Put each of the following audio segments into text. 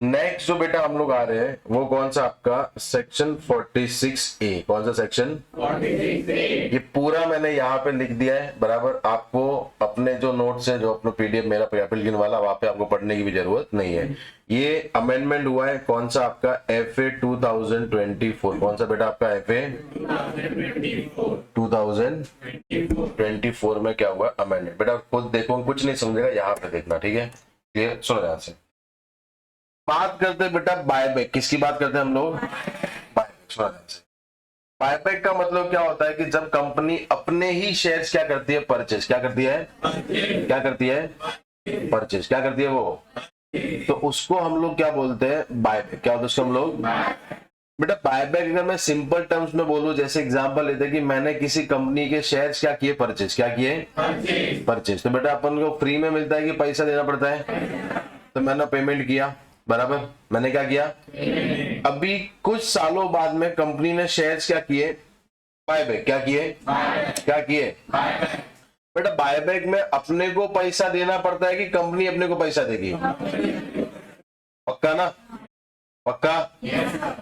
Next जो बेटा हम लोग आ रहे हैं वो कौन सा आपका सेक्शन 46A। कौन सा सेक्शन 46A। ये पूरा मैंने यहाँ पे लिख दिया है बराबर। आपको अपने जो नोट्स है, जो अपना पीडीएफ मेरा एप्लीकेशन वाला, वहां पे आपको पढ़ने की भी जरूरत नहीं है। ये अमेंडमेंट हुआ है कौन सा आपका FA 2024। कौन सा बेटा आपका FA 2024 में क्या हुआ अमेंडमेंट। बेटा खुद देखो, कुछ नहीं समझेगा, यहाँ पे देखना, ठीक है। क्लियर, सुनो ध्यान से। बात करते हैं बेटा बायबैक। किसकी बात करते हैं हम लोग? बायबैक। सुना ध्यान से। बायबैक का मतलब क्या होता है कि जब कंपनी अपने ही शेयर्स क्या करती है? परचेज। क्या करती है? क्या करती है? परचेज। क्या करती है वो? तो उसको हम लोग क्या बोलते हैं? बायबैक। क्या होता है उसको हम लोग? बेटा बायबैक अगर मैं सिंपल टर्म्स में बोलूं, जैसे एग्जांपल लेते हैं कि मैंने किसी कंपनी के शेयर्स क्या किए? परचेज। क्या किए? परचेज। तो बेटा अपन को फ्री में मिलता है कि पैसा देना पड़ता है? तो मैंने पेमेंट किया बराबर। मैंने क्या किया? अभी कुछ सालों बाद में कंपनी ने शेयर्स क्या किए? बायबैक। क्या किए? क्या किए? बेटा बायबैक में अपने को पैसा देना पड़ता है कि कंपनी अपने को पैसा देगी? पक्का ना? पक्का?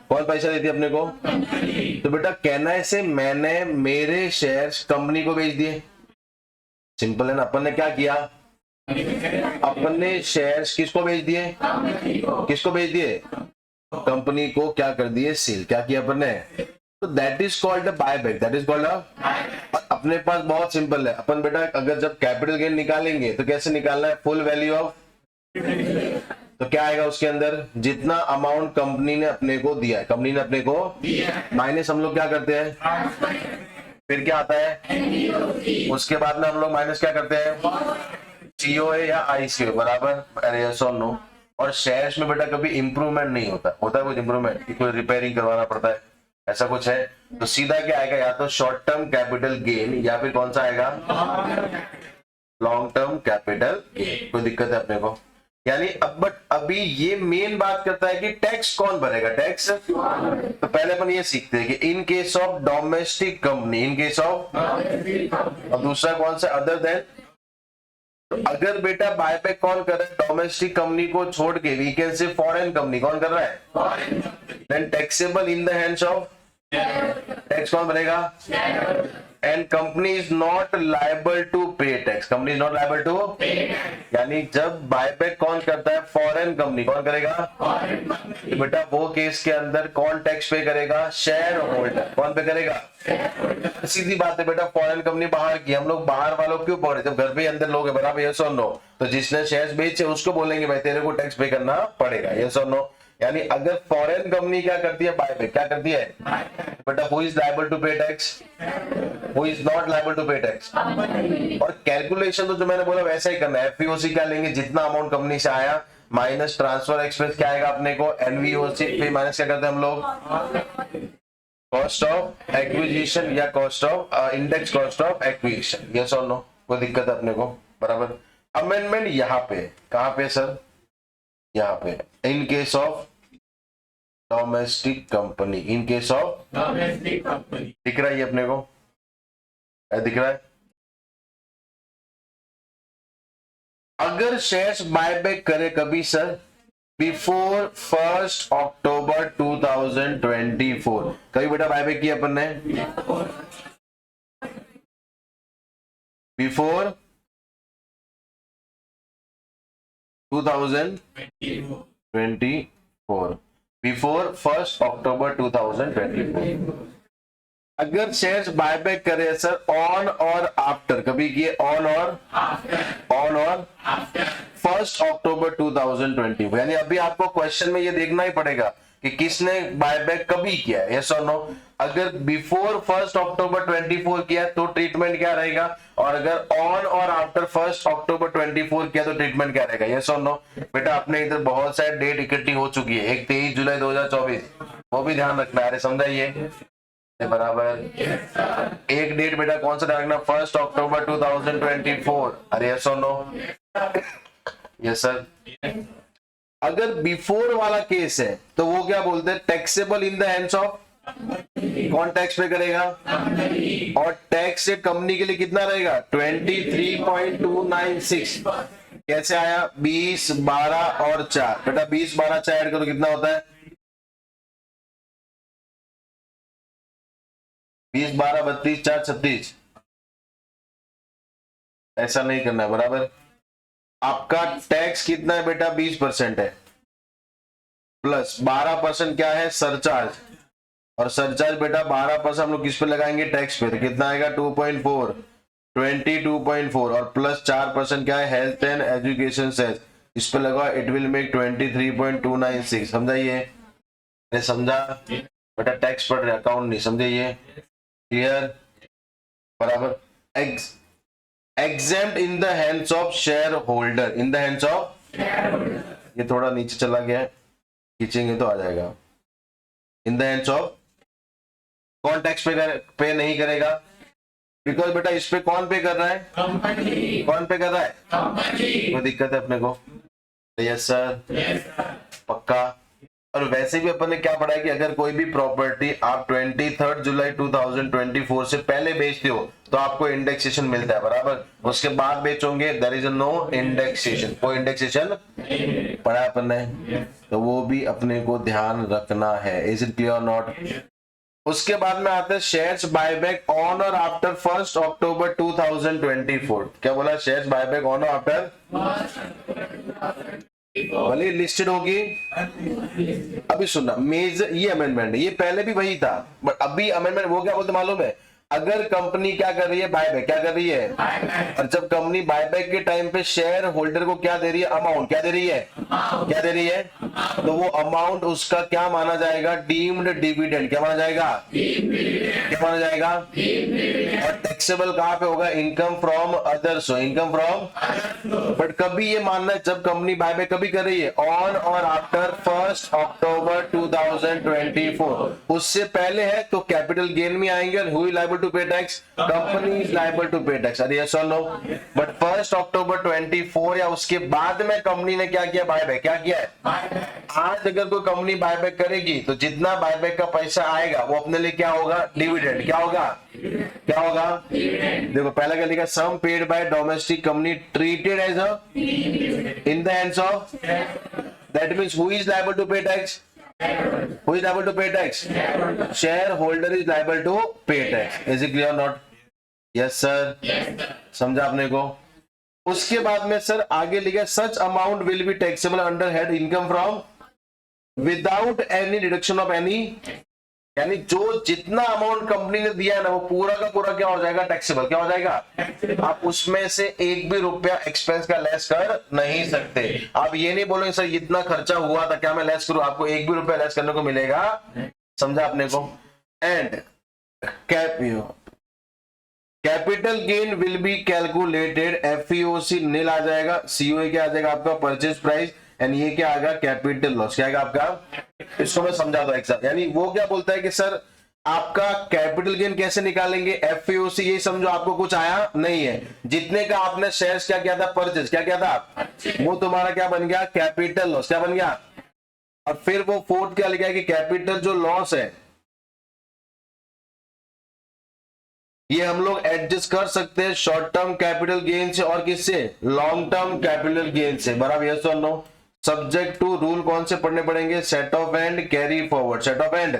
कौन पैसा देती है अपने को? तो बेटा कहना से मैंने मेरे शेयर्स कंपनी को बेच दिए। सिंपल है ना। अपन ने क्या किया? अपने शेयर्स किसको बेच दिए? किसको बेच दिए? कंपनी को क्या कर दिए? सेल। क्या किया अपन ने? तो that is called a buyback. That is called a. अपने पास बहुत सिंपल है। अपन बेटा अगर जब कैपिटल गेन निकालेंगे तो कैसे निकालना है? Full value of. तो क्या आएगा उसके अंदर? जितना अमाउंट कंपनी ने अपने को दिया है, कंपनी ने अपने को माइनस हम लोग क्या करते हैं? फिर क्या आता है? उसके बाद में हम लोग माइनस क्या करते हैं? COA या ICO बराबर। अरे यस और नो। और शेयर्स में बेटा कभी इंप्रूवमेंट नहीं होता। होता है कुछ इंप्रूवमेंट? कोई रिपेयरिंग करवाना पड़ता है, ऐसा कुछ है? तो सीधा क्या आएगा? या तो शॉर्ट टर्म कैपिटल गेन या फिर कौन सा आएगा? Long term capital gain. कोई दिक्कत है अपने को? यानी अब बट अभी ये मेन बात करता है कि टैक्स कौन भरेगा? टैक्स। तो पहले अपन ये सीखते हैं कि in case of domestic company, in case of, और दूसरा कौन सा? Other than. तो अगर बेटा बायबैक कौन कर रहा है? डोमेस्टिक कंपनी को छोड़ के we can say foreign company. कौन कर रहा है? Then taxable in the hands of. Tax कौन भरेगा? And company is not liable to pay tax. Company is not liable to. यानी जब बायबैक कौन करता है? Foreign company. कौन करेगा? तो बेटा वो केस के अंदर कौन टैक्स पे करेगा? Share holder. कौन पे करेगा? सीधी बात है बेटा। फॉरेन कंपनी बाहर की, हम लोग बाहर वालों क्यों पढ़े? जब घर पे अंदर लोग है बराबर। यस और नो। तो जिसने शेयर्स बेचे उसको बोलेंगे भाई तेरे को टैक्स पे करना पड़ेगा। यस और नो। यानी अगर फॉरेन कंपनी क्या करती है? बायबैक। क्या करती है बेटा? Who is liable to pay tax? Who is not liable to pay tax? और कैलकुलेशन तो जो मैंने बोला वैसा ही करना है। FVOC क्या लेंगे? जितना अमाउंट कंपनी से आया माइनस ट्रांसफर एक्सपेंस क्या आएगा अपने को? NVOC। फिर माइनस क्या करते हैं हम लोग? कॉस्ट ऑफ एक्विजिशन या cost of index cost of acquisition. Yes और नो? कोई दिक्कत है अपने को? बराबर। अमेंडमेंट यहाँ पे कहाँ पे सर? यहाँ पे in case of domestic company. In case of domestic company. दिख रहा है ये अपने को? दिख रहा है? अगर शेयर्स बायबैक करे कभी सर बिफोर 1 अक्टूबर 2024, कभी बेटा बायबैक किया अपन ने? बिफोर 2024, बिफोर 1 अक्टूबर 2024। अगर शेयर्स बायबैक करे सर ऑन और आफ्टर, कभी किए? ऑन और ऑन और 1 अक्टूबर 2024। यानी अभी आपको क्वेश्चन में ये देखना ही पड़ेगा कि किसने बायबैक कभी किया है। यस और नो? अगर बिफोर 1 अक्टूबर 24 किया तो ट्रीटमेंट क्या रहेगा? और अगर ऑन और आफ्टर 1 अक्टूबर 24 किया तो ट्रीटमेंट क्या रहेगा? यस और नो? बेटा अपने इधर बहुत सारे डेट इकट्ठी हो चुकी है। एक 23 जुलाई 2024, वो भी ध्यान रखना है। समझाइए बराबर। एक डेट बेटा कौन सा ध्यान रखना? 1 अक्टूबर 2024। अरे यस और नो? Yes sir. अगर बिफोर वाला केस है तो वो क्या बोलते हैं? Taxable in the hands of. कौन टैक्स पे करेगा? और टैक्स से कंपनी के लिए कितना रहेगा? 23.296। कैसे आया? 20, 12 और 4। बेटा 20, 12, 4 ऐड करो कितना होता है? 20, 12, 32, 4, 36। ऐसा नहीं करना है, बराबर। आपका टैक्स कितना है बेटा? 20% है, प्लस 12% क्या है? सरचार्ज। और सरचार्ज बेटा 12% हम लोग किस पे लगाएंगे? टैक्स पे। तो कितना आएगा? 2.4, 22.4, और प्लस 4% क्या है? हेल्थ एंड एजुकेशन सेस, इस पे लगा, इट विल मेक 23.296। समझाइए? समझा बेटा? टैक्स पढ़ रहे, अकाउंट नहीं, समझे? ये क्लियर? बराबर। Exempt in the hands of share holder, in the hands of, ये थोड़ा नीचे चला गया है, खींचेंगे तो आ जाएगा। इन द हैंड्स ऑफ, कौन टैक्स पे नहीं करेगा? बिकॉज बेटा इस पे कौन पे कर रहा है? कंपनी। कौन पे कर रहा है? कंपनी। कोई दिक्कत है अपने को? यस सर, पक्का। और वैसे भी अपन ने क्या पढ़ा है कि अगर कोई भी प्रॉपर्टी आप 23 जुलाई 2024 से पहले बेचते हो तो आपको इंडेक्सेशन मिलता है, बराबर। उसके बाद बेचोगे देयर इज नो इंडेक्सेशन, कोई इंडेक्सेशन पढ़ा है अपन ने, तो वो भी अपने को ध्यान रखना है। Is it clear not? उसके बाद में आता है शेयर्स बायबैक ऑन और आफ्टर 1 अक्टूबर 2024। क्या बोला? शेयर्स बायबैक ऑन और आफ्टर, भले लिस्टेड होगी। अभी सुनना, मेजर ये अमेंडमेंट है, ये पहले भी वही था, बट अभी अमेंडमेंट वो क्या बोलते मालूम है? अगर कंपनी क्या कर रही है? बायबैक। क्या कर रही है? और जब कंपनी बायबैक के टाइम पे शेयर होल्डर को क्या दे रही है? अमाउंट। क्या दे रही है? क्या दे रही है? तो वो अमाउंट उसका क्या माना जाएगा? Deemed dividend. क्या माना जाएगा? क्या माना जाएगा? और टैक्सेबल कहां पे होगा? Income from others, income from. But कभी ये मानना है जब कंपनी बायबैक कभी कर रही है? ऑन और आफ्टर 1 अक्टूबर 2024। उससे पहले है तो कैपिटल गेन में आएंगे। और who is liable to pay tax? Company is liable to pay tax. अरे yes or no? But 1 अक्टूबर 24 या उसके बाद में कंपनी ने क्या किया? बायबैक। क्या किया है? आज अगर कोई कंपनी बायबैक करेगी तो जितना बायबैक का पैसा आएगा वो अपने लिए क्या होगा? डिविडेंड। क्या होगा? क्या होगा? देखो पहला क्या लिखा? Sum paid by domestic company treated as a in the hands of, that means who is liable to pay tax? Who is liable to pay tax? Shareholder is liable to pay tax. Is it clear or not? Yes sir. समझा आपने को? उसके बाद में sir आगे लिखा such amount will be taxable under head income from without any deduction of any, यानी जो जितना अमाउंट कंपनी ने दिया है ना वो पूरा का पूरा क्या हो जाएगा? टैक्सेबल। क्या हो जाएगा? आप उसमें से एक भी रुपया एक्सपेंस का लेस कर नहीं सकते। आप ये नहीं बोलेंगे सर इतना खर्चा हुआ था क्या मैं लेस करूं, आपको एक भी रुपया लेस करने को मिलेगा। समझा आपने को? And capital gain will be calculated, FEOC nil आ जाएगा, सीओए क्या आ जाएगा आपका? परचेज प्राइस, एंड ये क्या आएगा? Capital loss. क्या आएगा आपका? इसको मैं समझा दो एग्जाम, यानी वो क्या बोलता है कि सर आपका कैपिटल गेन कैसे निकालेंगे? एफईओसी, ये समझो आपको कुछ आया नहीं है, जितने का आपने शेयर्स क्या किया था? परचेज। क्या किया था? वो तुम्हारा क्या बन गया? Capital loss. क्या बन गया? और फिर वो फोर्थ क्या लिखा है कि कैपिटल जो लॉस है ये हम लोग एडजस्ट कर सकते हैं शॉर्ट टर्म कैपिटल गेन से और किससे? लॉन्ग टर्म कैपिटल गेन से, बराबर। यस और नो? सब्जेक्ट टू रूल कौन से पढ़ने पड़ेंगे? Set off and, carry forward. Set off and,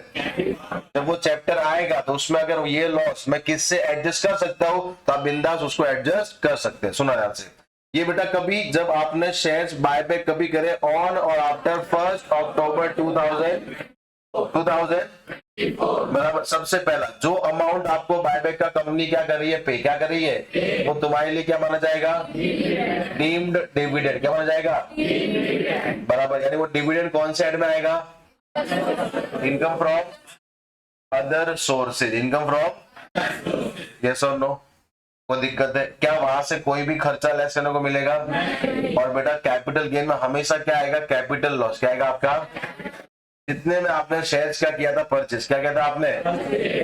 जब वो चैप्टर आएगा तो उसमें अगर ये लॉस मैं किससे एडजस्ट कर सकता हूं तो आप बिंदास उसको एडजस्ट कर सकते हैं। सुना ध्यान से, ये बेटा कभी जब आपने शेयर्स बायबैक कभी करे ऑन और आफ्टर 1 अक्टूबर 2000 बराबर। सबसे पहला जो अमाउंट आपको बायबैक का कंपनी क्या कर रही है? पे। क्या कर रही है? वो तुम्हारे लिए क्या माना जाएगा? Deemed dividend. क्या माना जाएगा? बराबर, यानी वो डिविडेंड कौन से ऐड में आएगा? Income from other sources, income from. Yes और नो? कोई दिक्कत है क्या? वहां से कोई भी खर्चा लेस करने को मिलेगा। और बेटा कैपिटल गेन में हमेशा क्या आएगा? Capital loss. क्या आएगा आपका? जितने में आपने शेयर्स क्या किया था? परचेज। क्या किया था आपने?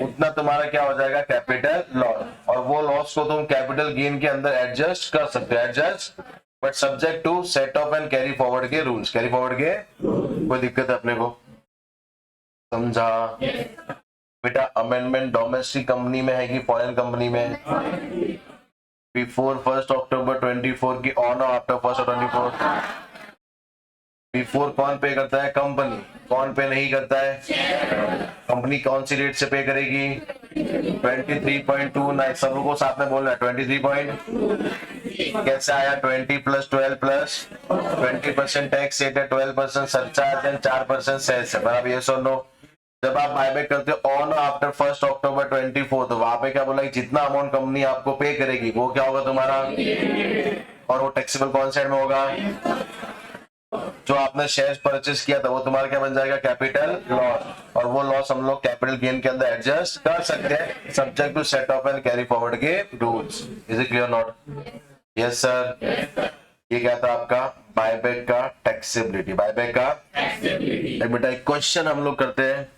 उतना तुम्हारा क्या हो जाएगा? Capital loss. और वो लॉस को तुम कैपिटल गेन के अंदर एडजस्ट कर सकते हो, adjust, but subject to set off and carry forward के रूल्स। कैरी फॉरवर्ड के कोई दिक्कत है अपने को? समझा बेटा? अमेंडमेंट डोमेस्टिक कंपनी में है कि फॉरेन कंपनी में? बिफोर 1 अक्टूबर 24 की ऑन और आफ्टर 1 और 24? बिफोर कौन पे करता है? कंपनी। कौन पे नहीं करता है? कंपनी कौन सी रेट से पे करेगी? 23.29। सब लोगों को साथ में बोलना है 23 कैसे आया? 20 + 12 + 20% टैक्स रेट है, 12% सरचार्ज है, 4% सेस है, बराबर? यस और नो? जब आप बायबैक करते हो ऑन और आफ्टर 1 अक्टूबर 24, तो वहां पे क्या बोला कि जितना अमाउंट कंपनी आपको पे करेगी वो क्या होगा तुम्हारा, और वो टैक्सेबल कौन साइड में होगा? जो आपने शेयर परचेस किया था वो तुम्हारा क्या बन जाएगा? Capital loss. और वो लॉस हम लोग कैपिटल गेन के अंदर एडजस्ट कर सकते हैं, subject to set off and carry forward के rules. Is it clear not? Yes sir. ये क्या था आपका? बायबैक का टैक्सेबिलिटी। बायबैक का बेटा एक क्वेश्चन हम लोग करते हैं।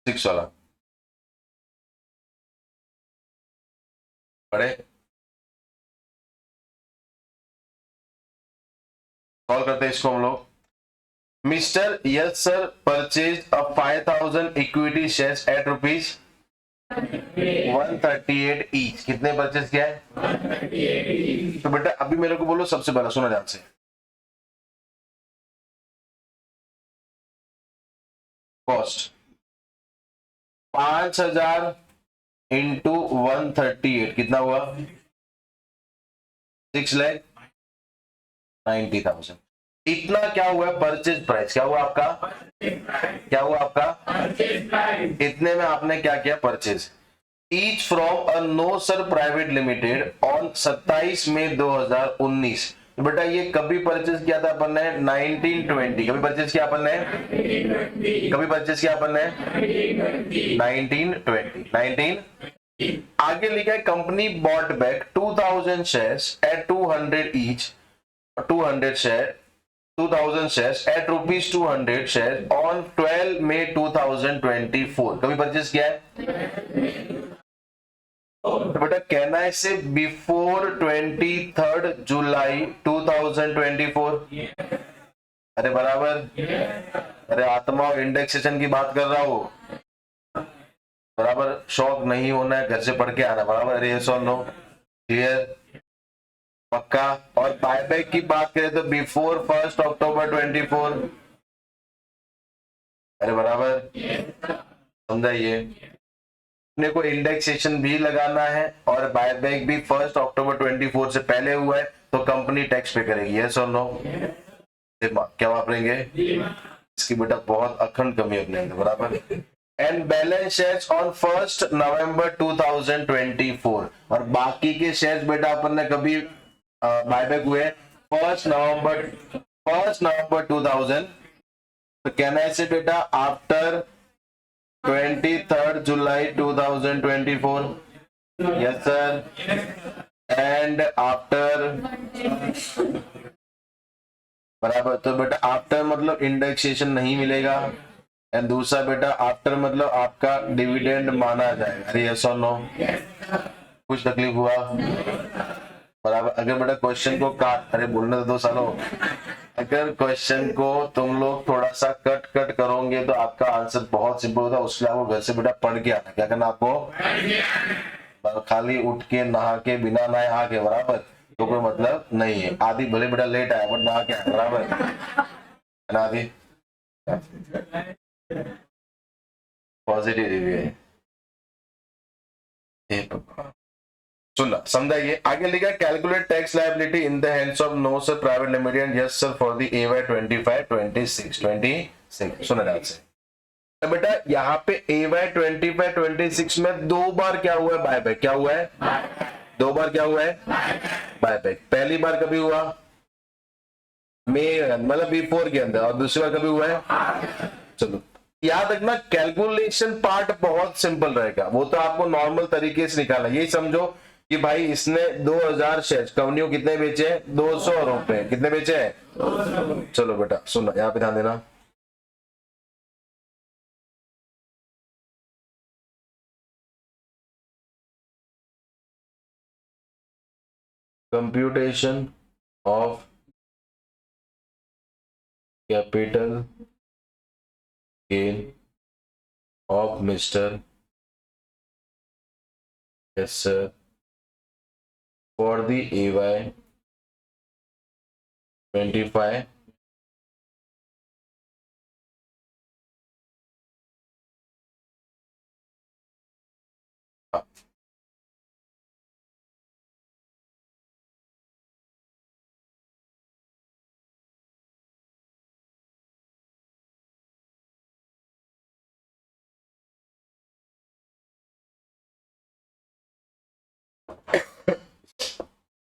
सिक्स वाला पढ़े, सॉल्व करते हैं इसको हम लोग। Mister yes sir purchase a 5000 equity shares at rupees 138 each. कितने परचेज किया है? 138। तो बेटा अभी मेरे को बोलो, सबसे पहला सुनो ध्यान से, कॉस्ट 5000 इंटू 138 कितना हुआ? 6,90,000। इतना क्या हुआ? Purchase price. क्या हुआ आपका? क्या हुआ आपका? इतने में आपने क्या किया? Purchase. Each from a no sir private limited on 27 May 2019। तो बेटा ये कभी परचेज किया था अपन ने? 1920। कभी परचेज किया अपन ने? कभी परचेज किया अपन ने? 1920। आगे लिखा है company bought back 2000 shares at 200 each, 200 share 2000 shares at rupees 200 shares on 12 May 2024। कभी परचेज किया है? तो बेटा कहना है से बिफोर 23 जुलाई 2024। अरे बराबर। अरे आत्मा और इंडेक्सेशन की बात कर रहा हूं, बराबर? शौक नहीं होना है, घर से पढ़ के आना, बराबर? अरे यस और नो? क्लियर? पक्का? और बायबैक की बात करें तो बिफोर 1 अक्टूबर 24। अरे बराबर, समझाइए। अपने को इंडेक्सेशन भी लगाना है और बायबैक भी 1 अक्टूबर 24 से पहले हुआ है तो कंपनी टैक्स पे करेगी। यस और नो? क्या वापरेंगे? इसकी बेटा बहुत अखंड कमी अपने अंदर, बराबर? एंड बैलेंस शेयर्स ऑन 1 नवंबर 2024। और बाकी के शेयर्स बेटा अपन ने कभी बायबैक हुए? 1 नवंबर 2000। तो कहना है से बेटा after 23 July 2024। Yes sir. And after, बराबर? तो बेटा आफ्टर मतलब इंडेक्सेशन नहीं मिलेगा, एंड दूसरा बेटा आफ्टर मतलब आपका डिविडेंड माना जाएगा। अरे यस और नो? कुछ तकलीफ हुआ? बराबर। अगर बेटा क्वेश्चन को काट, अरे बोलने तो 2 सालों, अगर क्वेश्चन को तुम लोग थोड़ा सा कट करोगे तो आपका आंसर बहुत सिंपल होता है। उसके लिए आपको घर से बेटा पढ़ के आना। क्या करना आपको? खाली उठ के नहा के बिना नहाए आ के, बराबर? तो कोई मतलब नहीं है। आदि भले बेटा लेट आया बट नहा के आया, बराबर है ना? आदि पॉजिटिव रिव्यू है। सुनना, समझाइए। आगे लिखा है calculate tax liability in the hands of no sir private limited yes sir for the AY 25-26। सुना ध्यान से। तो बेटा यहाँ पे AY 25-26 में 2 बार क्या हुआ है? बायबैक। क्या हुआ है? 2 बार क्या हुआ है? बायबैक। पहली बार कभी हुआ? मई मतलब बिफोर के अंदर, और दूसरी बार कभी हुआ है? चलो याद रखना कैलकुलेशन पार्ट बहुत सिंपल रहेगा, वो तो आपको नॉर्मल तरीके से निकालना। यही समझो कि भाई इसने 2000 शेयर कंपनी कितने बेचे? 200 रुपए। कितने बेचे? चलो बेटा सुनो, यहाँ पे ध्यान देना। Computation of capital gain of mister yes sir for the AY 25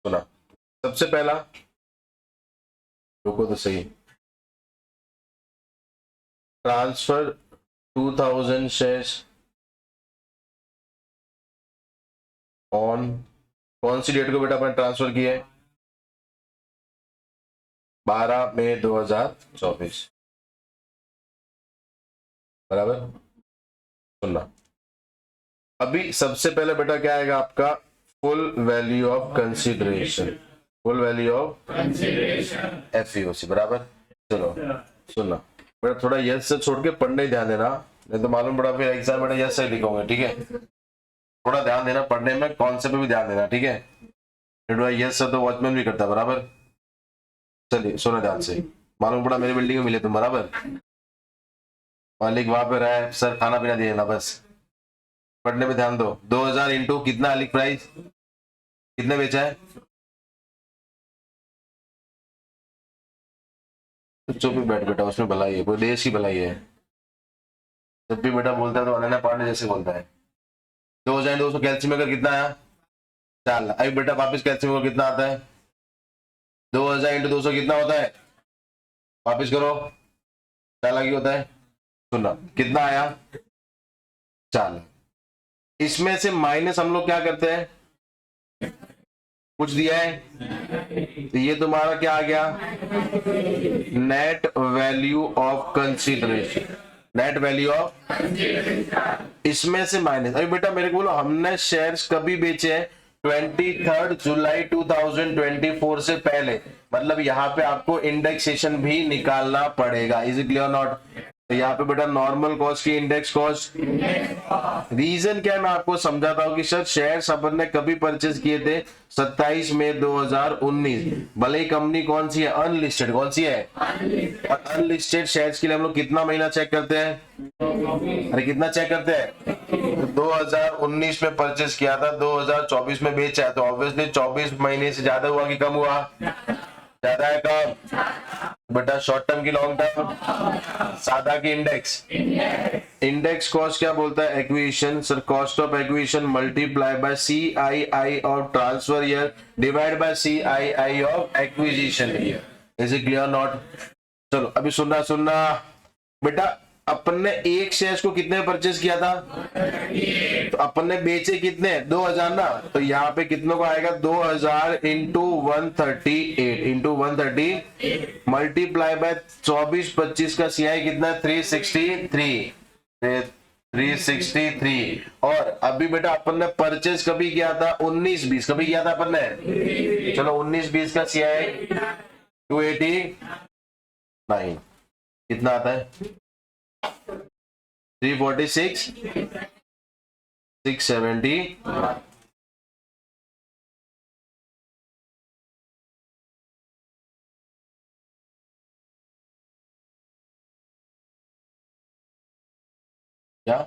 सुना। सबसे पहला, रुको तो सही, ट्रांसफर 2000 शेयर्स ऑन, कौन सी डेट को बेटा अपन ट्रांसफर किए? 12 मई 2024, बराबर। सुनना, अभी सबसे पहले बेटा क्या आएगा आपका? Full value of consideration, full value of consideration FVOC, बराबर। चलो सुनना बेटा, थोड़ा यस से छोड़ के पढ़ने ध्यान देना, नहीं तो मालूम पड़ा फिर एग्जाम बेटा यस से लिखोगे, ठीक है? थोड़ा ध्यान देना पढ़ने में, कॉन्सेप्ट पे भी ध्यान देना, ठीक है? यस से तो वॉचमैन भी करता है, बराबर। चलिए सुनो ध्यान से, मालूम पड़ा मेरी बिल्डिंग में मिले तुम, बराबर। मालिक वहां पे रहे, सर खाना पीना दिए ना, बस पढ़ने पे ध्यान दो। 2000 इंटू कितना अलिक प्राइस, कितने बेचा है? तो चुप ही बैठ बेटा, उसमें भलाई है, पूरे देश की भलाई है। जब भी बेटा बोलता है तो अनन्या पांडे जैसे बोलता है। 2200 कैल्शियम का कितना आया? 4 लाख। अभी बेटा वापिस कैल्शियम का कितना आता है? 2000 इंटू 200 कितना होता है? वापिस करो, 4 लाख ही होता है। सुनना, कितना आया? 4 लाख। इसमें से माइनस हम लोग क्या करते हैं? कुछ दिया है तो ये तुम्हारा क्या आ गया? Net value of consideration, net value of, इसमें से माइनस। अभी बेटा मेरे को बोलो, हमने शेयर्स कभी बेचे हैं? 23 जुलाई 2024 से पहले, मतलब यहाँ पे आपको इंडेक्सेशन भी निकालना पड़ेगा। Is it clear not? तो यहाँ पे बेटा नॉर्मल कॉस्ट की इंडेक्स कॉस्ट, रीजन क्या है मैं आपको समझाता हूँ कि सर शेयर्स अपन ने कभी परचेज किए थे? 27 मई 2019। भले ही कंपनी कौन सी है? अनलिस्टेड। कौन सी है? और अनलिस्टेड शेयर्स के लिए हम लोग कितना महीना चेक करते हैं? अरे कितना चेक करते हैं? तो 2019 में परचेज किया था, 2024 में बेचा है, तो ऑब्वियसली 24 महीने से ज्यादा हुआ कि कम हुआ? ज्यादा है। कम बेटा? शॉर्ट टर्म की लॉन्ग टर्म? सादा की इंडेक्स? इंडेक्स कॉस्ट क्या बोलता है? Acquisition. Sir cost of acquisition multiply by CII of transfer year divide by CII of acquisition year. Is it clear not? चलो अभी सुनना सुनना बेटा, अपन ने एक शेयर को कितने परचेज किया था? तो अपन ने बेचे कितने? 2000 ना, तो यहाँ पे कितनों को आएगा? 2000 इंटू 138 इंटू 130 मल्टीप्लाई बाय 24-25 का CI कितना? 363, 363। और अभी बेटा अपन ने परचेज कभी किया था? 19-20 कभी किया था अपन ने? चलो 19-20 का CI 289, कितना आता है? 346, 670, क्या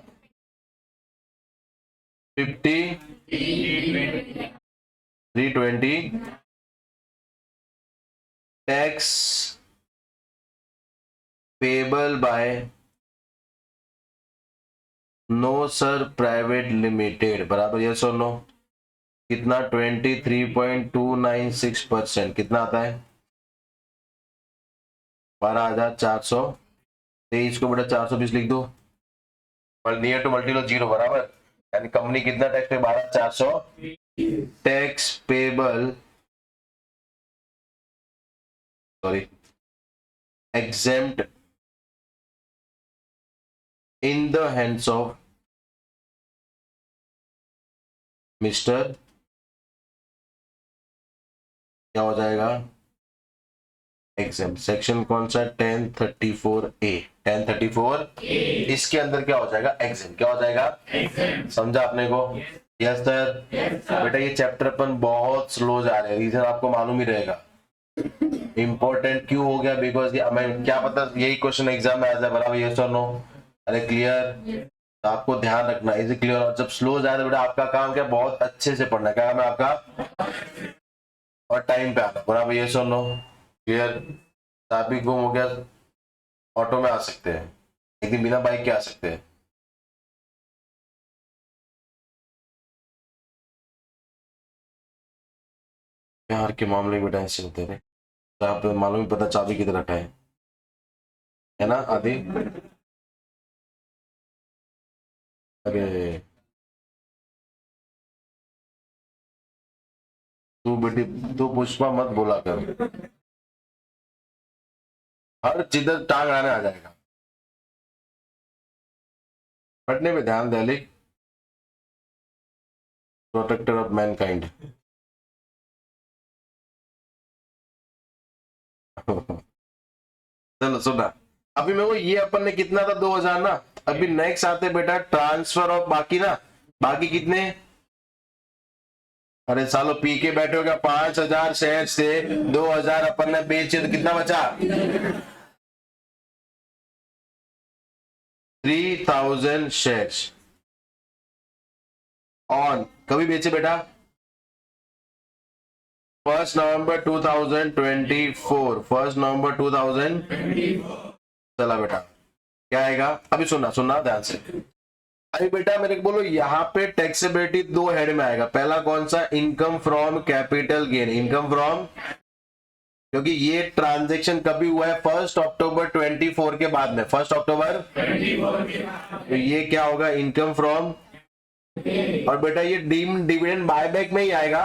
50, 320 tax payable by no sir private limited, बराबर यस और नो? कितना? 23.296%। कितना आता है? 12,400 23 को बेटा 420 लिख दो, नियर टू मल्टी लो 0 बराबर, यानी कंपनी कितना टैक्स पे 12,400 tax payable, sorry exempt in the hands of mister, क्या हो जाएगा एग्जाम, सेक्शन कौन सा 1034A, 1034 इसके अंदर क्या हो जाएगा एग्जाम, क्या हो जाएगा एग्जाम, समझा आपने को? Yes sir. बेटा ये चैप्टर अपन बहुत स्लो जा रहे हैं, रीजन आपको मालूम ही रहेगा। इंपॉर्टेंट क्यों हो गया? बिकॉज हमें क्या पता यही क्वेश्चन एग्जाम में आ जाए बराबर, यस और नो। अरे क्लियर, तो आपको ध्यान रखना, इज क्लियर? और जब स्लो जा रहे बेटा आपका काम क्या, बहुत अच्छे से पढ़ना, क्या काम है आपका, और टाइम पे आना बराबर, यस और नो। क्लियर? चाबी गुम हो गया, ऑटो में आ सकते हैं, एक दिन बिना बाइक के आ सकते हैं। प्यार के मामले में बेटा ऐसे होते हैं, तो आप मालूम ही पता चाबी किधर रखा है ना आदि? अरे तू बेटी, तू पुष्पा मत बोला कर, हर जिधर टांग आने आ जाएगा। पढ़ने पे ध्यान दे, प्रोटेक्टर ऑफ मैनकाइंड। चलो सुना, अभी मेरे को ये अपन ने कितना था 2000 ना, अभी नेक्स्ट आते बेटा ट्रांसफर ऑफ बाकी ना, बाकी कितने? अरे सालो पी के बैठे हो क्या, 5000 शेयर से 2000 अपन ने बेचे तो कितना बचा? 3000 शेयर्स ऑन कभी बेचे बेटा? 1 नवंबर 2024, 1 नवंबर 2024। चला बेटा क्या आएगा? अभी सुनना सुनना ध्यान से, अभी बेटा मेरे को बोलो, यहाँ पे टैक्सेबिलिटी दो हेड में आएगा। पहला कौन सा? Income from capital gain, income from, क्योंकि ये ट्रांजैक्शन कभी हुआ है 1 अक्टूबर 24 के बाद में, 1 अक्टूबर 24, तो ये क्या होगा? इनकम फ्रॉम, और बेटा ये डीम्ड डिविडेंड बायबैक में ही आएगा।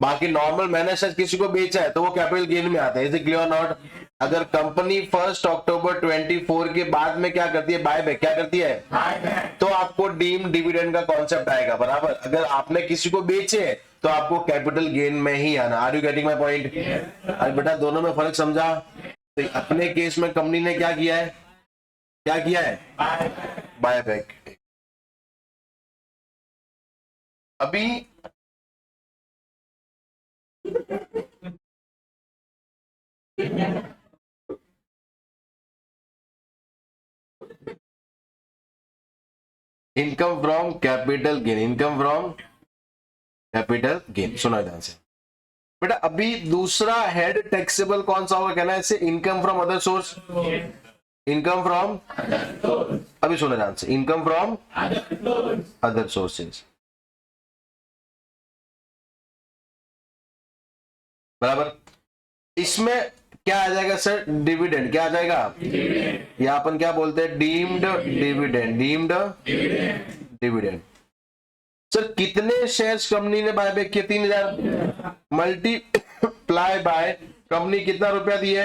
बाकी नॉर्मल मैंने शायद किसी को बेचा है तो वो कैपिटल गेन में आता है, इज इट क्लियर नॉट? अगर कंपनी 1 अक्टूबर 24 के बाद में क्या करती है? बायबैक, क्या करती है? तो आपको डीम्ड डिविडेंड का कॉन्सेप्ट आएगा बराबर। अगर आपने किसी को बेचे तो आपको कैपिटल गेन में ही आना। Are you getting my point? अरे बेटा दोनों में फर्क समझा? तो अपने केस में कंपनी ने क्या किया है? क्या किया है? बायबैक। अभी income from capital gain, income from capital gain, सुना ध्यान से बेटा। अभी दूसरा हेड टैक्सेबल कौन सा होगा? कहना है इसे income from other source, income from, अभी सुना ध्यान से, इनकम फ्रॉम अदर सोर्सेज बराबर। इसमें क्या आ जाएगा सर? डिविडेंड। क्या आ जाएगा? या अपन क्या बोलते हैं? Deemed dividend, deemed dividend. Sir कितने शेयर्स कंपनी ने बायबैक किए? 3000 मल्टीप्लाई बाय कंपनी कितना रुपया दिए?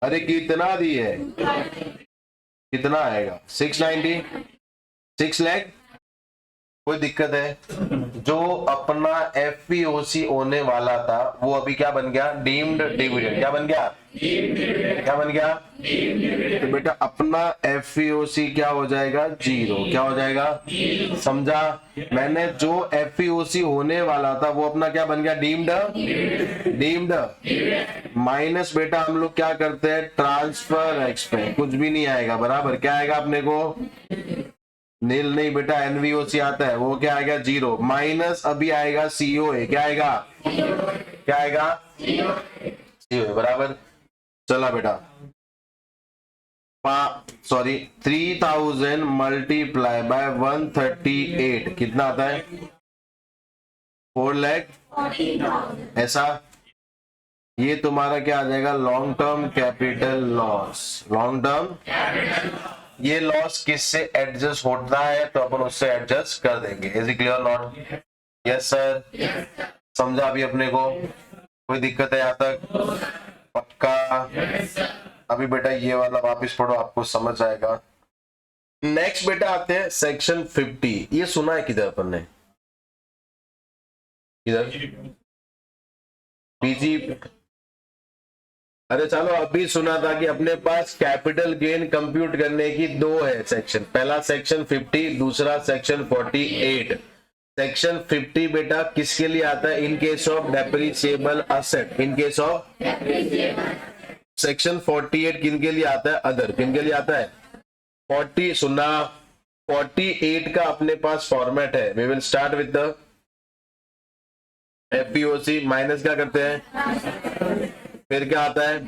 अरे कितना दिए? कितना आएगा? 690, 6 लाख। कोई दिक्कत है? जो अपना एफपीओसी होने वाला था वो अभी क्या बन गया? Deemed dividend. क्या बन गया? क्या बन गया? तो बेटा अपना एफपीओसी क्या हो जाएगा? 0। क्या हो जाएगा? समझा? मैंने जो एफपीओसी होने वाला था वो अपना क्या बन गया? डीम्ड, डीम्ड माइनस बेटा हम लोग क्या करते हैं? ट्रांसफर एक्सपेंस, कुछ भी नहीं आएगा बराबर। क्या आएगा अपने को? नील नहीं बेटा, एनवीओसी आता है, वो क्या आएगा? 0 माइनस अभी आएगा सीओए। क्या आएगा? क्या आएगा? सीओए बराबर। चला बेटा सॉरी 3000 मल्टीप्लाई बाय 138 कितना आता है? 4 लाख। ऐसा ये तुम्हारा क्या आ जाएगा, long term capital loss. Long term, ये लॉस किससे एडजस्ट होता है तो अपन उससे एडजस्ट कर देंगे। Is it clear not? Yes sir, समझा अभी अपने को? कोई दिक्कत है यहाँ तक? पक्का? अभी बेटा ये वाला वापस पढ़ो, आपको समझ आएगा। नेक्स्ट बेटा आते हैं सेक्शन 50। ये सुना है किधर अपन ने? किधर? पीजी? अरे चलो, अभी सुना था कि अपने पास कैपिटल गेन कंप्यूट करने की दो है सेक्शन। पहला सेक्शन 50, दूसरा सेक्शन 48। सेक्शन 50 बेटा किसके लिए आता है? In case of depreciable asset, in case of. Section 48 किन के लिए आता है? अदर। किन के लिए आता है? 40 सुना, 48 का अपने पास फॉर्मेट है। We will start with the FEOC, minus क्या करते हैं, फिर क्या आता है,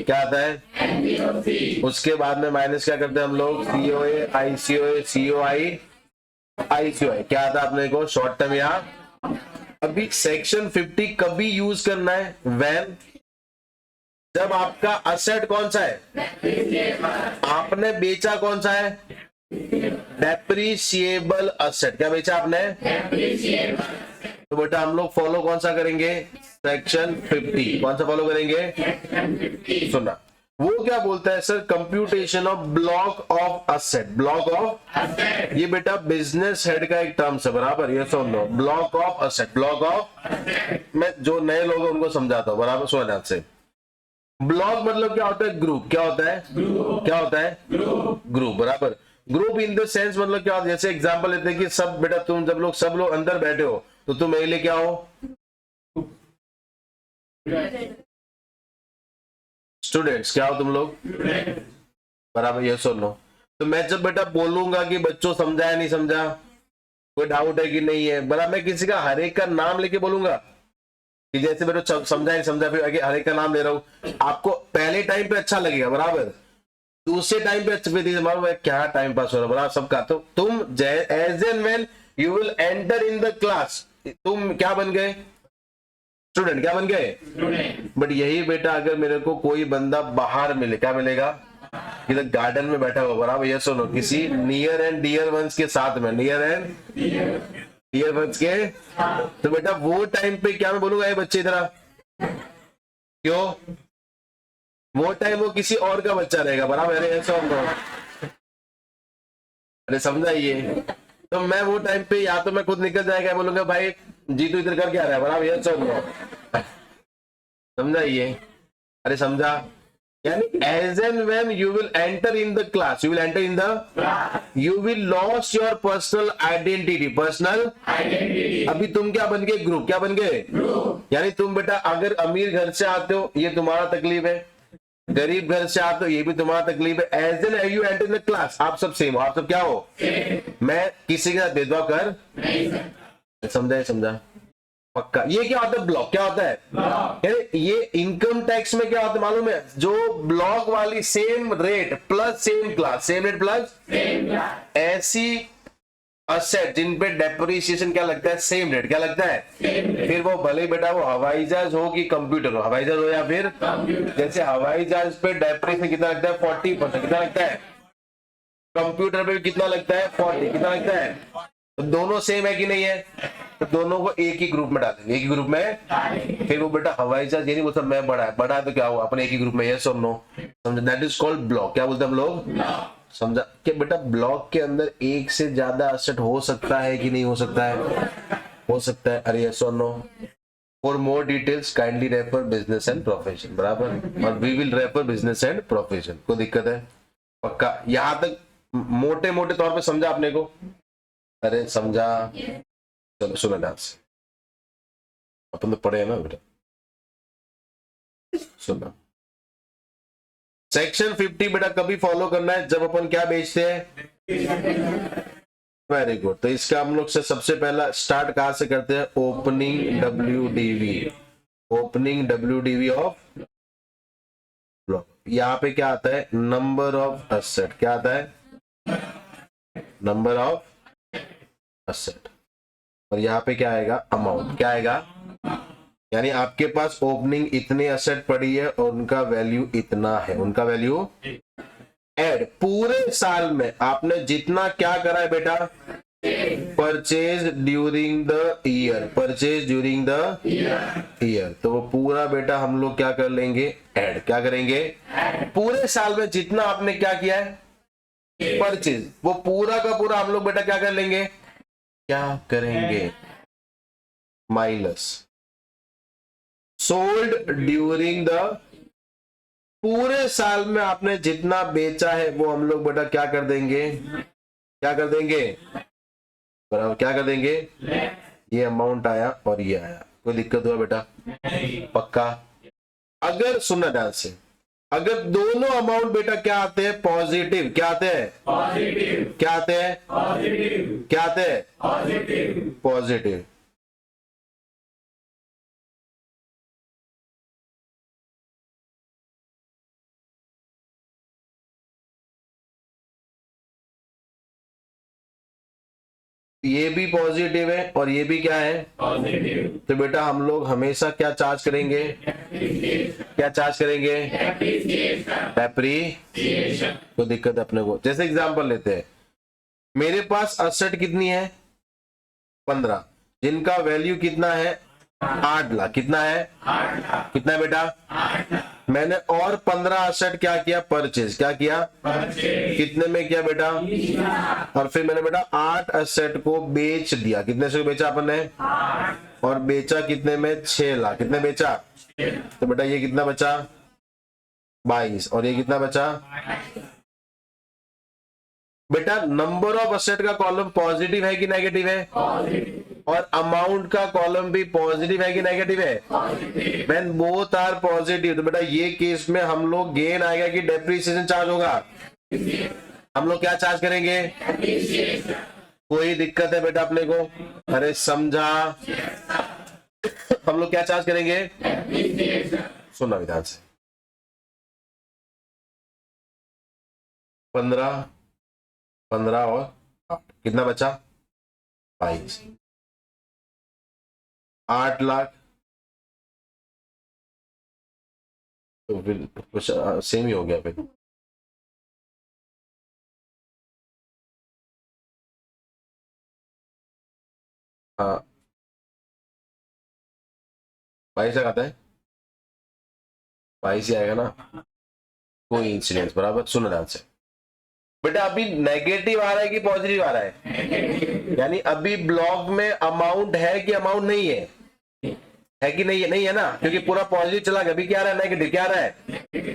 क्या आता है, उसके बाद में माइनस क्या करते हैं हम लोग, सीओए, आईसीओए, सीओआई, आईसीओआई। क्या आता है अपने को, शॉर्ट टर्म। या अभी सेक्शन 50 कभी यूज करना है? व्हेन, जब आपका असेट कौन सा है, आपने बेचा कौन सा है, डेप्रिसिएबल असेट। क्या बेचा आपने? तो बेटा हम लोग फॉलो कौन सा करेंगे, सेक्शन 50। कौन सा फॉलो करेंगे? सुना, वो क्या बोलता है sir, computation of block of asset. Block of, ये बेटा बिजनेस हेड का एक टर्म है, बराबर? ये सुन लो, block of asset, block of. मैं जो नए लोग हैं उनको समझाता हूँ, बराबर? सुना ध्यान से। ब्लॉक मतलब क्या होता है, ग्रुप। क्या होता है, क्या होता है, ग्रुप, बराबर? ग्रुप इन द सेंस मतलब क्या होता है, जैसे एग्जांपल लेते हैं कि सब बेटा तुम जब लोग सब लोग अंदर बैठे हो तो तुम मेरे लिए क्या हो, स्टूडेंट्स। क्या हो तुम लोग, बराबर? ये सुन लो। तो मैं जब बेटा बोलूंगा कि बच्चों समझा है नहीं समझा, कोई डाउट है कि नहीं है, बराबर? मैं किसी का हर एक का नाम लेके बोलूंगा कि जैसे बेटा समझा नहीं समझा, फिर आगे हर एक का नाम ले रहा हूं। आपको पहले टाइम पे अच्छा लगेगा, बराबर? दूसरे टाइम पे अच्छा, क्या टाइम पास हो रहा है, बराबर? सबका। तो तुम as and when you will enter in the class, तुम क्या बन गए, स्टूडेंट। क्या बन गए? बट यही बेटा अगर मेरे को कोई बंदा बाहर मिले, क्या मिलेगा, इधर गार्डन में बैठा हुआ, बराबर? ये सुनो, किसी नियर एंड डियर वंस के साथ में, नियर एंड डियर वंस के, तो बेटा वो टाइम पे क्या मैं बोलूंगा, ये बच्चे इधर आ। क्यों? वो टाइम वो किसी और का बच्चा रहेगा, बराबर? अरे ऐसा, अरे समझाइए। तो मैं वो टाइम पे या तो मैं खुद निकल जाएगा, बोलूंगा भाई जीतू इधर कर क्या रहा है, बराबर? ये समझाइए। अरे समझा? यानी as and when you will enter in the class, you will enter in the, you will lost your personal identity. Personal identity. अभी तुम क्या बन गए, ग्रुप। क्या बन गए, ग्रुप। यानी तुम बेटा अगर अमीर घर से आते हो, ये तुम्हारा तकलीफ है, गरीब घर से आते हो, ये भी तुम्हारा तकलीफ है। As and you enter in the class, आप सब सेम हो, आप सब क्या हो, मैं किसी के साथ भेदभाव कर नहीं। समझा? समझा? पक्का। ये क्या होता है, ब्लॉक। क्या होता है, ये इनकम टैक्स में क्या होता है मालूम है, जो ब्लॉक वाली same rate plus same class, same rate plus ऐसी असेट जिन पे डेप्रिसिएशन क्या लगता है, सेम रेट। क्या लगता है, फिर वो भले बेटा वो हवाई जहाज हो कि कंप्यूटर हो, हवाई जहाज हो या फिर जैसे हवाई जहाज पे डेप्रिसिएशन कितना लगता है, 40%। कितना लगता है, कंप्यूटर पे कितना लगता है, 40। कितना लगता है, तो दोनों सेम है कि नहीं है, तो दोनों को एक ही ग्रुप में डालेंगे, एक ही ग्रुप में। फिर वो बेटा हवाई जहाज ये नहीं बोलता मैं बड़ा है, बड़ा है तो क्या हुआ, अपने एक ही ग्रुप में, यस और नो। समझे? That is called block. क्या बोलते हैं हम लोग, समझा? कि बेटा ब्लॉक के अंदर एक से ज्यादा असेट हो सकता है कि नहीं हो सकता है, हो सकता है। अरे यस और no. For more details kindly refer business and profession, बराबर? और we will refer business and profession. कोई दिक्कत है? पक्का? यहां तक मोटे मोटे तौर पे समझा आपने को? अरे समझा? चलो सुनो ध्यान से, अपन तो पढ़े हैं ना बेटा, सुनो। सेक्शन 50 बेटा कभी फॉलो करना है, जब अपन क्या बेचते हैं। Very good. तो इसका हम लोग से सबसे पहला स्टार्ट कहां से करते हैं, opening WDV। Opening WDV of block. यहाँ पे क्या आता है, नंबर ऑफ असेट। क्या आता है, नंबर ऑफ असेट। और यहाँ पे क्या आएगा, अमाउंट। क्या आएगा, यानी आपके पास ओपनिंग इतने असेट पड़ी है और उनका वैल्यू इतना है, उनका वैल्यू ऐड पूरे साल में आपने जितना क्या करा है बेटा, purchase during the year, purchase during the year, तो वो पूरा बेटा हम लोग क्या कर लेंगे, ऐड। क्या करेंगे, पूरे साल में जितना आपने क्या किया है परचेज, वो पूरा का पूरा हम लोग बेटा क्या कर लेंगे, क्या करेंगे, माइनस सोल्ड ड्यूरिंग द, पूरे साल में आपने जितना बेचा है वो हम लोग बेटा क्या कर देंगे, क्या कर देंगे, बराबर क्या कर देंगे, ये अमाउंट आया और ये आया, कोई दिक्कत हुआ बेटा, पक्का। अगर सुनना ध्यान से, अगर दोनों अमाउंट बेटा क्या आते हैं, पॉजिटिव, क्या आते हैं, पॉजिटिव, क्या आते हैं, पॉजिटिव, क्या आते हैं, पॉजिटिव, पॉजिटिव, ये भी पॉजिटिव है और ये भी क्या है पॉजिटिव, तो बेटा हम लोग हमेशा क्या चार्ज करेंगे, क्या चार्ज करेंगे, डेप्रिसिएशन। कोई दिक्कत है अपने को, जैसे एग्जांपल लेते हैं, मेरे पास असेट कितनी है 15, जिनका वैल्यू कितना है 8 लाख, कितना है 8 लाख, कितना है बेटा 8 लाख। मैंने और 15 असेट क्या किया, परचेज, क्या किया, परचेज, कितने में किया बेटा, और फिर मैंने बेटा 8 असेट को बेच दिया, कितने से बेचा अपन ने, और बेचा कितने में 6 लाख, कितने बेचा, तो बेटा ये कितना बचा 22, और ये कितना बचा, बेटा नंबर ऑफ असेट का कॉलम पॉजिटिव है कि नेगेटिव है, पॉजिटिव, और अमाउंट का कॉलम भी पॉजिटिव है कि नेगेटिव है, positive, when both are positive, तो बेटा ये केस में हम लोग गेन आएगा कि डेप्रिसिएशन चार्ज होगा, हम लोग क्या चार्ज करेंगे, कोई दिक्कत है बेटा अपने को, अरे समझा, हम लोग क्या चार्ज करेंगे, सुनना विधान से, 15 15 और 8 कितना बचा 22, 8 लाख, तो फिर कुछ सेम ही हो गया फिर, हाँ 22 आता है, 22 ही आएगा ना, कोई इंसिडेंस, बराबर। सुनो ध्यान से बेटा, अभी नेगेटिव आ रहा है कि पॉजिटिव आ रहा है, यानी अभी ब्लॉक में अमाउंट है कि अमाउंट नहीं है कि नहीं है, नहीं है ना, क्योंकि पूरा पॉजिटिव चला गया, अभी क्या आ रहा है, नेगेटिव, क्या आ रहा है,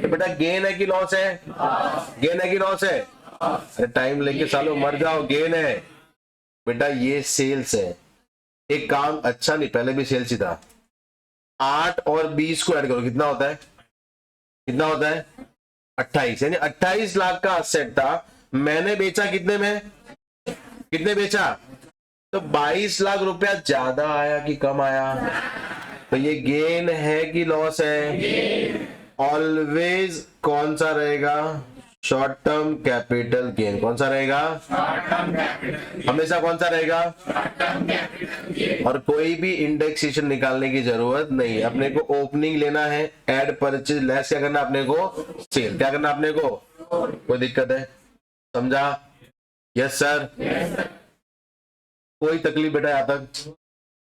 तो बेटा गेन है कि लॉस है, गेन है कि लॉस है, अरे टाइम लेके सालों मर जाओ, गेन है बेटा, ये सेल्स है, एक काम अच्छा नहीं, पहले भी सेल्स ही था, 8 और 20 को ऐड करो कितना होता है, कितना होता है 28, यानी 28 लाख का असेट था, मैंने बेचा कितने में, कितने बेचा, तो 22 लाख रुपया ज्यादा आया कि कम आया, तो ये गेन है कि लॉस है, ऑलवेज कौन सा रहेगा, शॉर्ट टर्म कैपिटल गेन, कौन सा रहेगा, हमेशा कौन सा रहेगा, और कोई भी इंडेक्सेशन निकालने की जरूरत नहीं है, अपने को ओपनिंग लेना है, ऐड परचेज लेस क्या करना अपने को, सेल, क्या करना अपने को, कोई दिक्कत है, समझा, यस सर, कोई तकलीफ बेटा यहां तक,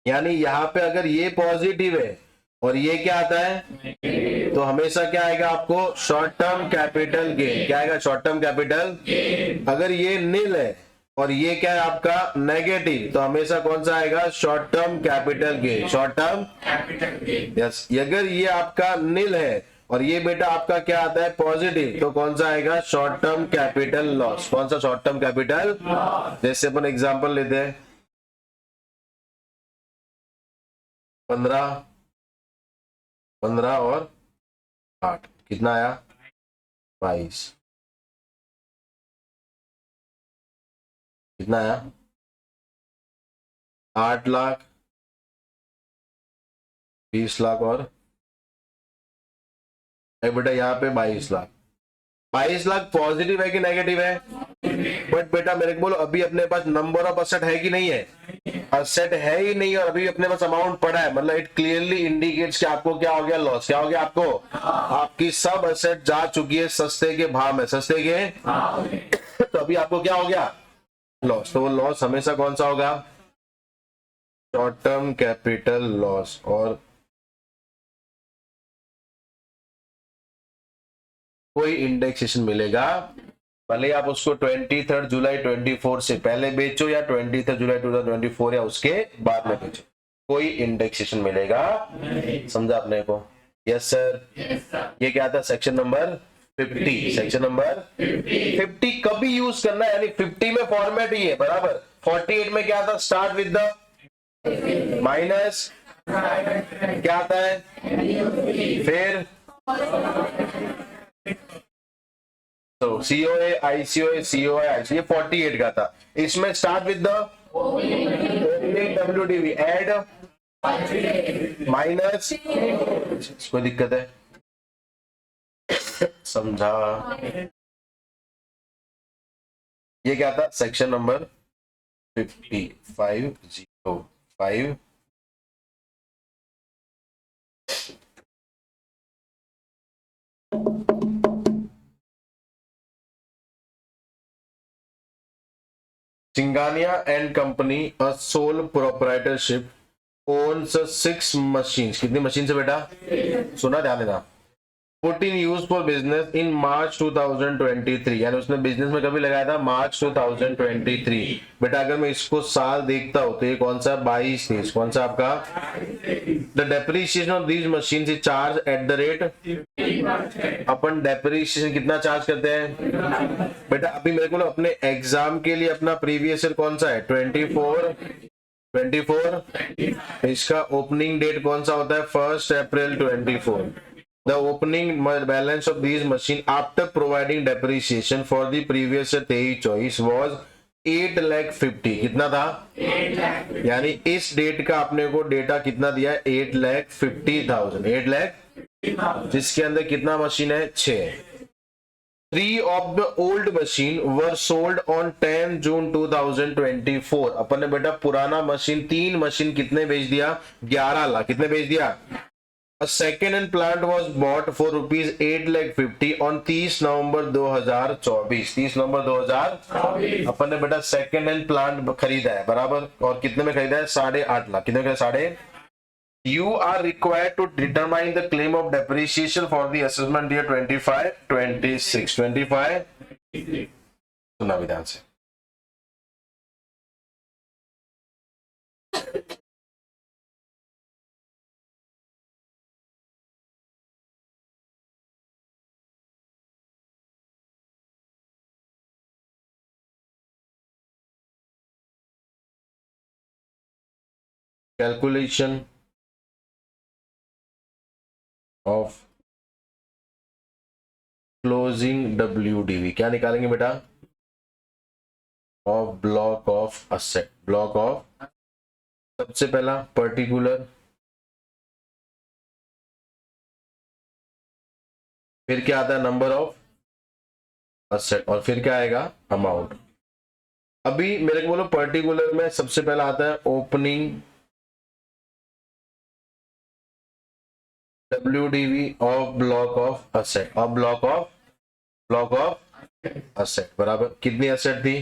यानी यहां पे अगर ये पॉजिटिव है और ये क्या आता है, तो हमेशा क्या आएगा आपको, शॉर्ट टर्म कैपिटल गेन, क्या आएगा, शॉर्ट टर्म कैपिटल गेन, अगर ये नील है और ये क्या है आपका नेगेटिव, तो हमेशा कौन सा आएगा, short term capital gain, short term capital gain, yes, अगर ये आपका नील है और ये बेटा आपका क्या आता है पॉजिटिव, तो कौन सा आएगा, शॉर्ट टर्म कैपिटल लॉस, कौन सा, शॉर्ट टर्म कैपिटल, जैसे अपन एग्जांपल लेते हैं, 15 और 8 कितना आया 22, कितना आया 8 लाख, 20 लाख और बेटा यहाँ पे 22 लाख, 22 लाख पॉजिटिव है कि नेगेटिव है, बट बेटा मेरे को बोलो अभी अपने पास नंबर ऑफ असेट है कि नहीं है? असेट है ही नहीं और अभी अपने पास अमाउंट पड़ा है, मतलब इट क्लियरली इंडिकेट्स कि आपको क्या हो गया, लॉस। क्या हो गया आपको? आपकी सब असेट जा चुकी है सस्ते के भाव में, सस्ते के तो अभी आपको क्या हो गया? लॉस। तो वो लॉस हमेशा कौन सा होगा? Short term capital loss. और कोई इंडेक्सेशन मिलेगा, भले आप उसको 23 जुलाई 24 से पहले बेचो या 23 जुलाई 2024 या उसके बाद में बेचो, कोई इंडेक्सेशन मिलेगा। समझा अपने को? Yes sir. ये क्या था? Section number 50। सेक्शन नंबर 50 कभी यूज करना है, यानी 50 में फॉर्मेट ही है बराबर। 48 में क्या था? स्टार्ट विद द माइनस, क्या आता है फिर? तो COA ICOA COI ICOA, ये 48 का था। इसमें start with the WDV, add minus, कोई दिक्कत है? समझा? ये क्या था? Section number 5505। Singania and Company, a sole proprietorship, owns 6 machines. कितनी मशीन से बेटा? सुना, ध्यान देना। Put in use for business in March 2023, यानी उसने बिजनेस में कभी लगाया था? मार्च 2023। बेटा अगर मैं इसको साल देखता हूं तो ये कौन सा? 22-23। कौन सा आपका? The depreciation of these machine is charge at the rate, upon depreciation कितना चार्ज करते हैं बेटा? अभी मेरे को ना अपने एग्जाम के लिए अपना प्रीवियस ईयर कौन सा है? 24। इसका ओपनिंग डेट कौन सा होता है? 1 अप्रैल 24। The opening balance of these machine after providing depreciation for the previous 23-24 was 8,50,000। कितना था? 8 लाख। यानी इस डेट का आपने को डेटा कितना दिया है? 8,50,000। 8,50,000 जिसके अंदर कितना मशीन है? 6। 3 of the old machine were sold on 10 June 2024। अपन ने बेटा पुराना मशीन 3 मशीन कितने बेच दिया? 11 लाख। कितने बेच दिया? A second hand plant was bought for rupees 8,50,000 on 30 नवंबर 2024। 30 नवंबर 2024 अपन ने बेटा सेकेंड हैंड प्लांट खरीदा है बराबर, और कितने में खरीदा है? 8.5 लाख। कितने का? 8.5। You are required to determine the claim of depreciation for the assessment year 25-26। 25 सुना विधान से। कैलकुलेशन ऑफ क्लोजिंग WDV क्या निकालेंगे बेटा? Of block of asset. Block of, सबसे पहला पर्टिकुलर, फिर क्या आता है? नंबर ऑफ असेट, और फिर क्या आएगा? अमाउंट। अभी मेरे को बोलो पर्टिकुलर में सबसे पहला आता है opening WDV of block of asset. Of block of asset बराबर कितनी असेट थी?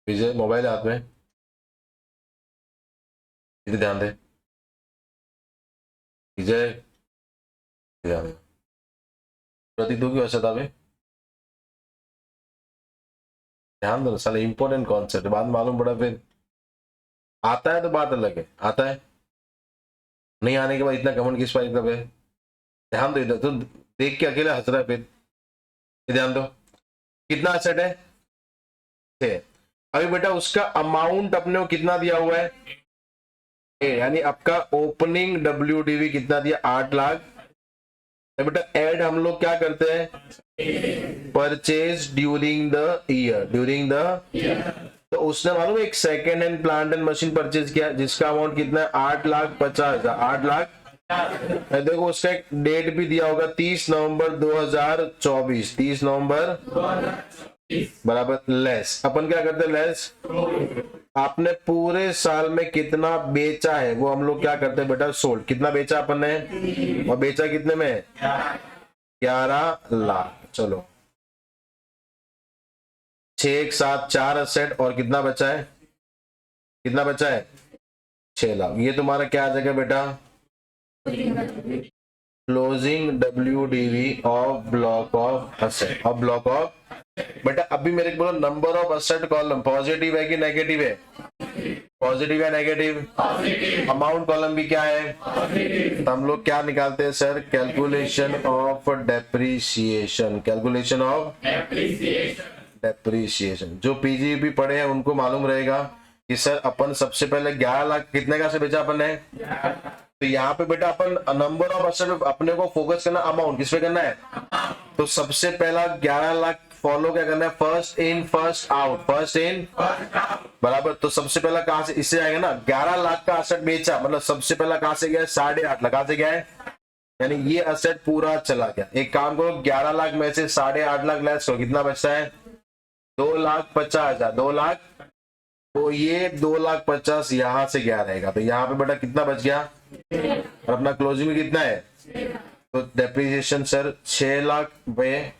विजय मोबाइल हाथ में, इधर ध्यान दे। विजय ध्यान दे। प्रतीक दो क्यों ऐसा था? ध्यान दो साले, इंपॉर्टेंट कॉन्सेप्ट बाद मालूम पड़ा, फिर आता है तो बात अलग है, आता है नहीं आने के बाद इतना कमेंट किस बात का? ध्यान दो इधर, तो देख के अकेले हंस रहा है। फिर ध्यान दो कितना असेट है? 6। अभी बेटा उसका अमाउंट अपने को कितना दिया हुआ है? यानी आपका ओपनिंग WDV कितना दिया? 8 लाख। बेटा ऐड हम लोग क्या करते हैं? Purchase during the year. During the, तो उसने मालूम एक second hand plant and machine purchase किया जिसका अमाउंट कितना है? 8,50,000। 8,50,000 देखो उसका एक डेट भी दिया होगा 30 नवंबर 2024, 30 नवंबर बराबर लेस। अपन क्या करते हैं लेस, आपने पूरे साल में कितना बेचा है वो हम लोग क्या करते हैं बेटा, सोल्ड। कितना बेचा अपन ने और बेचा कितने में, 11 लाख। चलो 6 एक साथ 4 असेट और कितना बचा है, कितना बचा है 6 लाख। ये तुम्हारा क्या आ जाएगा बेटा, closing WDV of block of asset, of block of. बेटा अभी मेरे को बोलो number of asset column positive है कि नेगेटिव है, पॉजिटिव या नेगेटिव, अमाउंट कॉलम भी क्या है, तो हम लोग क्या निकालते हैं sir, calculation of depreciation, calculation of depreciation. जो पीजीबी पढ़े हैं उनको मालूम रहेगा कि सर अपन सबसे पहले 11 लाख कितने का से बेचा अपन ने, तो यहाँ पे बेटा अपन नंबर ऑफ असेट अपने को फोकस करना, अमाउंट किस पे करना है, तो सबसे पहला 11 लाख फॉलो क्या करना है, first in first out, first in बराबर। तो सबसे पहला कहां से, इससे आएगा ना, 11 लाख का असेट बेचा मतलब सबसे पहला कहां से गया, 8.5 लाख, कहां से गया है, यानी ये असेट पूरा चला गया। एक काम करो 11 लाख में से 8.5 लाख लेस करो, कितना बचता है 2,50,000, 2 लाख, तो ये 2,50,000 यहां से गया रहेगा, तो यहाँ पे बेटा कितना बच गया, और अपना क्लोजिंग में कितना है, तो डेप्रीसिएशन सर 6 लाख पे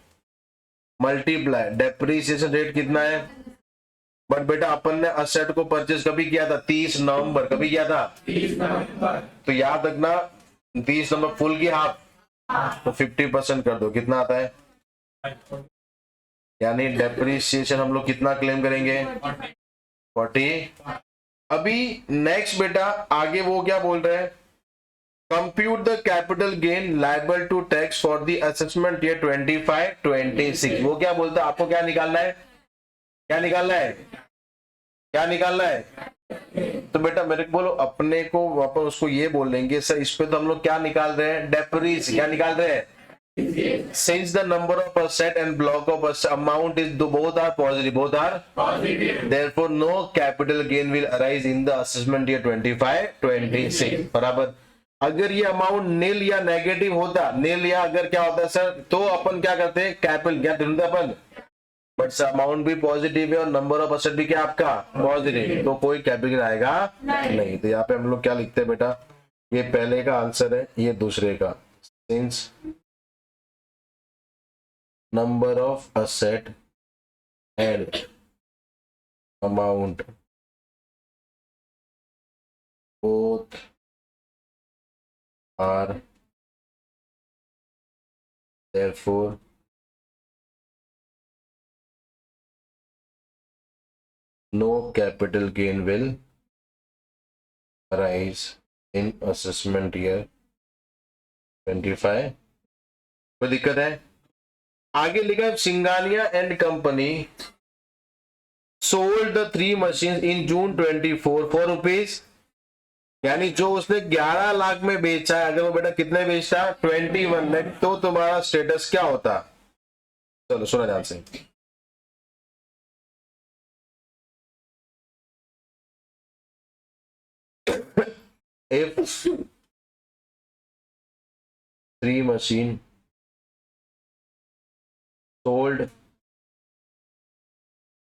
मल्टीप्लाई डेप्रीसिएशन रेट कितना है, बट बेटा अपन ने असेट को परचेज कभी किया था 30 नवंबर, कभी किया था 30 नवंबर, तो याद रखना 30 नंबर फुल की हाफ, तो 50% कर दो, कितना आता है, यानी डेप्रीसिएशन हम लोग कितना क्लेम करेंगे 40। अभी नेक्स्ट बेटा आगे वो क्या बोल रहे हैं, compute the capital gain liable to tax for the assessment year 25-26। वो क्या बोलता है, आपको क्या निकालना है, क्या निकालना है, क्या निकालना है, तो बेटा मेरे को बोलो अपने को वापस उसको ये बोलेंगे सर, इस पे तो हम लोग क्या निकाल रहे हैं, डेप्रीज, क्या निकाल रहे हैं, since the number of asset and block of asset amount is both are positive, therefore no capital gain will arise in the assessment year 25-26 बराबर। अगर ये अमाउंट नील या नेगेटिव होता, नील या अगर क्या होता सर, तो अपन क्या करते हैं, कैपिटल क्या ढूंढते अपन, बट अमाउंट भी पॉजिटिव है और नंबर ऑफ असेट भी क्या आपका पॉजिटिव, तो कोई कैपिटल आएगा नहीं। तो यहाँ पे हम लोग क्या लिखते हैं बेटा, ये पहले का आंसर है, ये दूसरे का, since number of asset and amount both are therefore no capital gain will arise in assessment year 25। कोई दिक्कत है, आगे लिखा है Singhania and company sold the 3 machine in June 24 for rupees, यानी जो उसने 11 लाख में बेचा है, अगर वो बेटा कितने बेचा 21 लाख, तो तुम्हारा स्टेटस क्या होता, चलो सुना ध्यान से, if 3 machine sold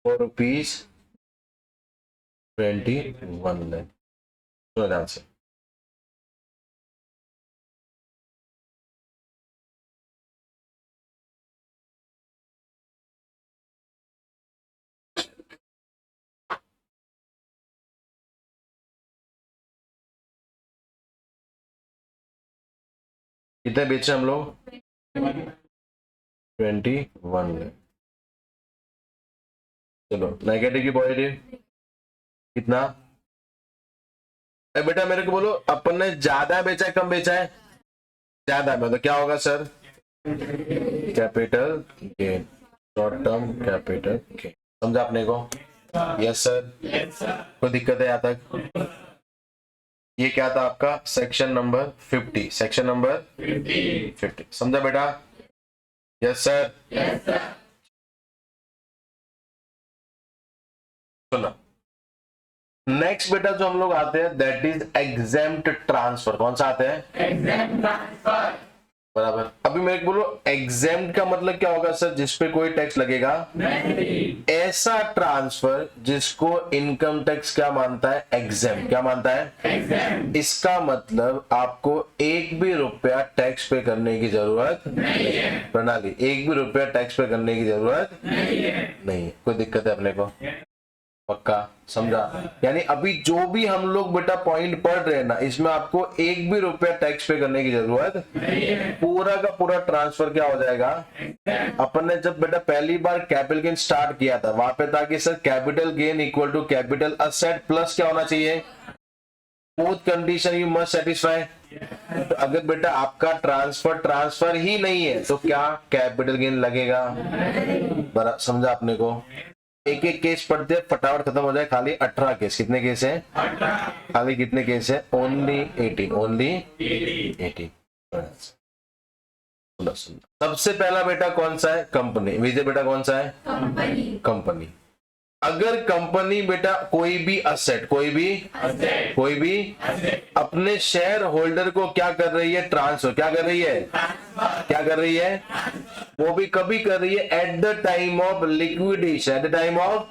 for rupees 21 lakh, सुना ध्यान से, कितने बेचे हम लोग 21 लाख। चलो नेगेटिव की पॉजिटिव कितना, बेटा मेरे को बोलो अपन ने ज्यादा बेचा है कम बेचा है, ज्यादा में, तो क्या होगा sir, capital gain, short term capital gain, समझा अपने को, यस सर, कोई दिक्कत है यहाँ तक, ये क्या था आपका सेक्शन नंबर 50, सेक्शन नंबर 50 समझा बेटा, यस सर, सुना नेक्स्ट बेटा जो हम लोग आते हैं दैट इज एग्जेम्प्ट ट्रांसफर। कौन सा आते हैं? Exempt transfer. बराबर। अभी मेरे को बोलो एग्जेम्प्ट का मतलब क्या होगा सर? जिसपे कोई टैक्स लगेगा नहीं। ऐसा ट्रांसफर जिसको इनकम टैक्स क्या मानता है? एग्जेम्प्ट। क्या मानता है? एग्जेम्प्ट। इसका मतलब आपको एक भी रुपया टैक्स पे करने की जरूरत नहीं है। प्रणाली, एक भी रुपया टैक्स पे करने की जरूरत नहीं है। नहीं, कोई दिक्कत है अपने को? पक्का समझा? यानी अभी जो भी हम लोग बेटा पॉइंट पढ़ रहे हैं ना, इसमें आपको एक भी रुपया टैक्स पे करने की जरूरत नहीं है। पूरा का पूरा ट्रांसफर क्या हो जाएगा? अपन ने जब बेटा पहली बार कैपिटल गेन स्टार्ट किया था, वहां पे था कि sir capital gain equal to capital asset plus क्या होना चाहिए? Both condition you must satisfy. तो अगर बेटा आपका ट्रांसफर ही नहीं है तो क्या कैपिटल गेन लगेगा? बरा समझा अपने को? एक एक केस पढ़ते फटाफट खत्म हो जाए। खाली 18 केस। कितने केस है? 18। खाली कितने केस है? ओनली 18। ओनली 18। सबसे पहला बेटा कौन सा है? कंपनी। विजय बेटा कौन सा है? कंपनी। अगर कंपनी बेटा कोई भी असेट अपने शेयर होल्डर को क्या कर रही है? ट्रांसफर। क्या कर रही है? क्या कर रही है? वो भी कभी कर रही है at the time of liquidation. At the time of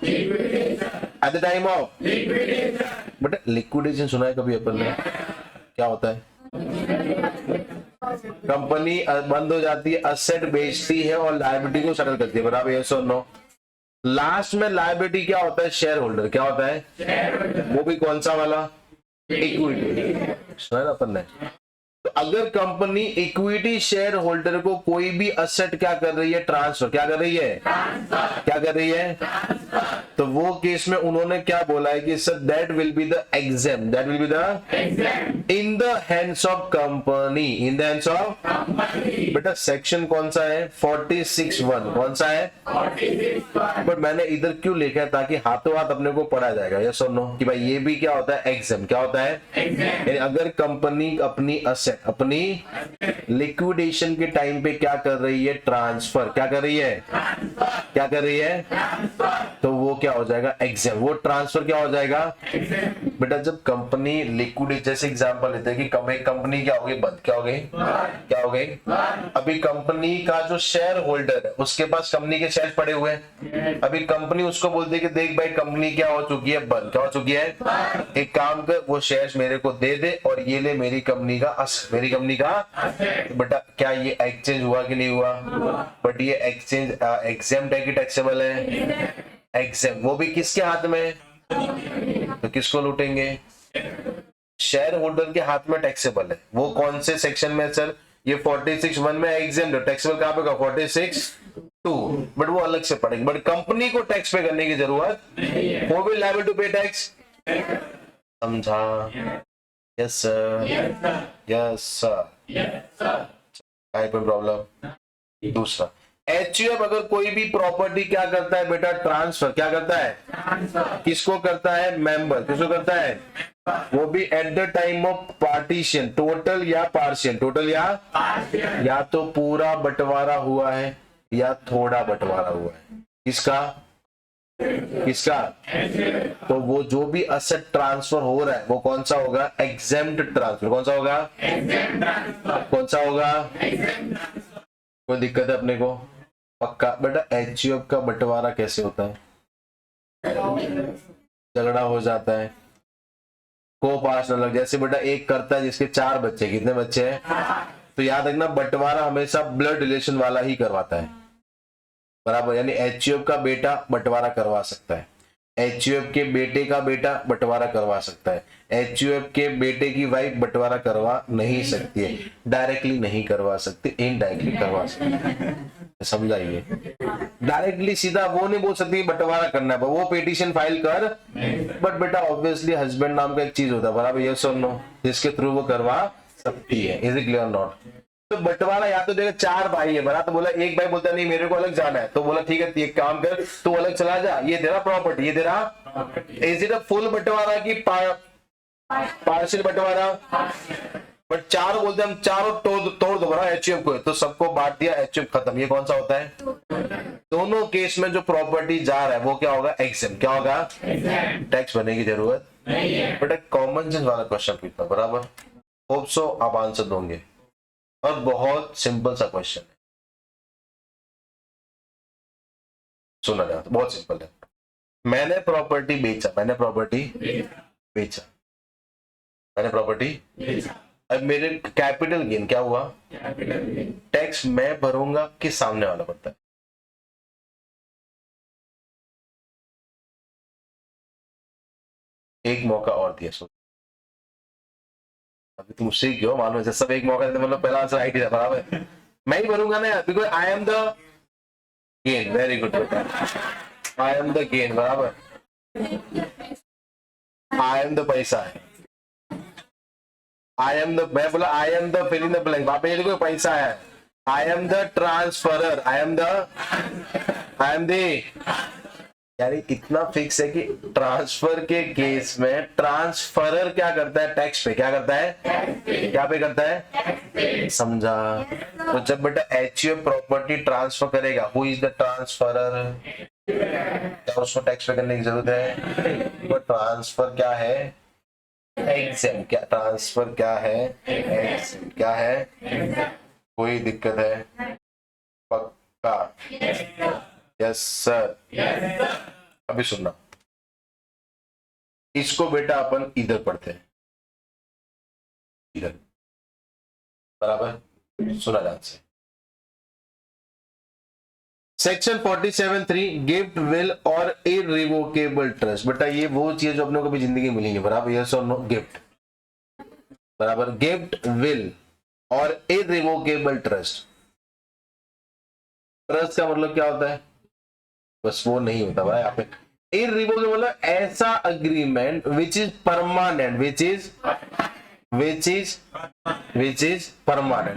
बेटा लिक्विडेशन सुना है कभी अपन ने? क्या होता है? कंपनी बंद हो जाती है, असेट बेचती है और लायबिलिटी को सेटल करती है। बराबर? यस और नो? लास्ट में लायबिलिटी क्या होता है? Share holder. क्या होता है? वो भी कौन सा वाला? इक्विटी। सुना है ना अपन ने? तो अगर कंपनी इक्विटी शेयर होल्डर को कोई भी असेट क्या कर रही है? ट्रांसफर। क्या कर रही है? क्या कर रही है? तो वो केस में उन्होंने क्या बोला है कि sir that will be the exempt. That will be the in the hands of company. In the hands of बेटा सेक्शन कौन सा है? 46(1). कौन सा है? 46(1). बट मैंने इधर क्यों लिखा है? ताकि हाथों हाथ अपने को पढ़ा जाएगा। यस और नो? कि भाई ये भी क्या होता है? एग्जेम्प्ट। क्या होता है? यानी अगर कंपनी अपनी असेट अपनी लिक्विडेशन के टाइम पे क्या कर रही है? ट्रांसफर। क्या कर रही है? क्या कर रही है? तो वो क्या हो जाएगा? एग्जेम्प्ट। वो ट्रांसफर क्या हो जाएगा? बेटा जब कंपनी लिक्विडेट, जैसे एग्जांपल लेते हैं कि कंपनी क्या हो गई? बंद। क्या हो गई? क्या हो गई? अभी कंपनी का जो शेयर होल्डर है उसके पास कंपनी के शेयर पड़े हुए हैं। अभी कंपनी उसको बोलती है कि देख भाई कंपनी क्या हो चुकी है? बंद। क्या हो चुकी है? एक काम कर, वो शेयर्स मेरे को दे दे और ये ले मेरी कंपनी का बेटा क्या ये एक्सचेंज हुआ कि नहीं हुआ? बट ये एक्सचेंज एग्जेम्प्ट है कि टैक्सेबल है? एग्जेम्प्ट। वो भी किसके हाथ में? तो किसको लूटेंगे? शेयर होल्डर के हाथ में टैक्सेबल है। वो कौन से सेक्शन में सर? ये 46(1) में एग्जेम्प्ट है। टैक्सेबल कहां पे होगा? 46(2). बट वो अलग से पड़ेंगे। बट कंपनी को टैक्स पे करने की जरूरत नहीं है। वो भी लायबल टू पे टैक्स। समझा? Yes sir. Yes sir. कोई प्रॉब्लम? दूसरा एचयूएफ अगर कोई भी प्रॉपर्टी क्या करता है बेटा? ट्रांसफर। क्या करता है? किसको करता है? मेंबर। किसको करता है? वो भी at the time of partition. Total या पार्शियल? टोटल या तो पूरा बंटवारा हुआ है या थोड़ा बंटवारा हुआ है। किसका? तो वो जो भी असेट ट्रांसफर हो रहा है वो कौन सा होगा? Exempt transfer. कौन सा होगा? कौन सा होगा? कोई दिक्कत है अपने को? पक्का? बेटा एचयूएफ का बंटवारा कैसे होता है? झगड़ा हो जाता है, को पास न लग। जैसे बेटा एक करता है जिसके 4 बच्चे। कितने बच्चे हैं? तो याद रखना बंटवारा हमेशा ब्लड रिलेशन वाला ही करवाता है। बराबर? यानी एचयूएफ का बेटा बंटवारा करवा सकता है, एचयूएफ के बेटे का बेटा बंटवारा करवा सकता है, एचयूएफ के बेटे की वाइफ बंटवारा करवा नहीं सकती है। डायरेक्टली नहीं करवा सकती, इनडायरेक्टली करवा सकती है। समझाइए? डायरेक्टली सीधा वो नहीं बोल सकती बंटवारा करना है, वो पिटीशन फाइल कर। बट बेटा ऑब्वियसली हस्बैंड नाम का एक चीज होता है। बराबर? यस और नो? जिसके थ्रू वो करवा सकती है। Is it clear not? तो बंटवारा या तो देखो 4 भाई है बना, तो बोला एक भाई बोलता नहीं मेरे को अलग जाना है, तो बोला ठीक है एक काम कर तू अलग चला जा, ये तेरा प्रॉपर्टी, ये तेरा। इज इट अ फुल बंटवारा की पार्शियल बंटवारा? बट 4 बोलते हम चारों तोड़ दो बना एचयूएफ को, तो सबको बांट दिया, एचयूएफ खत्म। ये कौन सा होता है? दोनों केस में जो प्रॉपर्टी जा रहा है वो क्या होगा, एग्जेम्प्ट। क्या होगा, टैक्स भरने की जरूरत नहीं है। बट एक कॉमन सेंस वाला क्वेश्चन पूछना, बराबर। होप सो आप आंसर दोगे, और बहुत सिंपल सा क्वेश्चन है, सुना जाए तो बहुत सिंपल है। मैंने प्रॉपर्टी बेचा, मैंने प्रॉपर्टी बेचा, मैंने प्रॉपर्टी बेचा। अब मेरे कैपिटल गेन क्या हुआ, टैक्स मैं भरूंगा कि सामने वाला भरता है? एक मौका और दिया, सोच। अभी तुम उससे क्यों मालूम है, सब एक मौका देते, मतलब पहला आंसर राइट है, बराबर। मैं ही भरूंगा ना यार, because I am the gain. Very good बेटा, आई एम द गेन, बराबर। आई एम द पैसा है, आई एम द, मैं बोला I am the fill in the blank, वहां पे ये देखो पैसा है। I am the transferor, I am the यानी इतना फिक्स है कि ट्रांसफर के केस में ट्रांसफरर क्या करता है, टैक्स पे क्या करता है, क्या पे करता है, समझा। तो जब बेटा एचयूएफ प्रॉपर्टी ट्रांसफर करेगा, हु इज द ट्रांसफरर, क्या उसको टैक्स पे करने की जरूरत है? तो ट्रांसफर क्या है, एग्जेम्प्ट। क्या ट्रांसफर क्या है, एग्जेम्प्ट। क्या है, कोई दिक्कत है? पक्का? Yes sir. अभी सुनना, इसको बेटा अपन इधर पढ़ते हैं, इधर, बराबर। सुना ध्यान से, सेक्शन 47(3) गिफ्ट, विल और इररिवोकेबल ट्रस्ट। बेटा ये वो चीज जो अपने को भी जिंदगी में मिलेंगे, बराबर। यस और नो, गिफ्ट, बराबर। गिफ्ट, विल और इररिवोकेबल ट्रस्ट। ट्रस्ट का मतलब क्या होता है, बस वो नहीं होता भाई यहाँ पे। इररिवोकेबल मतलब ऐसा agreement which is permanent, which is permanent,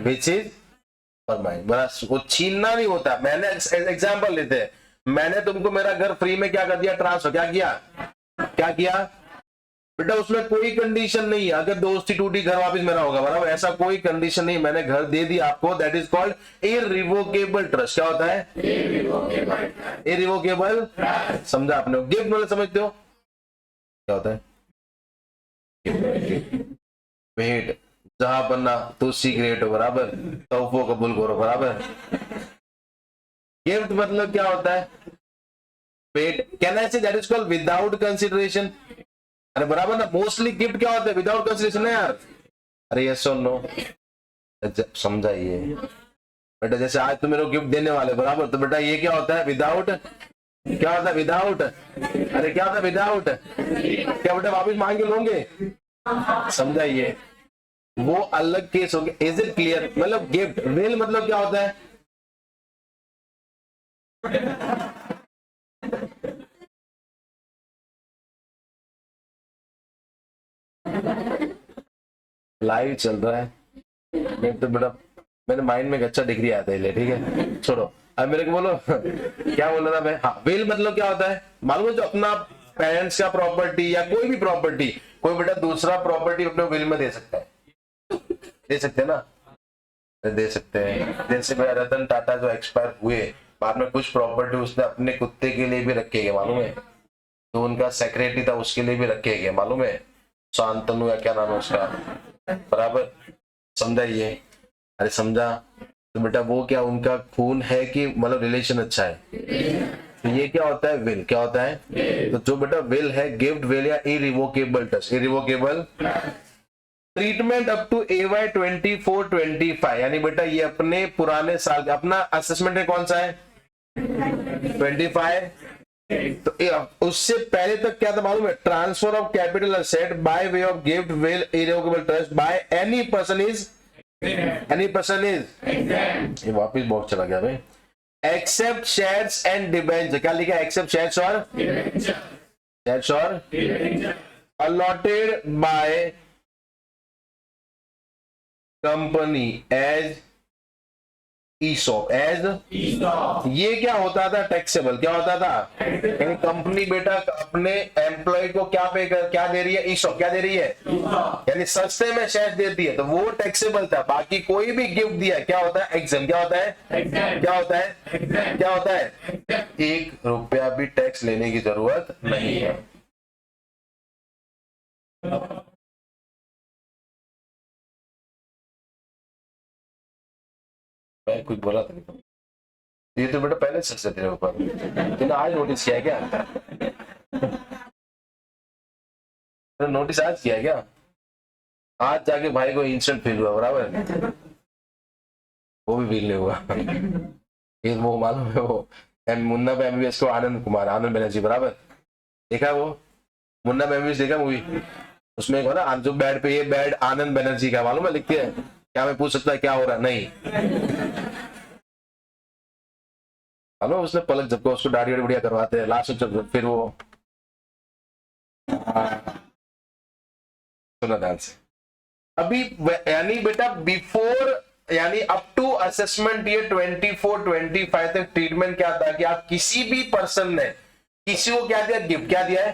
which is permanent, बस वो छीनना नहीं होता। मैंने एग्जांपल लेते हैं, मैंने तुमको मेरा घर फ्री में क्या कर दिया, ट्रांसफर। क्या किया, क्या किया बेटा, उसमें कोई कंडीशन नहीं है, अगर दोस्ती टूटी घर वापस मेरा होगा, बराबर। ऐसा कोई कंडीशन नहीं, मैंने घर दे दिया आपको, that is called irrevocable trust. क्या होता है, इररिवोकेबल। समझा आपने? गिफ्ट मतलब समझते हो क्या होता है, भेंट, जहां बनना तो सीक्रेट हो, बराबर। तोहफो कबूल करो, बराबर। गिफ्ट मतलब क्या होता है, paid. Can I say that is called without consideration? अरे बराबर ना, मोस्टली गिफ्ट क्या होता है, विदाउट कंसिडरेशन ना यार। अरे यस और नो, समझाइए बेटा। जैसे आज तुम मेरे को गिफ्ट देने वाले, बराबर, तो बेटा ये क्या होता है, विदाउट। क्या होता है विदाउट? अरे क्या होता है विदाउट? क्या बेटा वापिस मांग के लोगे? समझाइए, वो अलग केस हो गया। Is it clear? मतलब गिफ्ट, विल मतलब क्या होता है, लाइव चल रहा है नहीं तो बेटा मेरे माइंड में एक अच्छा डिग्री आता है, ठीक है छोड़ो। अब मेरे को बोलो क्या बोल रहा था मैं। हाँ, विल मतलब क्या होता है, मालूम है, जो अपना पेरेंट्स का प्रॉपर्टी या कोई भी प्रॉपर्टी, कोई बेटा दूसरा प्रॉपर्टी अपने विल में दे सकता है, दे सकते हैं ना, दे सकते हैं। जैसे मेरा रतन टाटा जो एक्सपायर हुए, बाद में कुछ प्रॉपर्टी उसने अपने कुत्ते के लिए भी रखे गए, मालूम है। तो उनका सेक्रेटरी था, उसके लिए भी रखे गए, मालूम है, शांतनु या क्या नाम है उसका, बराबर। समझाइए, अरे समझा। तो बेटा वो क्या उनका खून है कि मतलब रिलेशन अच्छा है, तो ये क्या होता है, विल। क्या होता है, तो जो बेटा विल है, गिफ्ट, विल या irrevocable trust, irrevocable treatment up to AY 24-25, यानी बेटा ये अपने पुराने साल, अपना असेसमेंट है कौन सा है, 25। तो उससे पहले तक क्या था मालूम है, transfer of capital asset by way of gift, will, irrevocable trust by any person is, ये वापिस बॉक्स चला गया भाई। एक्सेप्ट शेयर्स एंड डिबेंचर, क्या लिखा है, एक्सेप्ट शेयर्स और allotted by company as ESOP as ये क्या होता था, टैक्सेबल। क्या होता था, यानी कंपनी बेटा अपने एम्प्लॉय को क्या पे कर, क्या दे रही है, ईसॉप क्या दे रही है, यानी सस्ते में शेयर देती है, तो वो टैक्सेबल था। बाकी कोई भी गिफ्ट दिया क्या होता है, एग्जाम। क्या होता है, क्या होता है, क्या होता है, 1 रुपया भी टैक्स लेने की जरूरत नहीं है। मैं कुछ बोला था, ये तो बेटा पहले सच से तेरे ऊपर, तूने आज नोटिस किया क्या, नोटिस आज किया क्या, आज जाके भाई को इंस्टेंट फील हुआ, बराबर, वो भी फील नहीं हुआ। ये वो मालूम है, वो मुन्ना पे एमबीबीएस को आनंद कुमार, आनंद बनर्जी, बराबर, देखा वो मुन्ना पे एमबीबीएस, देखा मूवी, उसमें एक ना जो बेड पे, ये बेड आनंद बनर्जी का, मालूम है, लिखते हैं, क्या मैं पूछ सकता है क्या हो रहा, नहीं, हेलो, उसने पलक झपको, उसको दाढ़ी वाड़ी बढ़िया करवाते हैं, लास्ट में फिर वो सुना ध्यान से, अभी यानी बेटा बिफोर, यानी अप टू असेसमेंट ये 24-25 तक ट्रीटमेंट क्या था कि आप किसी भी पर्सन ने किसी को क्या दिया, गिफ्ट क्या दिया है,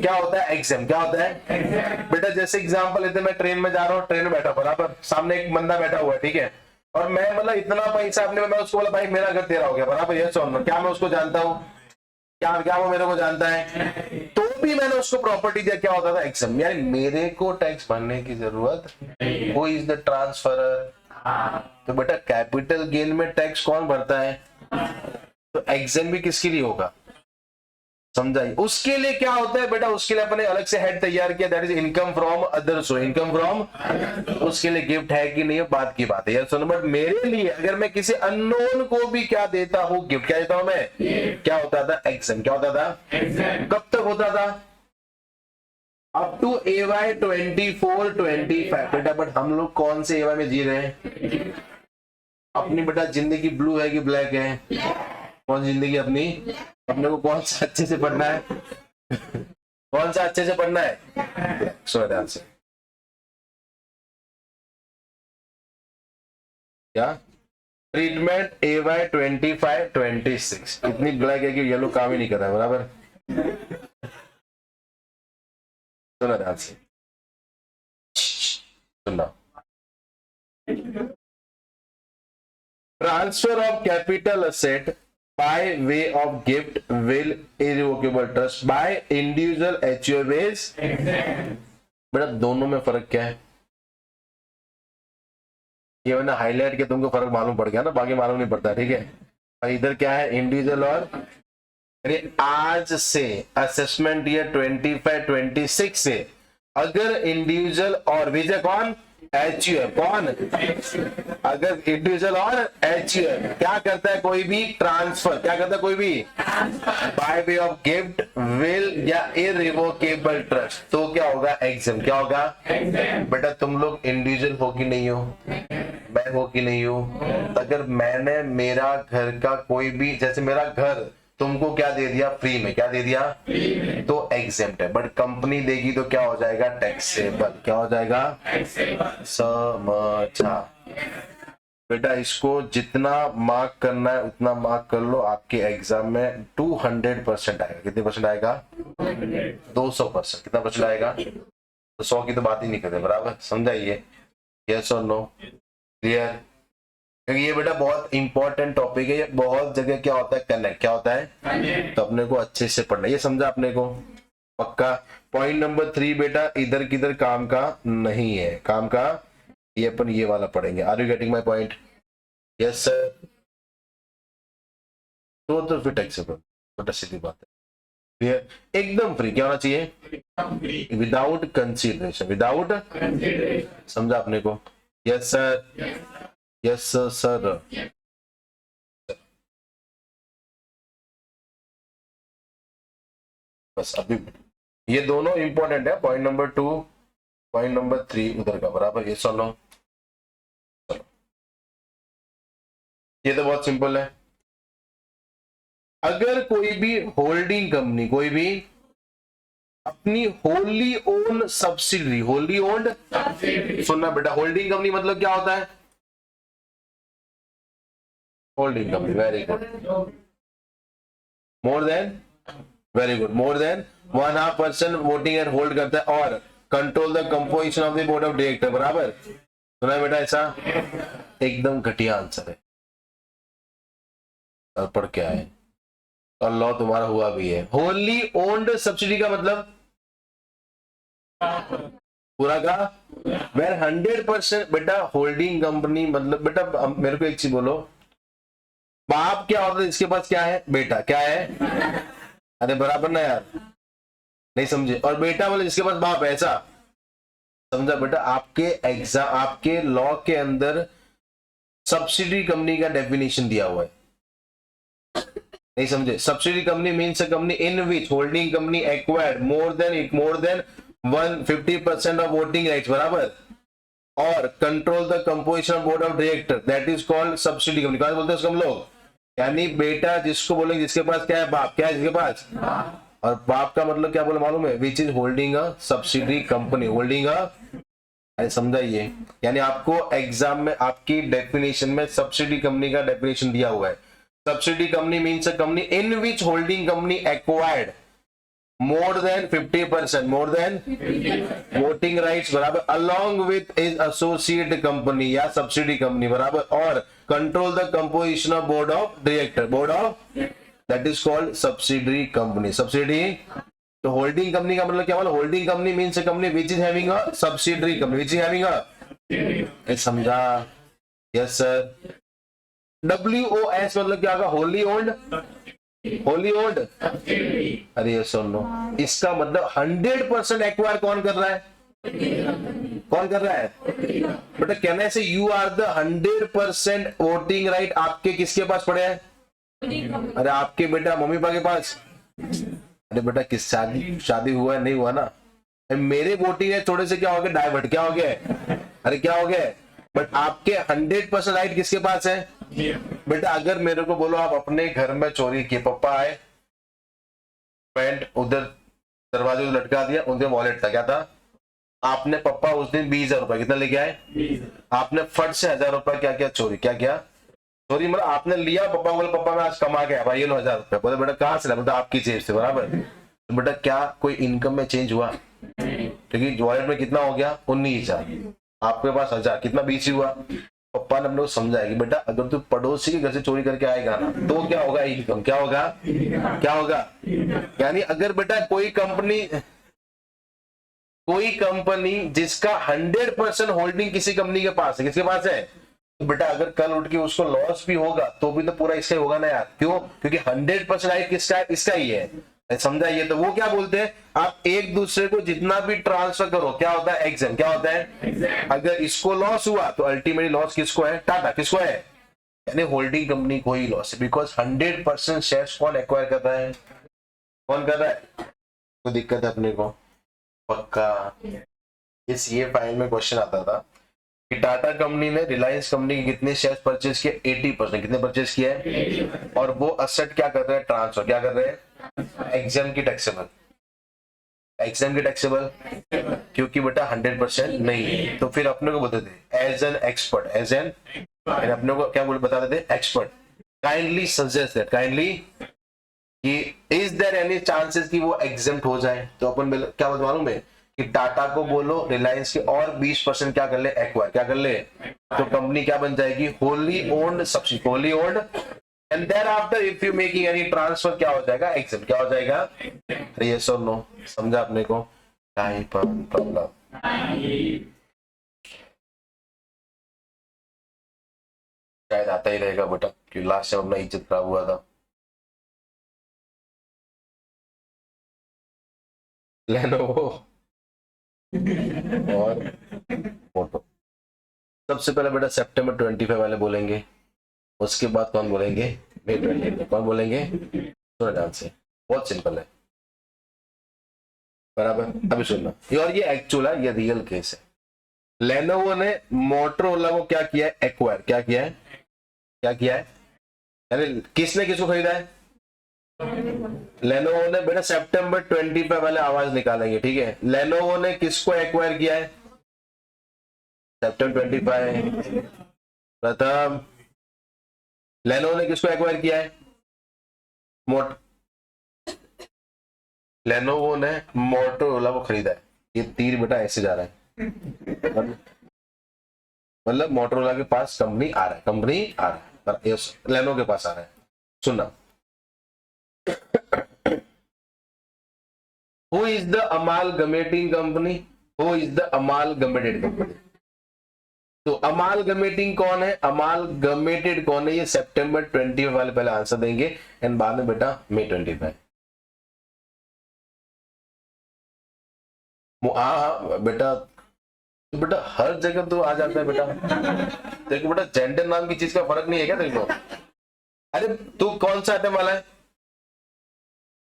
क्या होता है, एग्जाम। क्या होता है बेटा, जैसे एग्जांपल लेते, मैं ट्रेन में जा रहा हूँ, ट्रेन में बैठा, बराबर, सामने एक बंदा बैठा हुआ है, ठीक है, और मैं मतलब इतना पैसा अपने, मैं उसको बोला भाई मेरा घर तेरा हो गया, बराबर, ये सुन, क्या मैं उसको जानता हूँ, क्या क्या वो मेरे को जानता है, तो भी मैंने उसको प्रॉपर्टी दिया, क्या होता था, एग्जाम, यानी मेरे को टैक्स भरने की जरूरत, वो इज द ट्रांसफरर। तो बेटा कैपिटल गेन में टैक्स कौन भरता है, तो एग्जाम भी किसके लिए होगा, समझाइए। उसके लिए क्या होता है बेटा, उसके लिए अपने अलग से हेड तैयार किया, that is income from others, income from, उसके लिए गिफ्ट है कि नहीं, बात की बात है यार, सुनो, बट मेरे लिए अगर मैं किसी अननोन को भी क्या देता हूँ, गिफ्ट क्या देता हूं मैं, क्या होता था, एग्जाम। क्या होता था, कब तक होता था, अप टू AY 24-25 बेटा, बट हम लोग कौन से AY में जी रहे हैं, अपनी बेटा जिंदगी ब्लू है कि ब्लैक है, कौन जिंदगी अपनी, अपने को कौन सा अच्छे से पढ़ना है, कौन सा अच्छे से पढ़ना है, सुनो ध्यान से, क्या ट्रीटमेंट AY 25-26 इतनी ब्लैक है कि येलो काम ही नहीं कर रहा है, बराबर, सुनो ध्यान से, सुनना, transfer of capital asset by way of gift, will, irrevocable trust by individual HUFs। बेटा दोनों में फर्क क्या है, ये मैंने हाईलाइट किया, तुमको फर्क मालूम पड़ गया ना, बाकी मालूम नहीं पड़ता, ठीक है। इधर क्या है, इंडिविजुअल और, आज से असेसमेंट ईयर 25-26 से अगर इंडिविजुअल और विजय कौन, HUF कौन, अगर इंडिविजुअल और HUF क्या करता है, कोई भी ट्रांसफर, क्या करता है कोई भी, by way of gift, will या इररिवोकेबल ट्रस्ट, तो क्या होगा, एग्जाम। क्या होगा, बेटा तुम लोग इंडिविजुअल हो कि नहीं हो, मैं हो कि नहीं हो, अगर मैंने मेरा घर का कोई भी, जैसे मेरा घर तुमको क्या दे दिया, फ्री में, क्या दे दिया, तो एग्जेम्प्ट है, बट कंपनी देगी तो क्या हो जाएगा, टैक्सेबल। क्या हो जाएगा, समझा बेटा, इसको जितना मार्क करना है उतना मार्क कर लो, आपके एग्जाम में 200% आएगा। कितने परसेंट आएगा, 200%। कितना परसेंट आएगा, तो 100 की तो बात ही नहीं करते, बराबर, समझाइए, यस और नो, क्लियर, क्योंकि ये बेटा बहुत इंपॉर्टेंट टॉपिक है, ये बहुत जगह क्या होता है, कनेक्ट, क्या होता है, तो अपने को अच्छे से पढ़ना, ये समझा अपने को, पक्का। पॉइंट नंबर 3 बेटा इधर किधर काम का नहीं है, काम का ये अपन ये वाला पढ़ेंगे। Are you getting my point, yes sir, तो फिर टैक्सेबल, छोटा सीधी बात है, क्लियर, एकदम फ्री। क्या होना चाहिए, विदाउट कंसीडरेशन, विदाउट, समझा अपने को, यस सर, यस सर, बस अभी ये दोनों इंपॉर्टेंट है, पॉइंट नंबर 2, पॉइंट नंबर 3 उधर का, बराबर, ये सुन लो, चलो ये तो बहुत सिंपल है। अगर कोई भी होल्डिंग कंपनी, कोई भी अपनी Holi own subsidiary, wholly owned, सुनना बेटा, होल्डिंग कंपनी मतलब क्या होता है, holding company, very good, more than, very good, more than 1.5% voting and hold करता है और control the composition of the board of director, बराबर सुना है बेटा ऐसा? एकदम घटिया आंसर है, और पढ़ क्या है, और लॉ तुम्हारा हुआ भी है। होली ओन्ड सब्सिडी का मतलब पूरा का वेर 100%, बेटा होल्डिंग कंपनी मतलब, बेटा मेरे को एक चीज बोलो, बाप क्या होता है इसके पास, क्या है बेटा, क्या है, अरे बराबर ना यार, नहीं समझे, और बेटा बोले जिसके पास बाप है, ऐसा समझा बेटा? आपके एग्जाम, आपके लॉ के अंदर सब्सिडी कंपनी का डेफिनेशन दिया हुआ है, नहीं समझे? Subsidy company means a company in which holding company acquired more then 150% of voting rights, बराबर, और control the composition of board of director, that is called subsidy company. क्या बोलते हैं उसको हम लोग? यानी बेटा जिसको बोलेंगे जिसके पास क्या है, बाप, क्या है जिसके पास, और बाप का मतलब क्या बोले मालूम है? Which is holding a subsidy company, holding a, अरे समझाइए, यानी आपको एग्जाम में आपकी डेफिनेशन में सब्सिडी कंपनी का डेफिनेशन दिया हुआ है। Subsidy company means a company in which holding company acquired more than 50%, more than voting rights, बराबर, along with is associate company या सब्सिडी कंपनी, बराबर, और control the composition of board of director, board of, that is called subsidiary company, subsidy. तो holding company का मतलब क्या? मतलब holding company means a company which is having a subsidiary company, which is having a, समझा? Yes sir. WOS मतलब क्या होगा? Holi old, Holi old, अरे ये सुन लो, इसका मतलब 100% एक्वायर कौन कर रहा है? कौन कर रहा है बेटा? कहने से you are the 100% voting right आपके किसके पास पड़े हैं? अरे आपके बेटा मम्मी पापा के पास। अरे बेटा किस शादी हुआ है, नहीं हुआ ना? मेरे वोटिंग है थोड़े से क्या हो गया, डाइवर्ट, क्या हो गया, अरे क्या हो गया, बट आपके 100% राइट किसके पास है? बेटा अगर मेरे को बोलो आप अपने घर में चोरी किए, पप्पा आए, पैंट उधर दरवाजे को लटका दिया, उनके वॉलेट था, क्या था? आपने पप्पा उस दिन 20,000 रुपए कितना लेके आए? आपने फट से 1,000 रुपए क्या क्या चोरी, क्या क्या चोरी, मतलब आपने लिया, पप्पा बोले पप्पा मैं आज कमा गया भाई, ये लो 1,000 रुपए, बोले बेटा कहाँ से लाया? मतलब आपकी जेब से, बराबर। तो बेटा क्या कोई इनकम में चेंज हुआ? क्योंकि वॉलेट में कितना हो गया? 19,000, आपके पास 1,000, कितना 20 हुआ। पप्पा ने अपने को समझाया कि बेटा अगर तू पड़ोसी के घर से चोरी करके आएगा ना तो क्या होगा? इनकम, क्या होगा, क्या होगा? यानी अगर बेटा कोई कंपनी जिसका 100% होल्डिंग किसी कंपनी के पास है, किसके पास है? तो बेटा अगर कल उठ के उसको लॉस भी होगा तो भी तो पूरा इसका होगा ना यार, क्यों? क्योंकि 100% राइट किसका है? इसका ही है, समझाइए। तो वो क्या बोलते हैं, आप एक दूसरे को जितना भी ट्रांसफर करो क्या होता है? एग्जाम, क्या होता है? अगर इसको लॉस हुआ तो अल्टीमेटली लॉस किसको है? टाटा, किसको है? यानी होल्डिंग कंपनी को ही लॉस है, बिकॉज 100% शेयर्स कौन एक्वायर कर रहा है? कौन कर रहा है? तो दिक्कत है अपने को पक्का। इस ये फाइल में क्वेश्चन आता था कि टाटा कंपनी ने रिलायंस कंपनी के कितने शेयर परचेज किए? 80%, कितने परचेज किया है? और वो असेट क्या कर रहे हैं? ट्रांसफर, क्या कर रहे हैं? एग्जाम की टैक्सेबल, एग्जाम की टैक्सेबल, क्योंकि बेटा 100% नहीं है। तो फिर अपने को बोलते थे as an expert, as an, अपने को क्या बोल बता देते? Expert, kindly suggest that, kindly कि इज देयर एनी चांसेस कि वो एग्जेम्प्ट हो जाए? तो अपन क्या बोलते मालूम है कि टाटा को बोलो रिलायंस के और 20% क्या कर ले? एक्वायर, क्या कर ले? तो कंपनी क्या बन जाएगी? Wholly owned subsidy, wholly owned, and thereafter if you making any transfer क्या हो जाएगा? एग्जाम, क्या हो जाएगा? यस और नो, समझा अपने को? क्या ही प्रॉब्लम? शायद आता ही रहेगा बेटा, क्योंकि लास्ट टाइम अपना इज्जत खराब हुआ था। लेनोवो और फोटो। सबसे पहले बेटा सितंबर 25 वाले बोलेंगे, उसके बाद कौन बोलेंगे? May 20, कौन बोलेंगे? सुनो ध्यान से, बहुत सिंपल है, बराबर। अभी सुनना, ये और ये एक्चुअल है, ये रियल केस है। लेनोवो ने मोटरोला को क्या किया है? एक्वायर, क्या किया है? क्या किया है? यानी किसने किसको खरीदा है? लेनोवो ने बेटा सितंबर 25 वाले आवाज निकालेंगे, ठीक है? लेनोवो ने किसको एक्वायर किया है? सितंबर 25 प्रथम लेनोवो ने किसको एक्वायर किया है? लेनोवो ने मोटोरोला को खरीदा है। ये तीर बेटा ऐसे जा रहा है, मतलब मोटोरोला के पास कंपनी आ रहा है, लेनोवो के पास आ रहा है। सुनना, who is the amalgamating company? Who is the amalgamated company? तो अमालगमेटिंग कौन है, अमालगमेटेड कौन है? ये सितंबर 25 वाले पहले आंसर देंगे एंड बाद में बेटा मई 25। हाँ बेटा, तो बेटा हर जगह तो आ जाता है बेटा। देखो बेटा, जेंडर नाम की चीज का फर्क नहीं है क्या तेरे को? अरे तू कौन सा आइटम वाला है?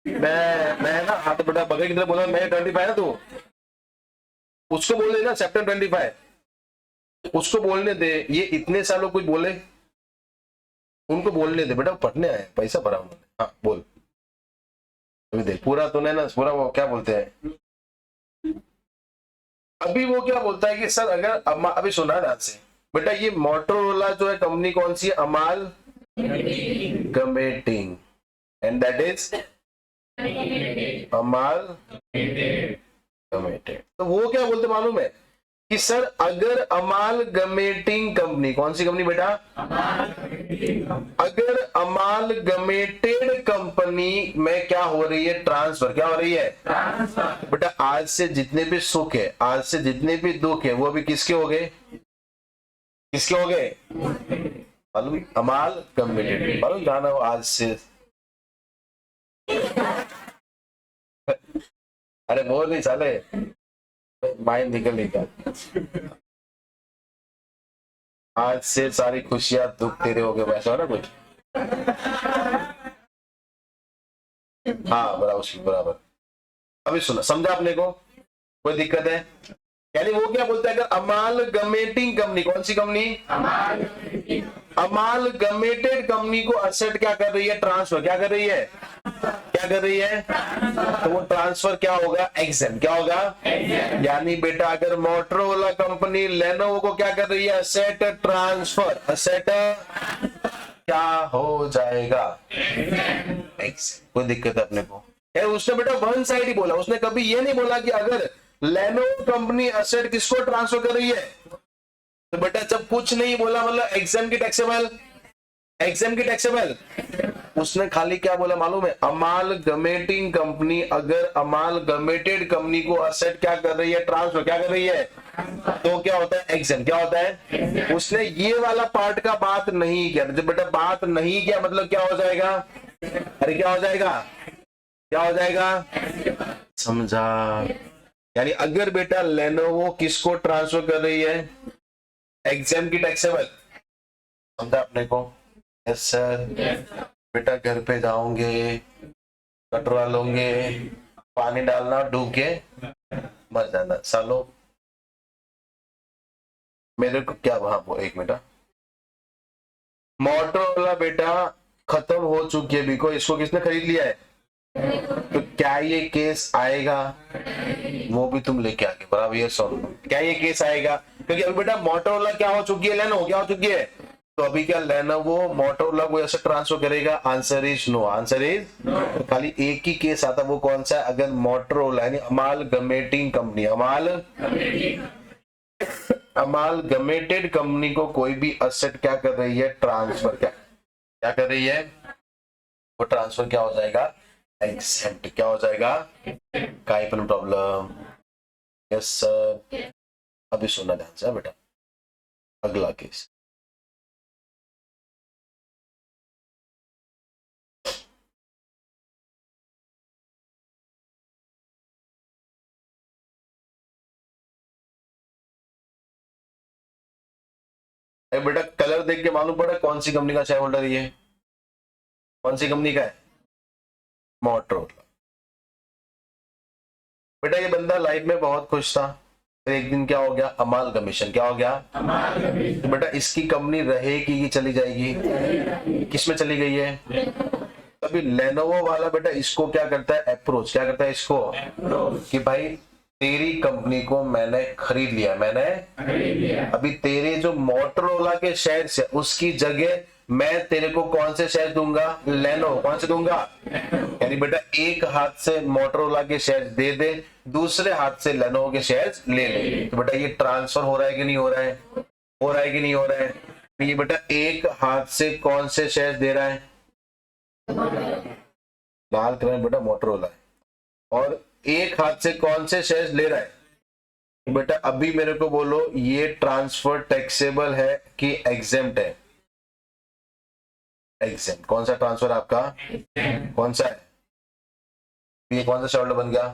मैं ना, हाँ तो बेटा बगल की तरफ बोला, मैं 25 ना, तू उसको बोल देना सितंबर 25, उसको बोलने दे। ये इतने सालों कुछ बोले, उनको बोलने दे बेटा, पढ़ने आए, पैसा भरा उन्होंने। हाँ बोल, अभी देख पूरा तो नहीं ना, पूरा वो क्या बोलते हैं अभी, वो क्या बोलता है कि सर अगर अभी सुना ध्यान से बेटा, ये मोटोरोला जो है कंपनी कौन सी है? अमालगमेटिंग, एंड दैट इज अमालगमेटेड। तो वो क्या बोलते मालूम है कि सर अगर अमालगमेटिंग कंपनी, कौन सी कंपनी बेटा? अगर अमालगमेटेड कंपनी में क्या हो रही है? ट्रांसफर। क्या हो रही है? ट्रांसफर। बेटा आज से जितने भी सुख है, आज से जितने भी दुख है, वो भी किसके हो गए? किसके हो गए मालूम? अमालगमेटेड। मालूम गाना वो आज से अरे वो नहीं साले, माइंड निकल नहीं गया। आज से सारी खुशियां दुख तेरे हो गए, वैसा ना कुछ। हाँ बराबर बराबर। अभी सुना, समझा आपने को? कोई दिक्कत है? यानी वो क्या बोलता है, अगर अमालगमेटिंग कंपनी, कौन सी कंपनी? अमालगमेटेड कंपनी को असेट क्या कर रही है? ट्रांसफर। क्या कर रही है? क्या कर रही है? तो वो ट्रांसफर क्या होगा? एग्जेम्प्ट। क्या होगा? यानी बेटा अगर मोटोरोला कंपनी लेनोवो को क्या कर रही है? Asset transfer. असेट क्या हो जाएगा? एग्जेम्प्ट। कोई दिक्कत है अपने को? यार उसने बेटा वन साइड ही बोला, उसने कभी ये नहीं बोला कि अगर लेनोवो कंपनी असेट किसको ट्रांसफर कर रही है। तो बेटा जब कुछ नहीं बोला मतलब एग्जाम की टैक्सेबल, एग्जाम की टैक्सेबल। उसने खाली क्या बोला मालूम है? अमालगमेटिंग कंपनी अगर अमालगमेटेड कंपनी को असेट क्या कर रही है? ट्रांसफर। क्या कर रही है? तो क्या होता है? एग्जाम। क्या होता है? उसने ये वाला पार्ट का बात नहीं किया। जब बेटा बात नहीं किया मतलब क्या हो जाएगा? अरे क्या हो जाएगा? क्या हो जाएगा? समझा? यानी अगर बेटा लेनोवो किसको ट्रांसफर कर रही है? एग्जाम की टैक्सेबल। समझा अपने को? Yes sir. बेटा घर पे जाओगे, कटोरा लोगे, पानी डालना, डूब के मर जाना सालो। मेरे को क्या वहां एक मिनट, मोटोरोला बेटा खत्म हो चुकी है बिको, इसको किसने खरीद लिया है? तो क्या ये केस आएगा? वो भी तुम लेके आगे बराबर। ये सुन, क्या ये केस आएगा? क्योंकि अभी बेटा मोटोरोला क्या हो चुकी है? लेनोवो क्या हो चुकी है? तो अभी क्या लेनोवो मोटोरोला को ऐसे ट्रांसफर करेगा? Answer is no. Answer is तो खाली एक ही केस आता, वो कौन सा है? अगर मोटोरोला यानी अमालगमेटिंग कंपनी, अमालगमेटेड कंपनी को कोई भी असेट क्या कर रही है? ट्रांसफर। क्या कर रही है? वो ट्रांसफर क्या हो जाएगा? एग्जेम्प्ट। क्या हो जाएगा? काई पण प्रॉब्लम? Yes sir. अभी सुनना ध्यान से बेटा, अगला केस। बेटा कलर देख के मालूम पड़ा कौन सी कंपनी का शेयर होल्डर ये? कौन सी कंपनी का है? मोटोरोला। बेटा ये बंदा लाइफ में बहुत खुश था, फिर एक दिन क्या हो गया? अमालगमेशन। क्या हो गया? तो बेटा इसकी कंपनी रहेगी कि चली जाएगी? किसमें चली गई है? अभी लेनोवो वाला बेटा इसको क्या करता है? अप्रोच। क्या करता है इसको? कि भाई तेरी कंपनी को मैंने खरीद लिया, अभी तेरे जो मोटोरोला के शेयर है उसकी जगह मैं तेरे को कौन से शेयर दूंगा, लेनो, कौन से दूंगा, यानी बेटा एक हाथ से मोटरोला के शेयर दे दे, दूसरे हाथ से लेनो के शेयर ले ले। तो बेटा ये ट्रांसफर हो रहा है कि नहीं हो रहा है, हो रहा है कि नहीं हो रहा है। ये बेटा एक हाथ से कौन से शेयर दे रहा है, लाल कलर बेटा मोटरोला है, और एक हाथ से कौन से शेयर ले रहा है। बेटा अभी मेरे को बोलो ये ट्रांसफर टैक्सेबल है कि एग्जेम्प्ट है, एग्जेम्प्ट। कौन सा ट्रांसफर आपका, कौन सा है, ये कौन सा शेयर बन गया,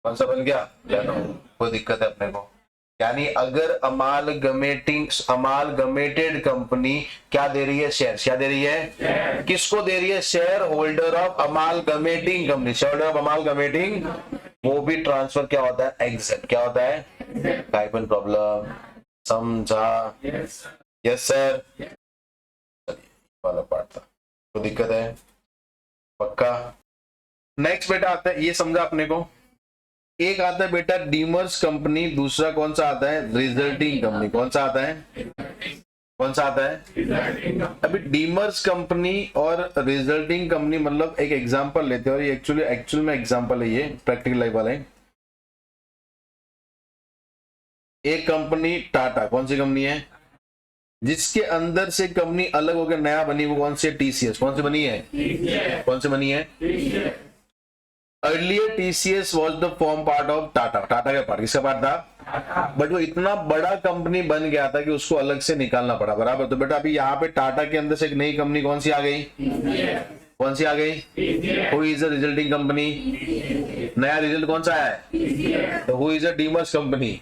कौन सा बन गया, कोई दिक्कत है अपने को। यानी अगर अमालगमेटेड कंपनी क्या दे रही है, शेयर, क्या दे रही है, किसको दे रही है, shareholder of amalgamating company, shareholder of amalgamating, वो भी ट्रांसफर क्या होता है, एग्जेम्प्ट। क्या होता है, टाइपन प्रॉब्लम, समझा, यस सर, वाला पार्ट था, तो दिक्कत है पक्का। नेक्स्ट बेटा आता है, ये समझा अपने को, एक आता है बेटा डीमर्स कंपनी, दूसरा कौन सा आता है, रिजल्टिंग कंपनी। कौन सा आता है, कौन सा आता है, अभी डीमर्स कंपनी और रिजल्टिंग कंपनी, मतलब एक एग्जांपल लेते हैं, और ये एक्चुअल में एग्जांपल है, ये प्रैक्टिकल लाइफ वाला है। एक कंपनी टाटा, कौन सी कंपनी है, जिसके अंदर से कंपनी अलग होकर नया बनी, वो कौन सी, टीसीएस। कौन सी बनी है, कौन सी बनी है, earlier TCS was the form part of Tata, Tata का पार्ट, किसका पार्ट था, बट वो इतना बड़ा कंपनी बन गया था कि उसको अलग से निकालना पड़ा, बराबर। तो बेटा अभी यहाँ पे टाटा के अंदर से एक नई कंपनी कौन सी आ गई, कौन सी आ गई, who is the resulting company, नया रिजल्ट कौन सा है, तो हु इज अ डीमर्स कंपनी,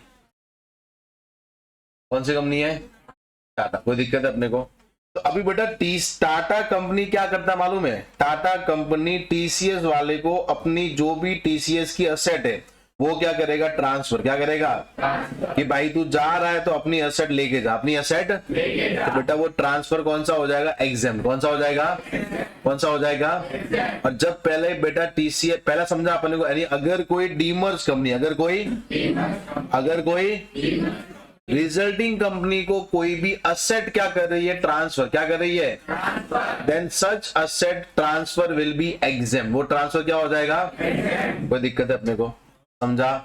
कौन सी कंपनी है, टाटा। कोई दिक्कत है अपने को। तो अभी बेटा टाटा कंपनी क्या करता है मालूम है, टाटा कंपनी टीसीएस वाले को अपनी जो भी टीसीएस की असेट है वो क्या करेगा, ट्रांसफर, क्या करेगा, कि भाई तू जा रहा है तो अपनी असेट लेके जा, अपनी असेट लेके जा। तो बेटा वो ट्रांसफर कौन सा हो जाएगा, एग्जेम्प्ट। कौन सा हो जाएगा, कौन सा हो जाएगा, और जब पहले बेटा टीसीएस, पहला समझा अपने को, यानी अगर कोई डीमर्स कंपनी, अगर कोई रिजल्टिंग कंपनी को कोई भी असेट क्या कर रही है, ट्रांसफर, क्या कर रही है, then such asset transfer will be exempt, वो ट्रांसफर क्या हो जाएगा, कोई दिक्कत है अपने को, समझा।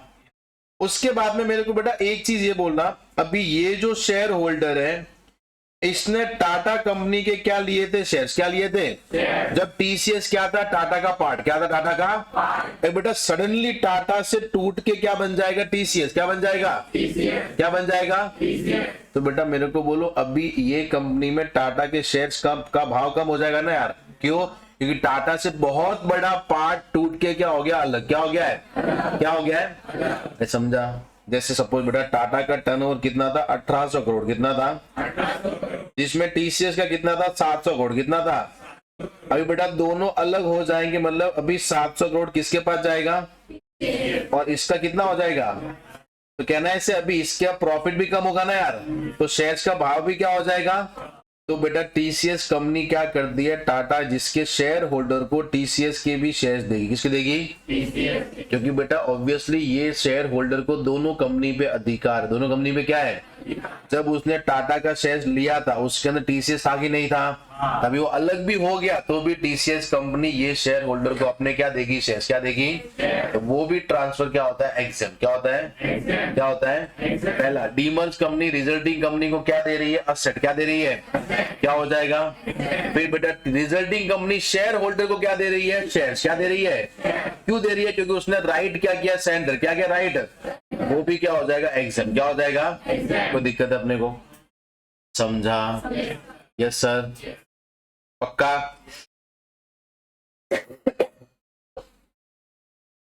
उसके बाद में मेरे को बेटा एक चीज ये बोलना, अभी ये जो शेयर होल्डर है इसने टाटा कंपनी के क्या लिए थे, शेयर्स, क्या लिए थे, जब टीसीएस क्या था, टाटा का पार्ट, क्या था, टाटा का, बेटा सडनली टाटा से टूट के क्या बन जाएगा, टीसीएस, क्या बन जाएगा, क्या बन जाएगा, तो बेटा मेरे को बोलो अभी ये कंपनी में टाटा के शेयर्स का भाव कम हो जाएगा ना यार, क्यों, क्योंकि टाटा से बहुत बड़ा पार्ट टूट के क्या हो गया, अलग, क्या हो गया है, क्या हो गया है, समझा। जैसे सपोज बेटा टाटा का टर्नओवर कितना था, 1800 करोड़, कितना था, जिसमें टीसीएस का कितना था, 700 करोड़, कितना था। अभी बेटा दोनों अलग हो जाएंगे, मतलब अभी 700 करोड़ किसके पास जाएगा, और इसका कितना हो जाएगा, तो कहना है इसे अभी इसका प्रॉफिट भी कम होगा ना यार, तो शेयर्स का भाव भी क्या हो जाएगा। तो बेटा टीसीएस कंपनी क्या कर दी है, टाटा जिसके शेयर होल्डर को टीसीएस के भी शेयर्स देगी, किसके देगी, क्योंकि बेटा ऑब्वियसली ये शेयर होल्डर को दोनों कंपनी पे अधिकार, दोनों कंपनी पे क्या है, जब उसने टाटा का शेयर लिया था उसके अंदर टीसीएस था कि नहीं था, अभी वो अलग भी हो गया तो भी टीसीएस कंपनी ये शेयर होल्डर को अपने क्या देगी, शेयर्स क्या देगी, तो वो भी ट्रांसफर क्या होता है, एग्जेम्प्ट। क्या होता है, क्या होता है, पहला डीमर्स कंपनी रिजल्टिंग कंपनी को क्या दे रही है, असेट, क्या दे रही है, क्या हो जाएगा। फिर बेटा रिजल्टिंग कंपनी शेयर होल्डर को क्या दे रही है, शेयर्स, क्या दे रही है, क्यों दे रही है, क्योंकि उसने राइट क्या किया, सेंडर क्या किया, राइट, वो भी क्या हो जाएगा, एग्जेम्प्ट। क्या हो जाएगा, कोई दिक्कत है अपने को, समझा, यस सर, पक्का।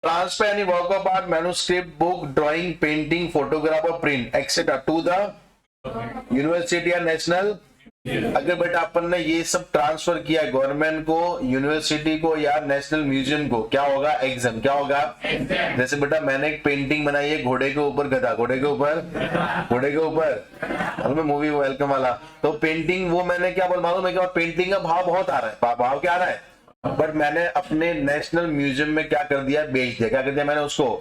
ट्रांसफर यानी work of art, manuscript, book, drawing, painting, photograph और print etcetera to the university या नेशनल। अगर बेटा अपन ने ये सब ट्रांसफर किया गवर्नमेंट को, यूनिवर्सिटी को या नेशनल म्यूजियम को, क्या होगा, एग्जाम, क्या होगा। जैसे बेटा मैंने एक पेंटिंग बनाई है घोड़े के ऊपर गधा, घोड़े के ऊपर मूवी वेलकम वाला, तो पेंटिंग वो मैंने क्या बोल मालूम है, पेंटिंग का भाव बहुत आ रहा है, भाव क्या आ रहा है, बट मैंने अपने नेशनल म्यूजियम में क्या कर दिया, बेच दिया, क्या कर दिया मैंने उसको,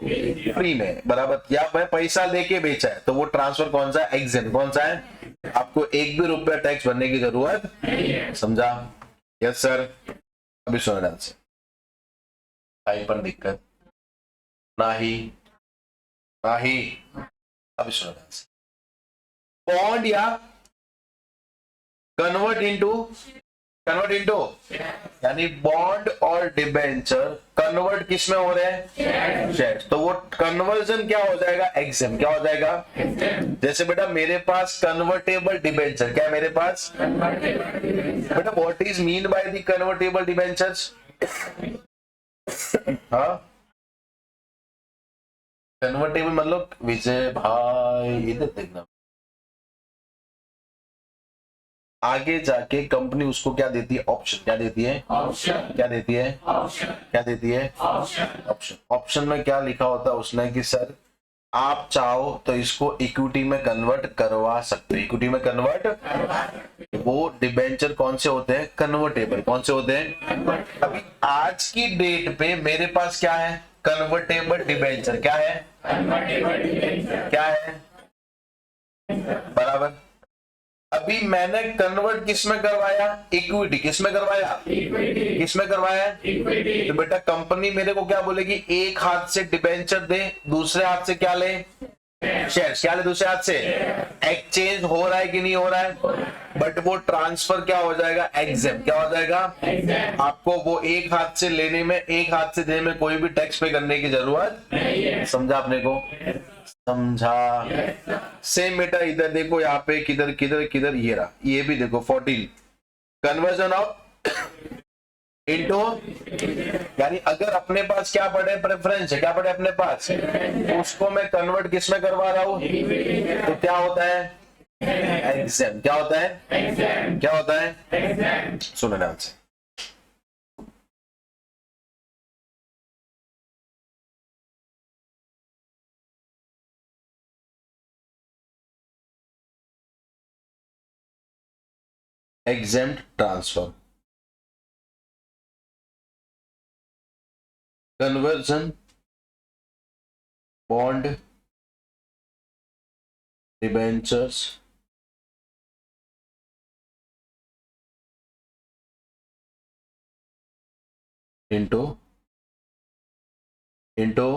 फ्री में, बराबर, या मैं पैसा लेके बेचा है, तो वो ट्रांसफर कौन सा है, एग्जेम्प्ट। कौन सा है, आपको एक भी रुपया टैक्स भरने की जरूरत नहीं है। समझा? Yes sir. अभी सुनो ध्यान से, कहीं पर दिक्कत नहीं, नहीं। अभी सुनो ध्यान से, बॉन्ड या कन्वर्ट इनटू यानी बॉन्ड और डिबेंचर कन्वर्ट किस में हो रहे हैं? शेयर। तो वो कन्वर्जन क्या हो जाएगा? एग्जेम। क्या हो जाएगा? जैसे बेटा मेरे पास कन्वर्टेबल डिबेंचर, क्या है मेरे पास? बेटा what is mean by the convertible debentures? हाँ, कन्वर्टेबल मतलब विजय भाई इधर देखना, आगे जाके कंपनी उसको क्या देती है? ऑप्शन। क्या देती है? ऑप्शन। क्या देती है? ऑप्शन। क्या देती है? ऑप्शन। ऑप्शन में क्या लिखा होता है उसने कि सर आप चाहो तो इसको इक्विटी में कन्वर्ट करवा सकते हो। इक्विटी में कन्वर्ट, वो डिबेंचर कौन से होते हैं? कन्वर्टेबल। कौन से होते हैं? अभी आज की डेट पे मेरे पास क्या है? Convertible debenture. क्या है? Convertible debenture. क्या है? बराबर। अभी मैंने कन्वर्ट किस में करवाया? इक्विटी। किस में करवाया? इक्विटी। किस में करवाया? इक्विटी। तो बेटा कंपनी मेरे को क्या बोलेगी? एक हाथ से डिबेंचर दे, दूसरे हाथ से क्या ले? शेयर्स। क्या ले दूसरे हाथ से? एक्सचेंज हो रहा है कि नहीं हो रहा है? बट वो ट्रांसफर क्या हो जाएगा? एग्जेम। क्या हो जाएगा? आपको वो एक हाथ से लेने में, एक हाथ से देने में कोई भी टैक्स पे करने की जरूरत नहीं है। समझा आपने को? समझा? सेम बेटा इधर देखो, यहाँ पे किधर किधर किधर, ये रहा, ये भी देखो 14 कन्वर्जन ऑफ इनटू, यानी अगर अपने पास क्या पड़े? प्रेफरेंस है। क्या पड़े अपने पास? उसको मैं कन्वर्ट किस में करवा रहा हूं? तो क्या होता है? एग्जाम। क्या होता है? क्या होता है? सुनो ध्यान से, exempt transfer, conversion, bond, debentures, into into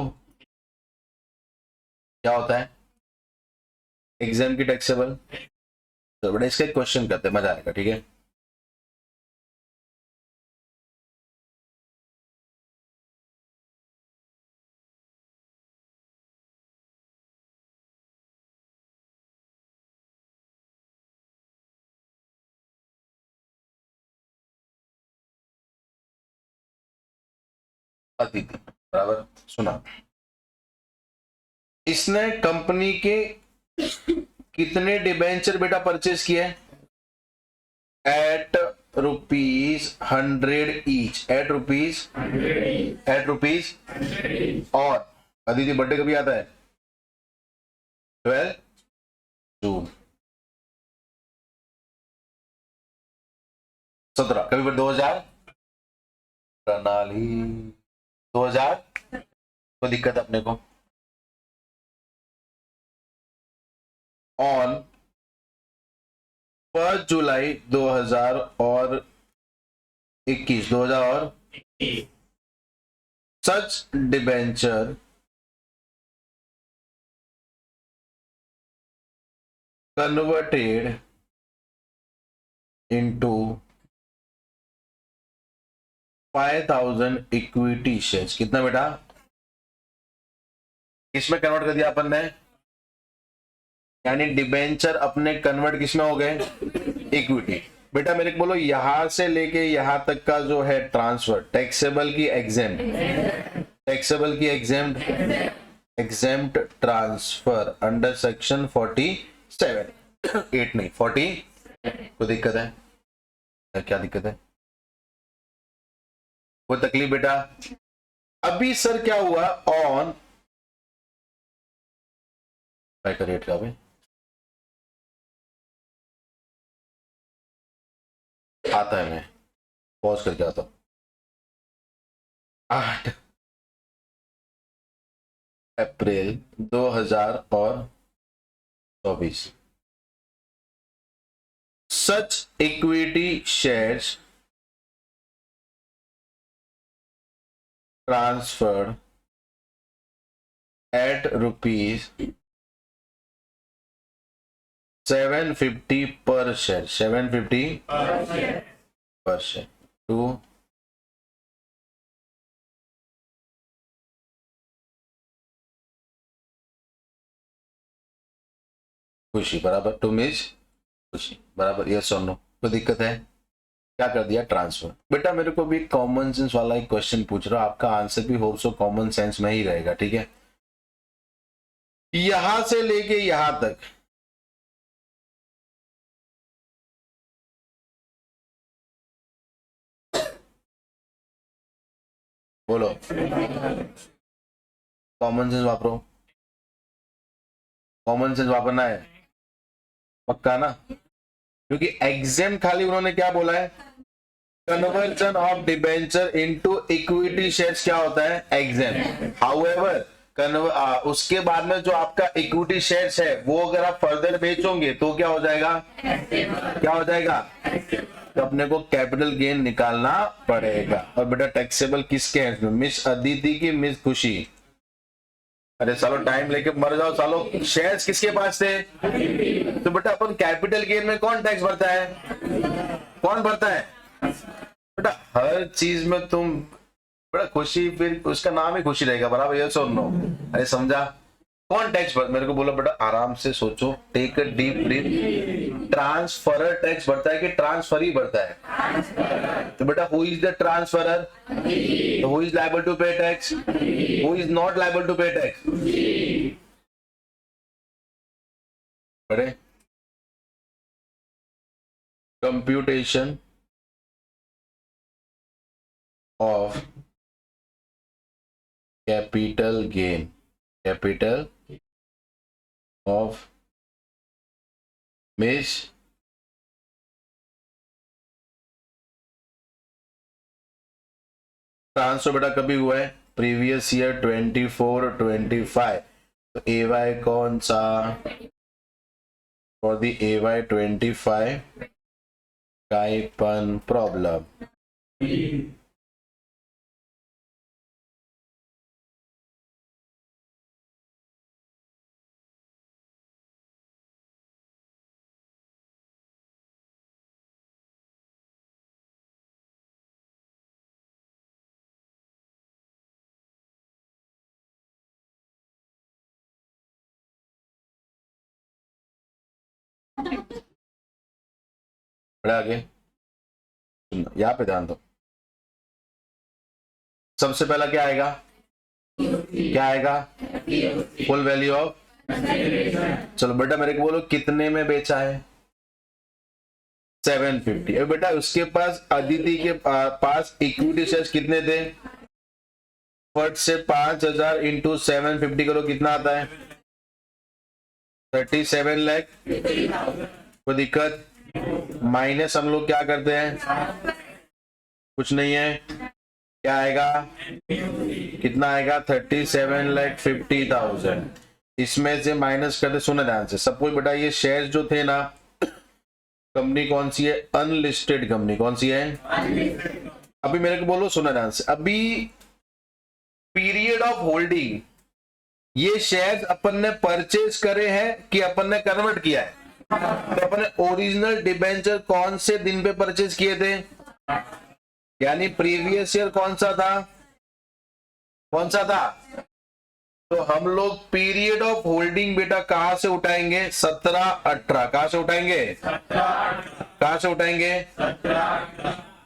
क्या होता है? एग्जाम की टैक्सेबल। तो बड़ा इसका क्वेश्चन करते हैं, मजा आएगा। ठीक है, अतिथि बराबर। सुना, इसने कंपनी के कितने डिबेंचर बेटा परचेज किए? At ₹100 each. At rupees. और अदिति बर्थडे कभी आता है? 12 जून। 17 कभी पर 2000 प्रणाली 2000 को दिक्कत अपने को on 1 July 2021 such debenture converted into 5000 equity shares. कितना बेटा? किसमें कन्वर्ट कर दिया अपन ने? यानी डिबेंचर अपने कन्वर्ट किसमें हो गए? इक्विटी। बेटा मेरे को बोलो, यहां से लेके यहां तक का जो है ट्रांसफर, टैक्सेबल की एग्जेम्प्ट, टैक्सेबल की exempt, exempt transfer under section 47 8 नहीं 40। कोई दिक्कत है? क्या दिक्कत है? कोई तकलीफ बेटा? अभी सर क्या हुआ? ऑन रेट का भी आता है, मैं पॉज करके आता हूं। 8 अप्रैल 2024 such equity shares transferred at rupees 750 per share, 750 per share to खुशी बराबर टू मिस खुशी बराबर, यस और नो? कोई दिक्कत है? क्या कर दिया? ट्रांसफर। बेटा मेरे को भी कॉमन सेंस वाला एक क्वेश्चन पूछ रहा हूं, आपका आंसर भी होप सो कॉमन सेंस में ही रहेगा, ठीक है? यहां से लेके यहां तक बोलो, कॉमन सेंस वापरो, कॉमन सेंस वापरना है पक्का ना? क्योंकि एग्जाम खाली उन्होंने क्या बोला है, conversion of debenture into equity shares क्या होता है? एग्जाम। हाउएवर उसके बाद में जो आपका इक्विटी शेयर्स है वो अगर आप फर्दर बेचोगे तो क्या हो जाएगा? क्या हो जाएगा? तो अपने को कैपिटल गेन निकालना पड़ेगा। और बेटा टैक्सेबल किसके हैं? मिस अदिति की मिस खुशी। अरे सालो टाइम लेके मर जाओ सालो, शेयर्स किसके पास थे? तो बेटा अपन कैपिटल गेन में कौन टैक्स भरता है? कौन भरता है? बेटा हर चीज में तुम बड़ा खुशी, फिर उसका नाम ही खुशी रहेगा बराबर, यस और नो? अरे समझा? कौन टैक्स भर? मेरे को बोला बेटा आराम से सोचो, take a deep breath. Transferor tax भरता है कि ट्रांसफरी भरता है? तो बेटा हु इज द ट्रांसफरर? तो who is liable to pay tax? Who is not liable to pay tax? पढ़े computation of capital gain, capital of miss transfer बेटा कभी हुआ है? Previous year 24-25। तो AY कौन सा? For the AY 25 Kaipan problem। आगे यहाँ पे ध्यान दो, सबसे पहला क्या आएगा? क्या आएगा? Full value of. चलो बेटा मेरे को बोलो कितने में बेचा है? 750। अब बेटा उसके पास अदिति के पास इक्विटी शेयर्स कितने थे? फट से 5000 इंटू 750 करो, कितना आता है? 37 लाख। कोई दिक्कत? माइनस हम लोग क्या करते हैं? कुछ नहीं है। क्या आएगा? कितना आएगा? 37,50,000। इसमें से माइनस करते, सुना ध्यान से सब कुछ बेटा। ये शेयर्स जो थे ना, कंपनी कौन सी है? Unlisted company. कौन सी है? अभी मेरे को बोलो, सुना ध्यान से, अभी पीरियड ऑफ होल्डिंग ये शेयर्स अपन ने परचेज करे हैं कि अपन ने कन्वर्ट किया है? तो अपन ने ओरिजिनल डिबेंचर कौन से दिन पे परचेज किए थे? यानी प्रीवियस ईयर कौन सा था? कौन सा था? तो हम लोग पीरियड ऑफ होल्डिंग बेटा कहां से उठाएंगे? 17-18। कहां से उठाएंगे? कहां से उठाएंगे?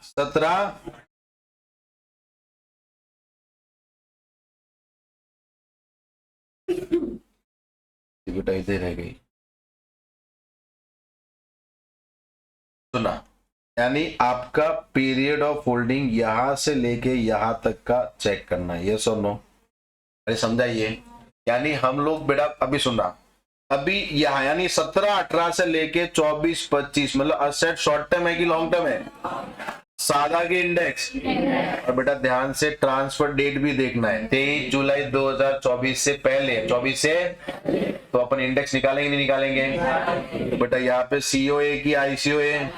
17। बेटा इधर रह गई, सुना? यानी आपका पीरियड ऑफ होल्डिंग यहां से लेके यहां तक का चेक करना है, यस और नो? अरे समझाइए। यानी हम लोग बेटा अभी सुना, अभी यहां यानी 17-18 से लेके 24-25, मतलब असेट शॉर्ट टर्म है कि लॉन्ग टर्म है? सादा के इंडेक्स। और बेटा ध्यान से ट्रांसफर डेट भी देखना है, 23 जुलाई 2024 से पहले, 24 से, तो अपन इंडेक्स निकालेंगे नहीं निकालेंगे? तो बेटा यहाँ पे सीओए की आईसीओए,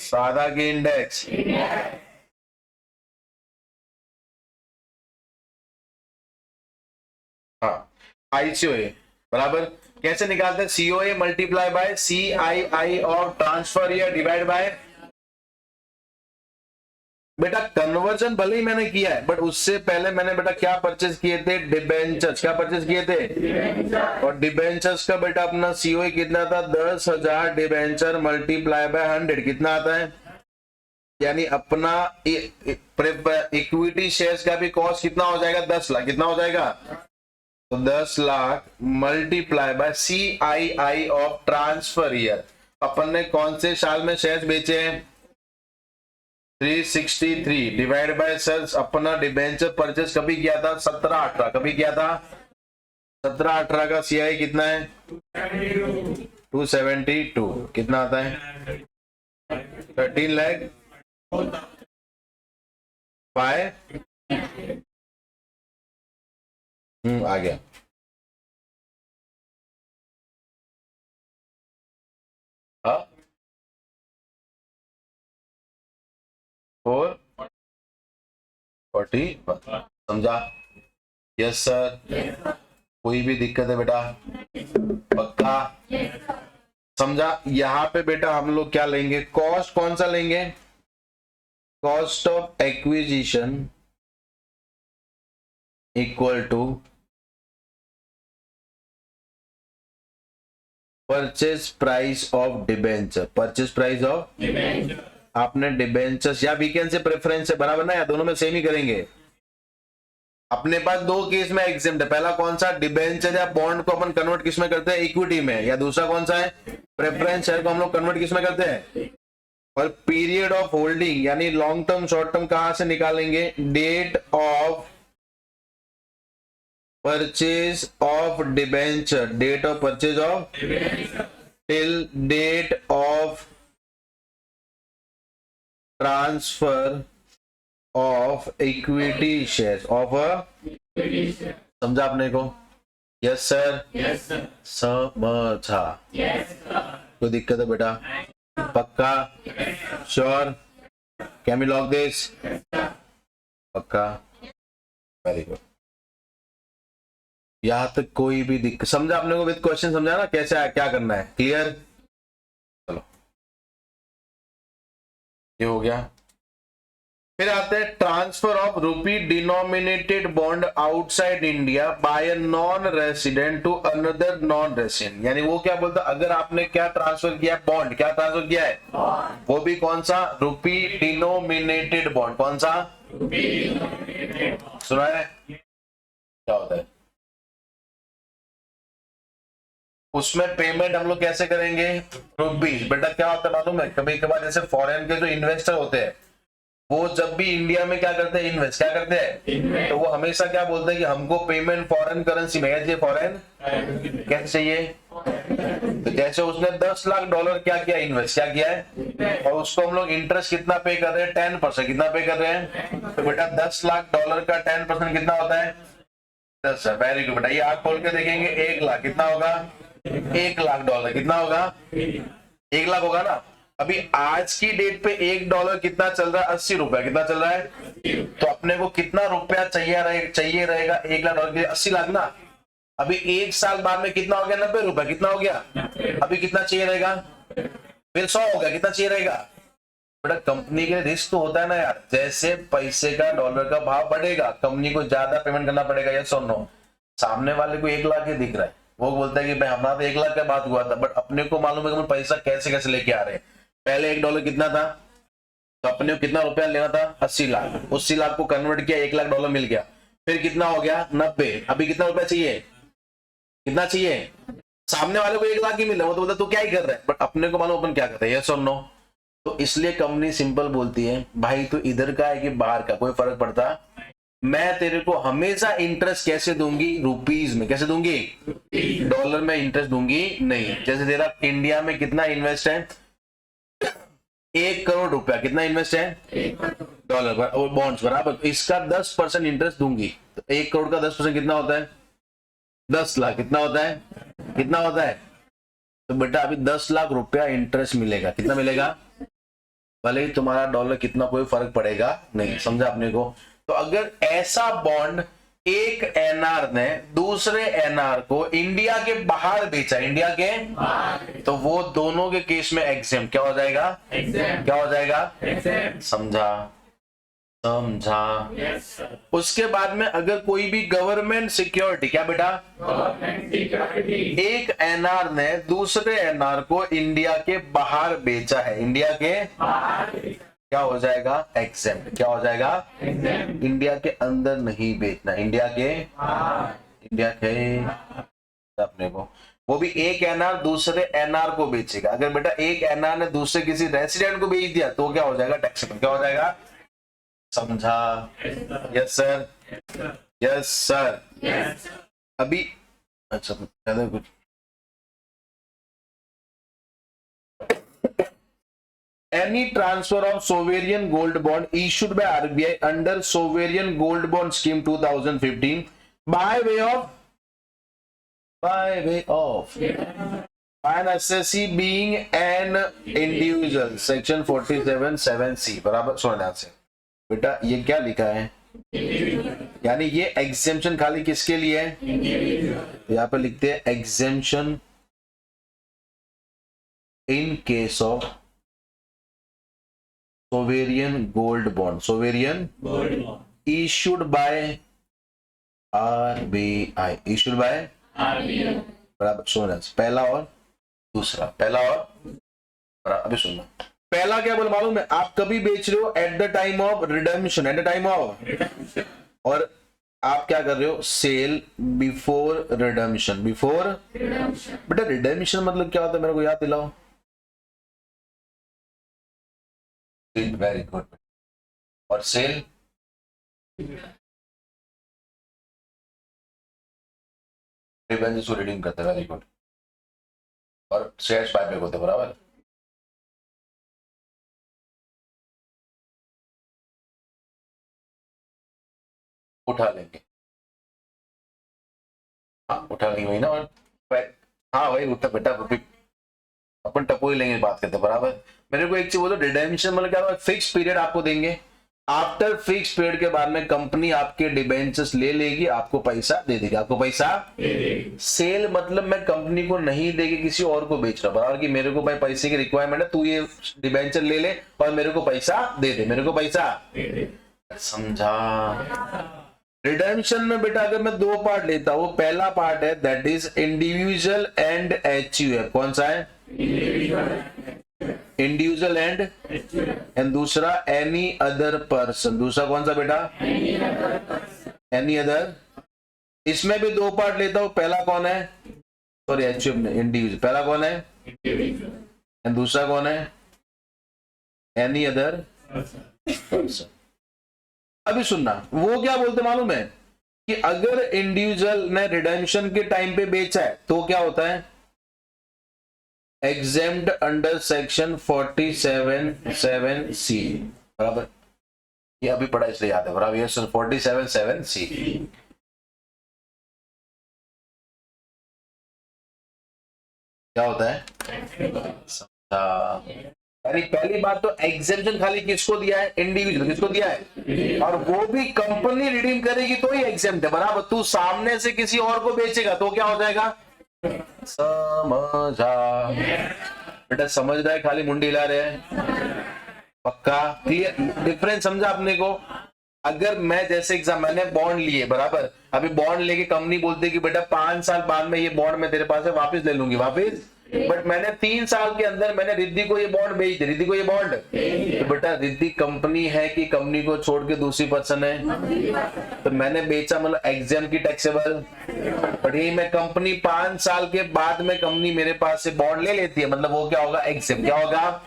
सादा की इंडेक्स, हाँ आईसीओए बराबर। कैसे निकालते हैं? COA multiply by C I I of transfer या डिवाइड बाय, बेटा कन्वर्जन भले ही मैंने किया है बट उससे पहले मैंने बेटा क्या परचेज किए थे? डिबेंचर्स। क्या परचेज किए थे? और डिबेंचर्स का बेटा अपना सीओए कितना था? 10,000 डिबेंचर मल्टीप्लाई बाय 100 कितना आता है? यानी अपना इक्विटी शेयर्स का भी कॉस्ट कितना हो जाएगा? 10 लाख। कितना हो जाएगा? तो 10 lakh multiply by C I I of transfer year. अपन ने कौन से साल में शेयर्स बेचे हैं? 363 डिवाइड बाय सर अपना डिबेंचर परचेस कभी किया था? 17-18। कभी किया था? 17-18 का सीआई कितना है? 272। कितना आता है? 13 लाख बाय, आ गया। हाँ 440 समझा? Yes sir. कोई भी दिक्कत है बेटा? पक्का समझा? यहाँ पे बेटा हम लोग क्या लेंगे? कॉस्ट कौन सा लेंगे? Cost of acquisition equal to purchase price of debenture. Purchase price of आपने डिबेंचर्स या वीकेंड से प्रेफरेंस है बराबर ना, या दोनों में सेम ही करेंगे? अपने पास दो केस में एग्जेम्प्ट है। पहला कौन सा? डिबेंचर या बॉन्ड को अपन कन्वर्ट किस में करते हैं? इक्विटी में। या दूसरा कौन सा है? प्रेफरेंस शेयर को हम लोग कन्वर्ट किस में करते हैं? और पीरियड ऑफ होल्डिंग यानी लॉन्ग टर्म शॉर्ट टर्म कहां से निकालेंगे? Date of purchase of debenture, date of purchase of till date of transfer of equity share of समझा आपने को? Yes sir. समझा? कोई दिक्कत है बेटा? पक्का? Sure? Can we log this? पक्का? Very good. यहां तक कोई भी दिक्कत समझा आपने को? विद क्वेश्चन समझा ना कैसे है, क्या करना है? क्लियर? चलो ये हो गया। फिर आते हैं transfer of rupee denominated bond outside India by a non resident to another non resident. यानी वो क्या बोलता? अगर आपने क्या ट्रांसफर किया? बॉन्ड। क्या ट्रांसफर किया है? वो भी कौन सा? रूपी डिनोमिनेटेड बॉन्ड। कौन सा? सुना है क्या होता है? उसमें पेमेंट हम लोग कैसे करेंगे? रुपीज। बेटा क्या होता है मालूम है? कभी कभार जैसे फॉरेन के जो इन्वेस्टर होते हैं वो जब भी इंडिया में क्या करते हैं? इन्वेस्ट। क्या करते हैं? तो वो हमेशा क्या बोलते हैं कि हमको पेमेंट फॉरेन करेंसी में चाहिए। फॉरेन कैसे चाहिए? तो जैसे उसने $10 लाख क्या किया? इन्वेस्ट। क्या किया है? और उसको हम लोग इंटरेस्ट कितना पे कर रहे हैं? 10%। कितना पे कर रहे हैं? तो बेटा $10 लाख का 10% कितना होता है? 10। वेरी गुड बेटा। ये आप खोल के देखेंगे 1 लाख कितना होगा? $1 लाख कितना होगा? 1 लाख होगा ना। अभी आज की डेट पे $1 कितना चल रहा है? 80 रुपया। कितना चल रहा है? तो अपने को कितना रुपया चाहिए रहेगा $1 लाख के लिए? 80 लाख ना। अभी 1 साल बाद में कितना हो गया? 90 रुपया। कितना हो गया? अभी कितना चाहिए रहेगा? फिर 100 हो गया। कितना चाहिए रहेगा? बेटा कंपनी के रिस्क तो होता है ना यार। जैसे पैसे का डॉलर का भाव बढ़ेगा कंपनी को ज्यादा पेमेंट करना पड़ेगा। यस और नो? सामने वाले को 1 लाख ही दिख रहा है, वो बोलता है कि भाई हमारा तो 1 लाख का बात हुआ था, बट अपने को मालूम है कि हम पैसा कैसे कैसे लेके आ रहे हैं। पहले $1 कितना था? तो अपने को कितना रुपया लेना था? 80 लाख। 80 लाख को कन्वर्ट किया, $1 लाख मिल गया। फिर कितना हो गया? 90। अभी कितना रुपया चाहिए? कितना चाहिए? सामने वाले को 1 लाख ही मिला, वो तो बोलता तू क्या ही कर रहा है, बट अपने को मालूम अपन क्या करते हैं। यस और नो? तो इसलिए कंपनी सिंपल बोलती है भाई तू इधर का है कि बाहर का कोई फर्क पड़ता, मैं तेरे को हमेशा इंटरेस्ट कैसे दूंगी? रुपीज में। कैसे दूंगी? डॉलर में इंटरेस्ट दूंगी नहीं। जैसे तेरा इंडिया में कितना इन्वेस्ट है? 1 करोड़ रुपया कितना इन्वेस्ट है डॉलर और बॉन्ड्स बराबर, तो इसका 10% इंटरेस्ट दूंगी, तो 1 करोड़ का 10% कितना होता है 10 लाख, कितना होता है कितना होता है, तो बेटा अभी 10 लाख रुपया इंटरेस्ट मिलेगा, कितना मिलेगा, भले ही तुम्हारा डॉलर कितना कोई फर्क पड़ेगा नहीं, समझा अपने को। तो अगर ऐसा बॉन्ड एक एनआर ने दूसरे एनआर को इंडिया के बाहर बेचा, इंडिया के तो वो दोनों के केस में एग्जेम्प्ट क्या हो जाएगा, क्या हो जाएगा, समझा समझा। उसके बाद में अगर कोई भी गवर्नमेंट सिक्योरिटी, क्या बेटा, एक एनआर ने दूसरे एनआर को इंडिया के बाहर बेचा है, इंडिया के क्या हो जाएगा, एग्जेम्प्ट, क्या हो जाएगा, इंडिया के अंदर नहीं बेचना, इंडिया के अपने को, वो भी एक एनआर दूसरे एनआर को बेचेगा। अगर बेटा एक एनआर ने दूसरे किसी रेसिडेंट को बेच दिया तो क्या हो जाएगा, टैक्सेबल, क्या हो जाएगा, समझा, यस सर, यस सर। अभी अच्छा कुछ any transfer of sovereign gold bond issued by RBI under sovereign gold bond scheme 2015 by way of an assessee being an individual section 47(7)(c बराबर। सुनो ध्यान से बेटा, ये क्या लिखा है, यानी ये एग्जेम्पशन खाली किसके लिए है, यहाँ पे लिखते हैं exemption in case of sovereign gold bond issued by RBI, issued by RBI बराबर। सुनना पहला और दूसरा, पहला और अभी सुनना, पहला क्या बोल मालूम है, आप कभी बेच रहे हो at the time of redemption, at the time of, और आप क्या कर रहे हो, सेल बिफोर रिडेम्पशन, बिफोर बेटा रिडेम्पशन मतलब क्या होता है, मेरे को याद दिलाओ, वेरी गुड, और सेल रीडिंग करते, वेरी गुड, और शेयर्स बायबैक होते, बराबर। उठा लेंगे, हाँ उठा लेंगे वही ना, और हाँ वही उठा बेटा, अपन टपो ही लेंगे, बात करते बराबर। मेरे को एक चीज बोलो, रिडेम्पशन मतलब क्या, फिक्स पीरियड आपको देंगे, आफ्टर फिक्स पीरियड के बाद में कंपनी आपके डिबेंचर्स ले लेगी, आपको पैसा दे देगी, आपको पैसा दे देगी। सेल मतलब मैं कंपनी को नहीं देगी, किसी और को बेच रहा हूं, बराबर, कि मेरे को भाई पैसे की रिक्वायरमेंट है, तू ये डिबेंचर ले ले और मेरे को पैसा दे दे, मेरे को पैसा दे दे, समझा। रिडेम्पशन में बेटा अगर मैं दो पार्ट लेता हूं, पहला पार्ट है that is individual and HUF, कौन सा है, इंडिविजुअल एंड दूसरा एनी अदर पर्सन, दूसरा कौन सा बेटा, एनी अदर। इसमें भी दो पार्ट लेता हूं, पहला कौन है, सॉरी एचयूएफ में इंडिविजुअल, पहला कौन है एंड दूसरा कौन है, एनी अदर पर्सन। अभी सुनना, वो क्या बोलते मालूम है कि अगर इंडिविजुअल ने रिडेम्पशन के टाइम पे बेचा है तो क्या होता है, एग्जेम्प्ट अंडर सेक्शन 47(7)(c बराबर, ये अभी पढ़ा इसलिए याद है बराबर, ये 47(7)(c क्या होता है, समझा। यानी पहली बात तो एग्जेम्पशन खाली किसको दिया है, इंडिविजुअल, किसको दिया है, और वो भी कंपनी रिडीम करेगी तो ही एग्जेम्प्ट है, बराबर। तू सामने से किसी और को बेचेगा तो क्या हो जाएगा, समझा बेटा, समझ रहा है, खाली मुंडी हिला रहे हैं, पक्का क्लियर, डिफरेंस समझा अपने को। अगर मैं जैसे एग्जाम, मैंने बॉन्ड लिए बराबर, अभी बॉन्ड लेके कंपनी बोलती है कि बेटा 5 साल बाद में ये बॉन्ड मैं तेरे पास है वापस ले लूंगी, वापस, बट मैंने 3 साल के अंदर मैंने रिद्धि को ये बॉन्ड बेच दी, रिद्धि को ये बॉन्ड, तो बेटा रिद्धि कंपनी है कि कंपनी को छोड़ के दूसरी पर्सन है, तो मैंने बेचा मतलब एग्जाम की टैक्सेबल, बट ये मैं कंपनी 5 साल के बाद में कंपनी मेरे पास से बॉन्ड ले लेती है, मतलब वो क्या होगा, एग्जाम, क्या होगा,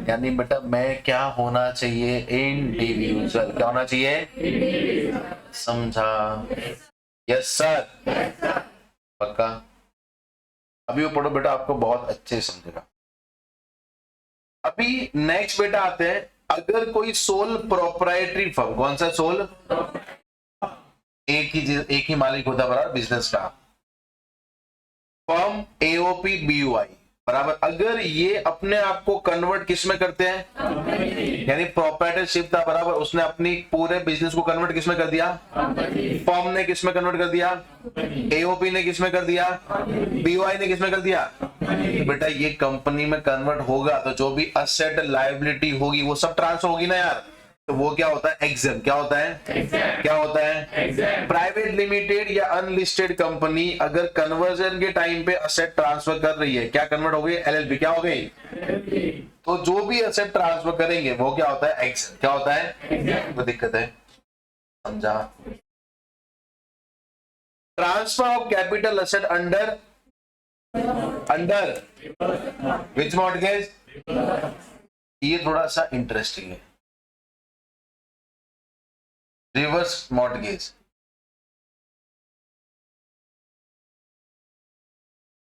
यानी बेटा मैं क्या होना चाहिए, इंडिविजुअल, क्या होना चाहिए, समझा, यस सर, पक्का। अभी वो पढ़ो बेटा, आपको बहुत अच्छे समझेगा। अभी नेक्स्ट बेटा आते हैं, अगर कोई सोल प्रोप्राइटरी फर्म, कौन सा सोल, एक ही मालिक होता बराबर बिजनेस का, फर्म एओपी बीयूआई बराबर, अगर ये अपने आप को कन्वर्ट किस में करते हैं, यानी प्रोप्राइटरशिप था बराबर, उसने अपनी पूरे बिजनेस को कन्वर्ट किस में कर दिया, फर्म ने किस में कन्वर्ट कर दिया, एओपी ने किस में कर दिया, बीयूआई ने किस में कर दिया। बेटा ये कंपनी में कन्वर्ट होगा तो जो भी असेट लायबिलिटी होगी वो सब ट्रांसफर होगी ना यार, तो वो क्या होता है, एग्जाम। क्या होता है, क्या होता है, प्राइवेट लिमिटेड या अनलिस्टेड कंपनी अगर कन्वर्जन के टाइम पे असेट ट्रांसफर कर रही है, क्या कन्वर्ट हो गई, एलएलपी क्या हो गई, तो जो भी असेट ट्रांसफर करेंगे वो क्या होता है, एग्जाम। क्या होता है, तो दिक्कत है, समझा। Transfer of capital asset under which mortgage, ये थोड़ा सा इंटरेस्टिंग है, रिवर्स मॉर्टगेज।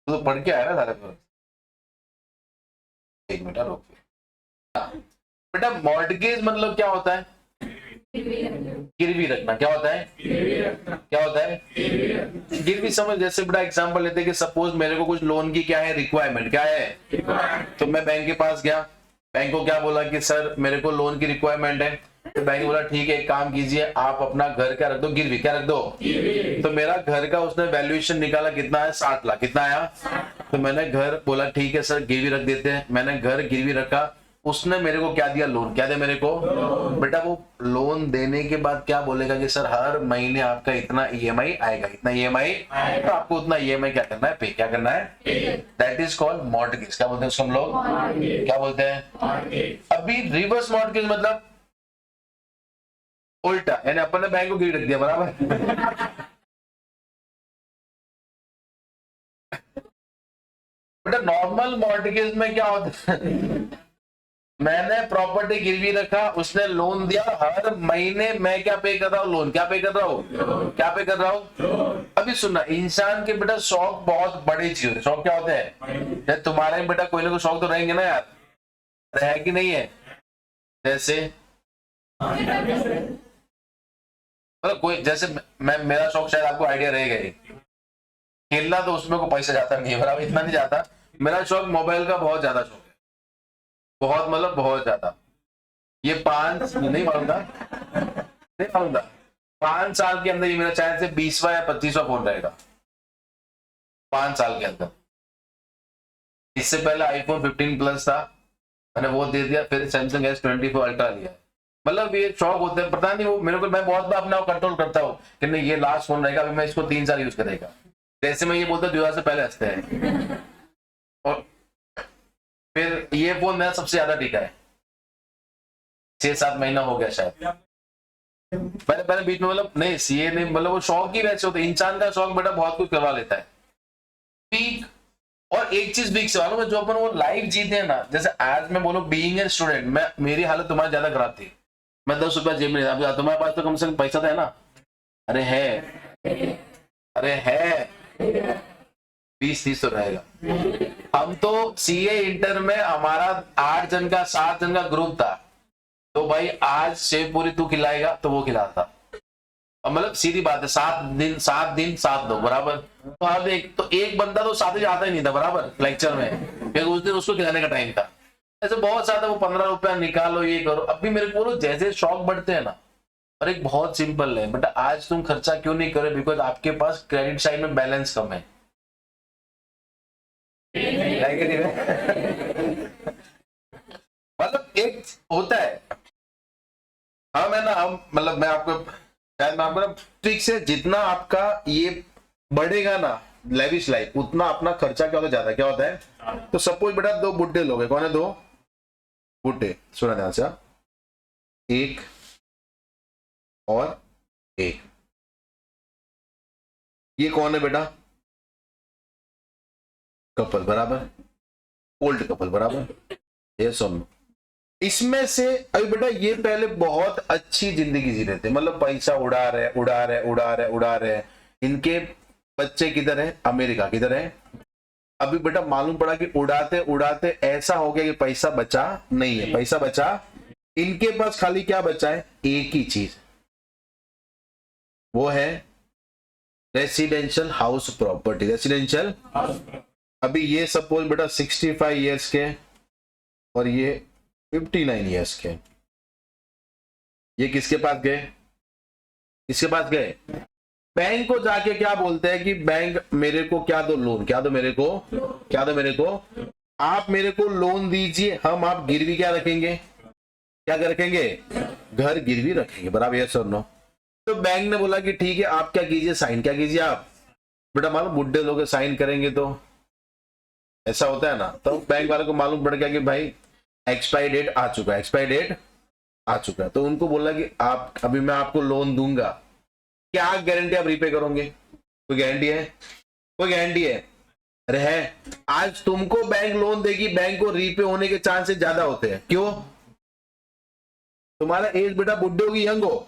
तो पढ़ के आया ना सारे पर, एक मिनट रुक। बेटा मॉर्टगेज मतलब क्या होता है, गिरवी रखना। क्या होता है, क्या होता है, गिरवी। समझ, जैसे बड़ा एग्जांपल लेते हैं कि सपोज मेरे को कुछ लोन की क्या है रिक्वायरमेंट, क्या है, तो मैं बैंक के पास गया, बैंक को क्या बोला कि सर मेरे को लोन की रिक्वायरमेंट है, तो बैंक बोला ठीक है एक काम कीजिए आप अपना घर क्या रख दो गिरवी, क्या रख दो, तो मेरा घर का उसने वैल्यूएशन निकाला, कितना है, 60 लाख, कितना आया, तो मैंने घर बोला ठीक है सर गिरवी रख देते हैं, मैंने घर गिरवी रखा, उसने मेरे को क्या दिया, लोन। क्या दिया मेरे को, बेटा वो लोन देने के बाद क्या बोलेगा कि सर हर महीने आपका इतना ईएमआई आएगा, इतना ईएमआई, तो आपको उतना ईएमआई क्या करना है, पे। क्या करना है, दैट इज कॉल्ड मॉर्टगेज। क्या बोलते हैं उसको हम लोग, क्या बोलते हैं। अभी रिवर्स मॉर्टगेज मतलब उल्टा, यानी अपन ने बैंक को गिरवी रख दिया बराबर। बेटा नॉर्मल मॉर्टगेज में क्या होता है, मैंने प्रॉपर्टी गिरवी रखा, उसने लोन दिया, हर महीने मैं क्या पे कर रहा हूँ, लोन। क्या पे कर रहा हूँ, क्या पे कर रहा हूँ। अभी सुनना, इंसान के बेटा शौक बहुत बड़ी चीज होते, शौक क्या होते हैं, तुम्हारे बेटा कोई ना कोई शौक तो रहेंगे ना यार, है कि नहीं है, जैसे मतलब कोई, जैसे मैं, मेरा शौक शायद आपको आइडिया रहेगा ही, खेलना तो उसमें को पैसा जाता नहीं है बराबर, इतना नहीं जाता। मेरा शौक मोबाइल का बहुत ज्यादा शौक है, बहुत मतलब बहुत ज्यादा। ये 5 नहीं मालूंगा, नहीं मालूंगा, 5 साल के अंदर ये मेरा शायद से 20वां या 25वां फोन रहेगा, 5 साल के अंदर। इससे पहले आईफोन 15 प्लस था, मैंने वो दे दिया, फिर सैमसंग S24 अल्ट्रा लिया। मतलब ये शौक होते हैं, पता नहीं वो मेरे को, मैं बहुत बार अपना कंट्रोल करता हूँ कि नहीं ये लास्ट फोन रहेगा, अभी मैं इसको 3 साल यूज करेगा, जैसे मैं ये बोलता हूँ 2000 से पहले हंसते हैं, और फिर ये फोन मेरा सबसे ज्यादा टिका है, 6-7 महीना हो गया शायद। पहले बीच में मतलब नहीं सीए नहीं, मतलब वो शौक ही वैसे होते, इंसान का शौक बेटा बहुत कुछ करवा लेता है। पीक, और एक चीज बीक से मालूम है, जो अपन वो लाइफ जीते हैं ना, जैसे आज मैं बोलूं बीइंग ए स्टूडेंट, मैं, मेरी हालत तुम्हारी ज्यादा खराब थी, मैं 10 रुपया जेब में नहीं था, तुम्हारे पास तो कम से कम पैसा था ना, अरे है, अरे है, 20-30 तो रहेगा। हम तो सीए इंटर में हमारा 8 जन का 7 जन का ग्रुप था, तो भाई आज सेव पूरी तू खिलाएगा तो वो खिलाता, मतलब सीधी बात है, 7 दिन 7 लोग बराबर, तो आप देख, तो एक बंदा तो साथ ही जाता ही नहीं था बराबर लेक्चर में, फिर उस दिन उसको खिलाने का टाइम था। ऐसे बहुत सारा, वो 15 रुपया निकालो, ये करो। अभी मेरे को बोलो जैसे शौक बढ़ते हैं ना, और एक बहुत सिंपल है बेटा, आज तुम खर्चा क्यों नहीं करे, बिकॉज आपके पास क्रेडिट साइड में बैलेंस कम है। मतलब एक होता है, हाँ मैं ना, हम मतलब मैं आपको शायद मैं आपको ना ट्रिक से, जितना आपका ये बढ़ेगा ना लेविश लाइफ, उतना अपना खर्चा क्या होता जाता है, क्या होता है। तो सपोज बेटा 2 बुड्ढे लोग हैं, कौन है 2 बुड्ढे, सुना ध्यान से, एक और एक, ये कौन है बेटा, कपल बराबर, ओल्ड कपल बराबर, ये सुन। इसमें से अभी बेटा ये पहले बहुत अच्छी जिंदगी जी रहे थे, मतलब पैसा उड़ा रहे उड़ा रहे उड़ा रहे उड़ा रहे, इनके बच्चे किधर है, अमेरिका, किधर है, अभी बेटा मालूम पड़ा कि उड़ाते उड़ाते ऐसा हो गया कि पैसा बचा नहीं है, पैसा बचा, इनके पास खाली क्या बचा है, एक ही चीज, वो है रेसिडेंशियल हाउस प्रॉपर्टी, रेसिडेंशियल। अभी ये सपोज बेटा 65 इयर्स के और ये 59 इयर्स के, ये किसके पास गए, किसके पास गए, बैंक को जाके क्या बोलते हैं कि बैंक मेरे को क्या दो, लोन क्या दो मेरे को, क्या दो मेरे को, आप मेरे को लोन दीजिए, हम आप गिरवी क्या रखेंगे, क्या रखेंगे, घर गिरवी रखेंगे, बराबर, यस और नो। तो बैंक ने बोला कि ठीक है, आप क्या कीजिए, साइन क्या कीजिए आप, बेटा मालूम बुढ़े लोग साइन करेंगे तो ऐसा होता है ना, तो बैंक वाले को मालूम पड़ गया कि भाई एक्सपायरी डेट आ चुका है, एक्सपायरी डेट आ चुका है, तो उनको बोला कि आप अभी मैं आपको लोन दूंगा, क्या गारंटी आप रीपे करोगे, कोई गारंटी है, कोई गारंटी है, अरे है, आज तुमको बैंक लोन देगी, बैंक को रीपे होने के चांसेस ज्यादा होते हैं, क्यों, तुम्हारा एज बेटा बुढ़े होगी यंग हो,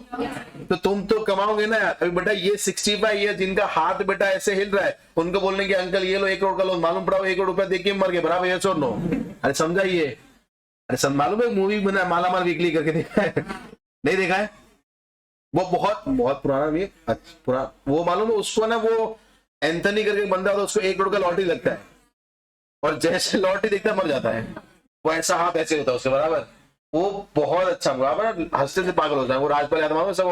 तो तुम तो कमाओगे ना यार। अभी बेटा ये 65 ईयर जिनका हाथ बेटा ऐसे हिल रहा है, उनको बोलने के अंकल ये लो 1 करोड़ का लोन, मालूम पड़ा 1 करोड़ रुपया देख के मर गए, बराबर, ये छोड़ नो, अरे समझा ये, अरे सब मालूम है मूवी बना माला माल वीकली करके देखा है, नहीं देखा है, वो बहुत बहुत पुराना भी पुराना, वो मालूम है उसको ना, वो एंथनी करके बंदा होता, उसको 1 करोड़ का लॉटरी लगता है, और जैसे लॉटरी देखता मर जाता है, वो ऐसा हाथ ऐसे होता है उसके, बराबर, वो बहुत अच्छा, बराबर, हंसते से पागल होता है, वो राजपाल यादव मालूम सब,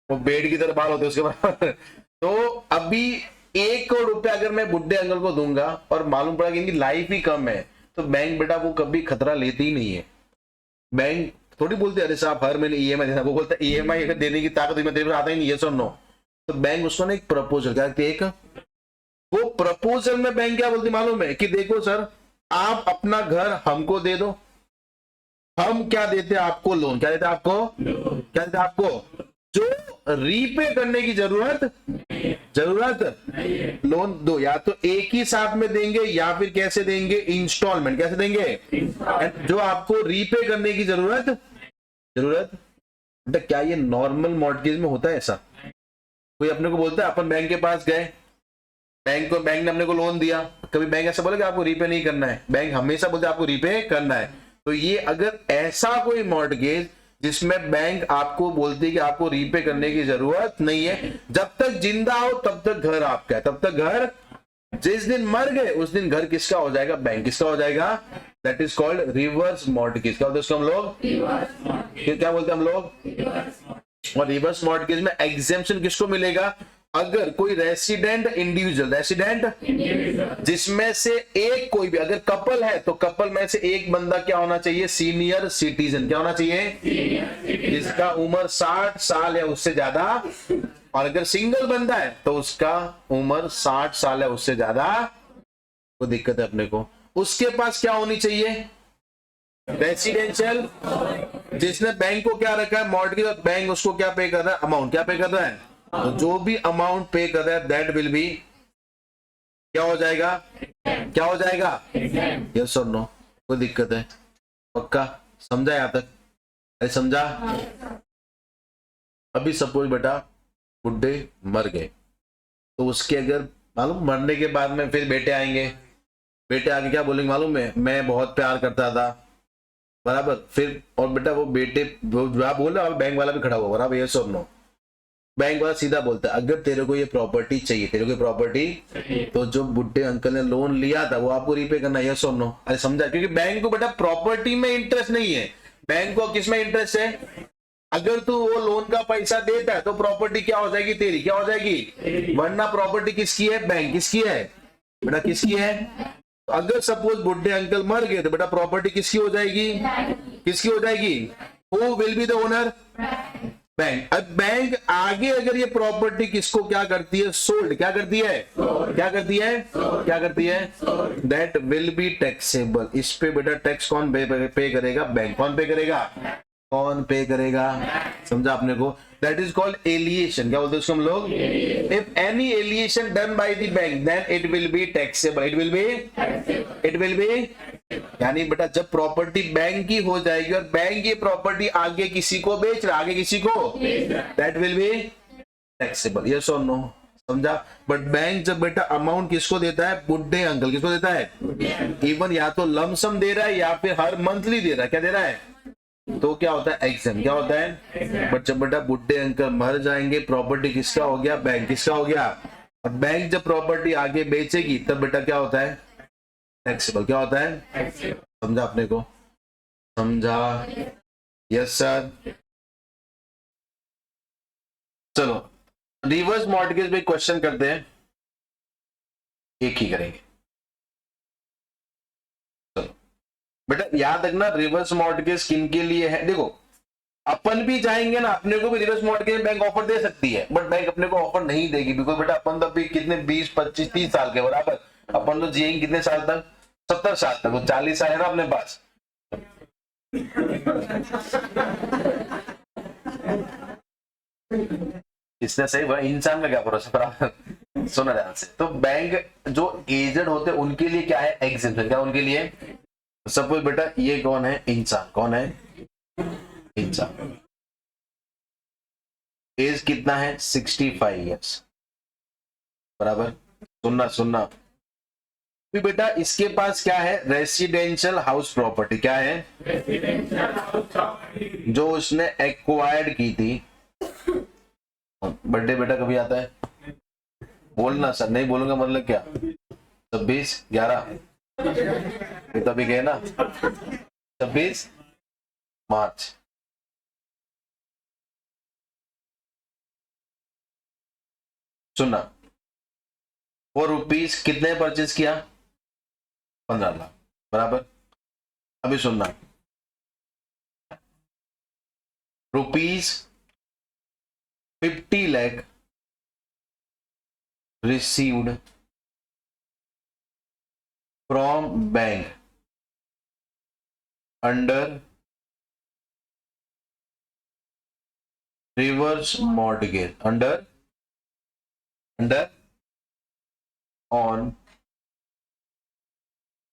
वो बेड की तरह बाल होते हैं उसके बराबर। तो अभी 1 करोड़ रुपया अगर मैं बुढ़े अंकल को दूंगा और मालूम पड़ा कि इनकी लाइफ ही कम है, तो बैंक बेटा वो कभी खतरा लेती ही नहीं है, बैंक थोड़ी बोलते अरे साहब हर महीने ईएमआई देना, वो बोलता है ईएमआई अगर देने की ताकत तेरे पास आता ही नहीं है, सुन नो, तो बैंक उसको ना एक प्रपोजल क्या कहती है, एक वो प्रपोजल में बैंक क्या बोलती मालूम है कि देखो सर आप अपना घर हमको दे दो, हम क्या देते हैं आपको, लोन क्या देते हैं आपको, क्या देते हैं आपको, जो रीपे करने की जरूरत लोन दो, या तो एक ही साथ में देंगे या फिर कैसे देंगे, इंस्टॉलमेंट, कैसे देंगे, जो आपको रीपे करने की जरूरत बेटा। क्या ये नॉर्मल मॉर्टगेज में होता है ऐसा, कोई अपने को बोलता है, अपन बैंक के पास गए, बैंक ने अपने को लोन दिया, कभी बैंक ऐसा बोले कि आपको रीपे नहीं करना है, बैंक हमेशा बोलते आपको रीपे करना है। तो ये अगर ऐसा कोई मॉर्टगेज जिसमें बैंक आपको बोलती है कि आपको रीपे करने की जरूरत नहीं है, जब तक जिंदा हो तब तक घर आपका है, तब तक घर, जिस दिन मर गए उस दिन घर किसका हो जाएगा, बैंक किसका हो जाएगा, that is called reverse mortgage. क्या बोलते हैं उसको हम लोग, क्या बोलते हैं हम लोग, और रिवर्स मॉर्टगेज में एग्जेम्पशन किसको मिलेगा, अगर कोई रेसिडेंट इंडिविजुअल जिसमें से एक, कोई भी अगर कपल है तो कपल में से एक बंदा क्या होना चाहिए, सीनियर सिटीजन, क्या होना चाहिए, जिसका उम्र 60 साल या उससे ज्यादा, और अगर सिंगल बंदा है तो उसका उम्र 60 साल है उससे ज्यादा, कोई दिक्कत है अपने को। उसके पास क्या होनी चाहिए, रेसिडेंशियल, जिसने बैंक को क्या रखा है मॉर्टगेज, और बैंक उसको क्या पे कर रहा है, अमाउंट क्या पे कर रहा है, तो जो भी अमाउंट पे कर रहा है दैट विल बी क्या हो जाएगा, क्या हो जाएगा, यस और नो, कोई दिक्कत है, पक्का समझा यहाँ तक, अरे समझा। अभी सपोज बेटा बुड्ढे मर गए, तो उसके अगर मालूम मरने के बाद में फिर बेटे आएंगे, बेटे आके क्या बोलेंगे मालूम है, मैं बहुत प्यार करता था, बराबर, फिर और बेटा वो बेटे बोले और बैंक वाला भी खड़ा हुआ, बराबर, यस और नो, बैंक वाला सीधा बोलता है अगर तेरे को ये प्रॉपर्टी चाहिए, तेरे को प्रॉपर्टी, तो जो बुढ़े अंकल ने लोन लिया था वो आपको रीपे करना है, यस और नो, अरे समझा, क्योंकि बैंक को बेटा प्रॉपर्टी में इंटरेस्ट नहीं है, बैंक को किस में इंटरेस्ट है, अगर तू वो लोन का पैसा देता है तो प्रॉपर्टी क्या हो जाएगी, तेरी क्या हो जाएगी, वरना प्रॉपर्टी किसकी है, बैंक किसकी है बेटा, किसकी है। तो अगर सपोज बुढ़े अंकल मर गए तो बेटा प्रॉपर्टी किसकी हो जाएगी, किसकी हो जाएगी, who will be the owner, bank. अब बैंक आगे अगर ये प्रॉपर्टी किसको क्या करती है, सोल्ड, क्या करती है, क्या करती है, क्या करती है, दैट विल बी टैक्सेबल। इस पे बेटा टैक्स कौन पे करेगा, बैंक। कौन पे करेगा, कौन पे करेगा, समझा आपने को, दैट इज कॉल्ड एलिएशन। क्या बोलते हैं उसको हम लोग, if any alienation done by the bank then it will be taxable, it will be यानी बेटा जब प्रॉपर्टी बैंक की हो जाएगी और बैंक ये प्रॉपर्टी आगे किसी को बेच रहा, आगे किसी को, that will be taxable, yes और नो, समझा। बट बैंक जब बेटा अमाउंट किसको देता है, बुड्ढे अंकल, किसको देता है, इवन या तो लमसम दे रहा है या फिर हर मंथली दे रहा है, क्या दे रहा है, तो क्या होता है, एग्जाम, क्या होता है। बट जब बेटा बुड्ढे अंकल मर जाएंगे, प्रॉपर्टी किसका हो गया, बैंक किसका हो गया। और बैंक जब प्रॉपर्टी आगे बेचेगी तब बेटा क्या होता है, टैक्सेबल, क्या होता है, समझा अपने को, समझा, यस सर। चलो रिवर्स मॉर्टगेज में क्वेश्चन करते हैं, एक ही करेंगे। चलो बेटा याद रखना, रिवर्स मॉर्टगेज किन के लिए है, देखो अपन भी जाएंगे ना, अपने को भी रिवर्स मॉर्टगेज बैंक ऑफर दे सकती है, बट बैंक अपने को ऑफर नहीं देगी, बिकॉज बेटा अपन तो अभी कितने 20 25 30 साल के बराबर, अपन तो जिएंगे कितने साल तक, 70 साल तक, तो 40 साल है ना अपने पास। इसने सही बोला, इंसान का क्या भरोसा, बराबर सुना ध्यान से। तो बैंक जो एजेड होते हैं उनके लिए क्या है, एग्जेम्पशन, क्या उनके लिए, सपोज बेटा ये कौन है, इंसान, कौन है, इंसान, एज कितना है, 65 ईयर्स, बराबर, सुनना सुनना। भी बेटा इसके पास क्या है, रेसिडेंशियल हाउस प्रॉपर्टी, क्या है, जो उसने एक्वायर्ड की थी। बर्थडे बेटा कभी आता है, बोलना सर, नहीं बोलूंगा मतलब क्या, 26/11, तो अभी गए ना, 26 मार्च। सुनना, वो रुपीस कितने परचेज किया, 15 लाख, बराबर। अभी सुनना, rupees 50 lakh received from bank under reverse mortgage, under on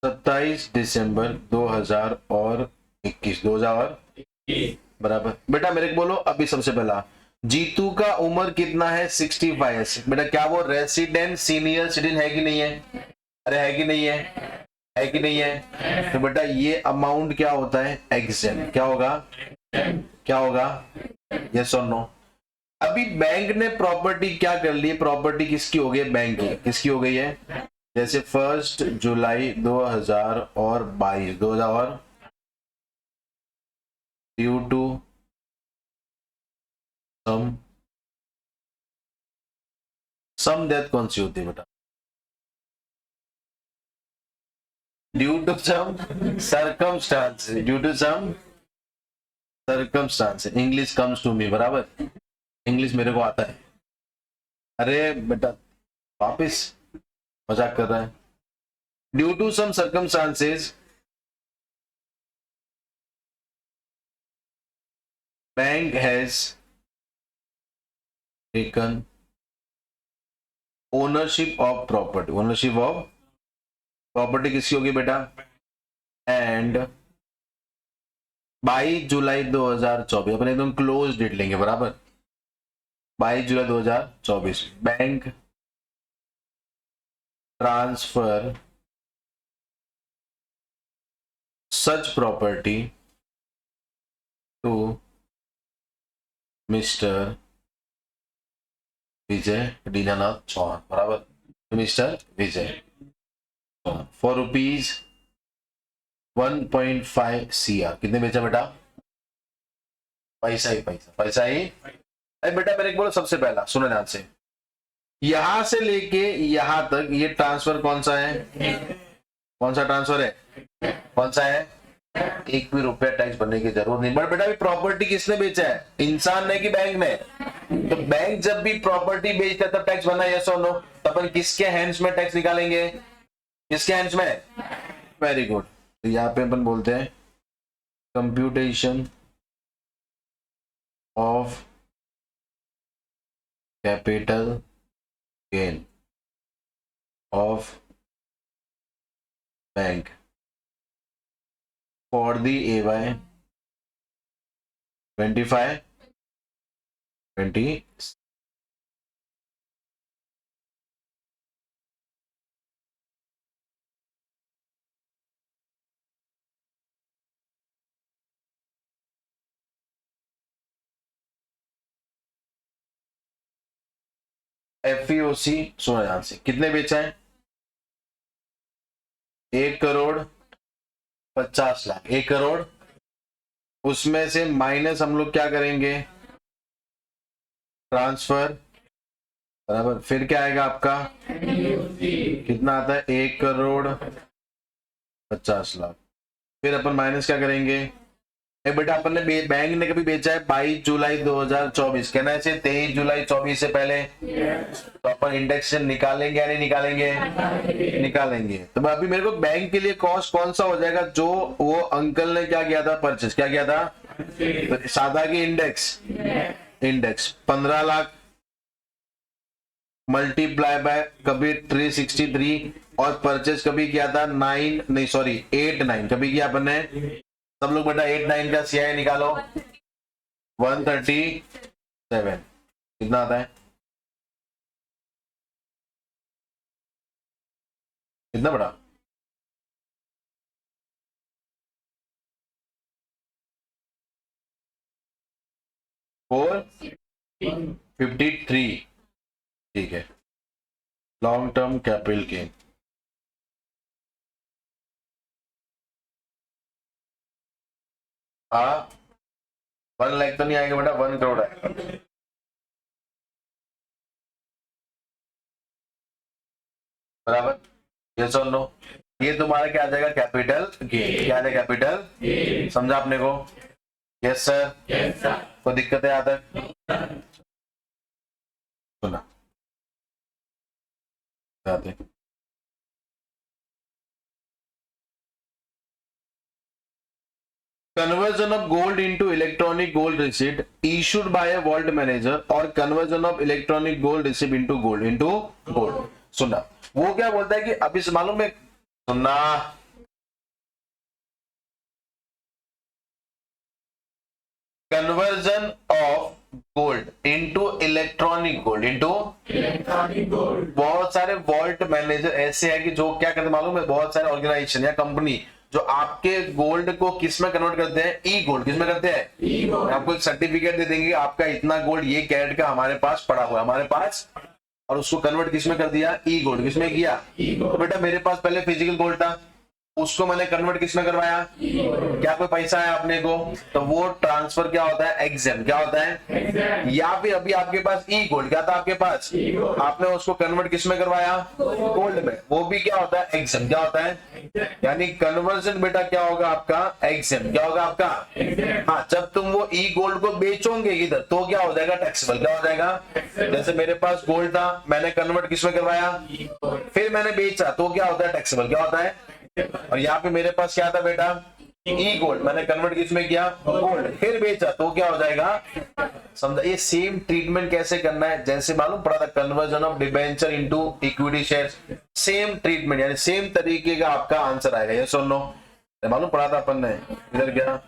27 दिसंबर 2021, बराबर। बेटा मेरे को बोलो अभी सबसे पहला, जीतू का उम्र कितना है, 65 बेटा, क्या वो रेसिडेंट सीनियर सिटीजन है कि नहीं है, अरे है कि नहीं है कि नहीं है, तो बेटा ये अमाउंट क्या होता है, एग्जेम, क्या होगा, क्या होगा, यस और नो। अभी बैंक ने प्रॉपर्टी क्या कर ली, प्रॉपर्टी किसकी हो गई, बैंक की, किसकी हो गई है, जैसे 1 जुलाई 2022, 2000 ड्यू टू सम डेथ कौन सी होती है बेटा, due to some circumstance, due to some circumstance, English comes to me, बराबर, इंग्लिश मेरे को आता है। अरे बेटा वापिस मजाक कर रहा है, due to some circumstances bank has taken ownership of property, ownership of property किसकी होगी बेटा, एंड 22 जुलाई 2024, अपन एकदम क्लोज डेट लेंगे, बराबर, 22 जुलाई 2024, bank transfer such property to mister Vijay Dinanath Chauhan, बराबर, mister Vijay for rupees 1.5 CR, कितने बेचा बेटा, पैसा ही पैसा, पैसा ही। अरे बेटा मेरे को बोलो सबसे पहला, सुनो ध्यान से, यहां से लेके यहां तक ये ट्रांसफर कौन सा है, कौन सा ट्रांसफर है, कौन सा है, एक भी रुपया टैक्स भरने की जरूरत नहीं। बट बेटा प्रॉपर्टी किसने बेचा है, इंसान ने कि बैंक ने, तो बैंक जब भी प्रॉपर्टी बेचता है तब टैक्स भरना, यस और नो, तो अपन किसके हैंड्स में टैक्स निकालेंगे, किसके हैंड्स में, वेरी गुड। तो यहाँ पे अपन बोलते हैं computation of capital gain of bank for the AY 25 20 FEOC सुना ध्यान से, कितने बेचा है? 1,50,00,000, 1,00,00,000। उसमें से माइनस हम लोग क्या करेंगे? ट्रांसफर, बराबर। फिर क्या आएगा आपका? कितना आता है? 1,50,00,000। फिर अपन माइनस क्या करेंगे? बेटा अपन ने बैंक ने कभी बेचा है 22 जुलाई 2024, कहना है 23 जुलाई 24 से पहले। तो अपन इंडेक्सेशन निकालेंगे या नहीं निकालेंगे? निकालेंगे। तो अभी मेरे को बैंक के लिए कॉस्ट कौन सा हो जाएगा? जो वो अंकल ने क्या किया था, परचेस क्या किया था? तो सादा की इंडेक्स 15 लाख मल्टीप्लाई बाय कभी 363, और परचेस कभी किया था 8 9 कभी किया अपन ने। सब लोग बेटा 8 9 का CI निकालो। 137 कितना आता है? कितना बड़ा? 453। ठीक है, लॉन्ग टर्म कैपिटल गेन। हाँ, 1 लाख तो नहीं आएगा बेटा, 1 करोड़ आएगा। बराबर, यस और नो? ये तुम्हारा क्या आ जाएगा? Capital gain. क्या आ जाएगा? कैपिटल। समझा आपने को? Yes sir. कोई दिक्कत है यहाँ तक? सुना जाते। Conversion of gold into electronic gold receipt issued by a vault manager or conversion of electronic gold receipt into gold। सुना, वो क्या बोलता है कि अभी से मालूम है? सुनना, conversion of gold into electronic gold. बहुत सारे वॉल्ट मैनेजर ऐसे हैं कि जो क्या करते हैं मालूम है? बहुत सारे ऑर्गेनाइजेशन या कंपनी जो आपके गोल्ड को किस में कन्वर्ट करते हैं? ई गोल्ड। किस में करते हैं? आपको एक सर्टिफिकेट दे देंगे, आपका इतना गोल्ड ये कैरेट का हमारे पास पड़ा हुआ है, हमारे पास, और उसको कन्वर्ट किस में कर दिया? ई गोल्ड। किस में किया? तो बेटा मेरे पास पहले फिजिकल गोल्ड था, उसको मैंने कन्वर्ट किस में करवाया? क्या कोई पैसा है आपने को? तो वो ट्रांसफर क्या होता है? एग्जाम। क्या होता है? या फिर अभी आपके पास ई गोल्ड क्या था आपके पास, आपने उसको कन्वर्ट किस में करवाया? गोल्ड में। वो भी क्या होता है? एग्जाम। क्या होता है? यानी कन्वर्जन बेटा क्या होगा आपका? एग्जाम। क्या होगा आपका? हाँ, जब तुम वो ई गोल्ड को बेचोगे इधर तो क्या हो जाएगा? टैक्सेबल। क्या हो जाएगा? जैसे मेरे पास गोल्ड था, मैंने कन्वर्ट किस में करवाया? फिर मैंने बेचा तो क्या होता है? टैक्सेबल। क्या होता है? और यहाँ पे मेरे पास क्या था बेटा? ई गोल्ड, मैंने कन्वर्ट किस में किया? गोल्ड। फिर बेचा तो क्या हो जाएगा? समझा? ये सेम ट्रीटमेंट कैसे करना है? जैसे मालूम पड़ा था conversion of debenture into equity shares. Same treatment, यानी सेम तरीके का आपका आंसर आएगा। ये सुन लो, मालूम पड़ा था अपन ने। इधर क्या?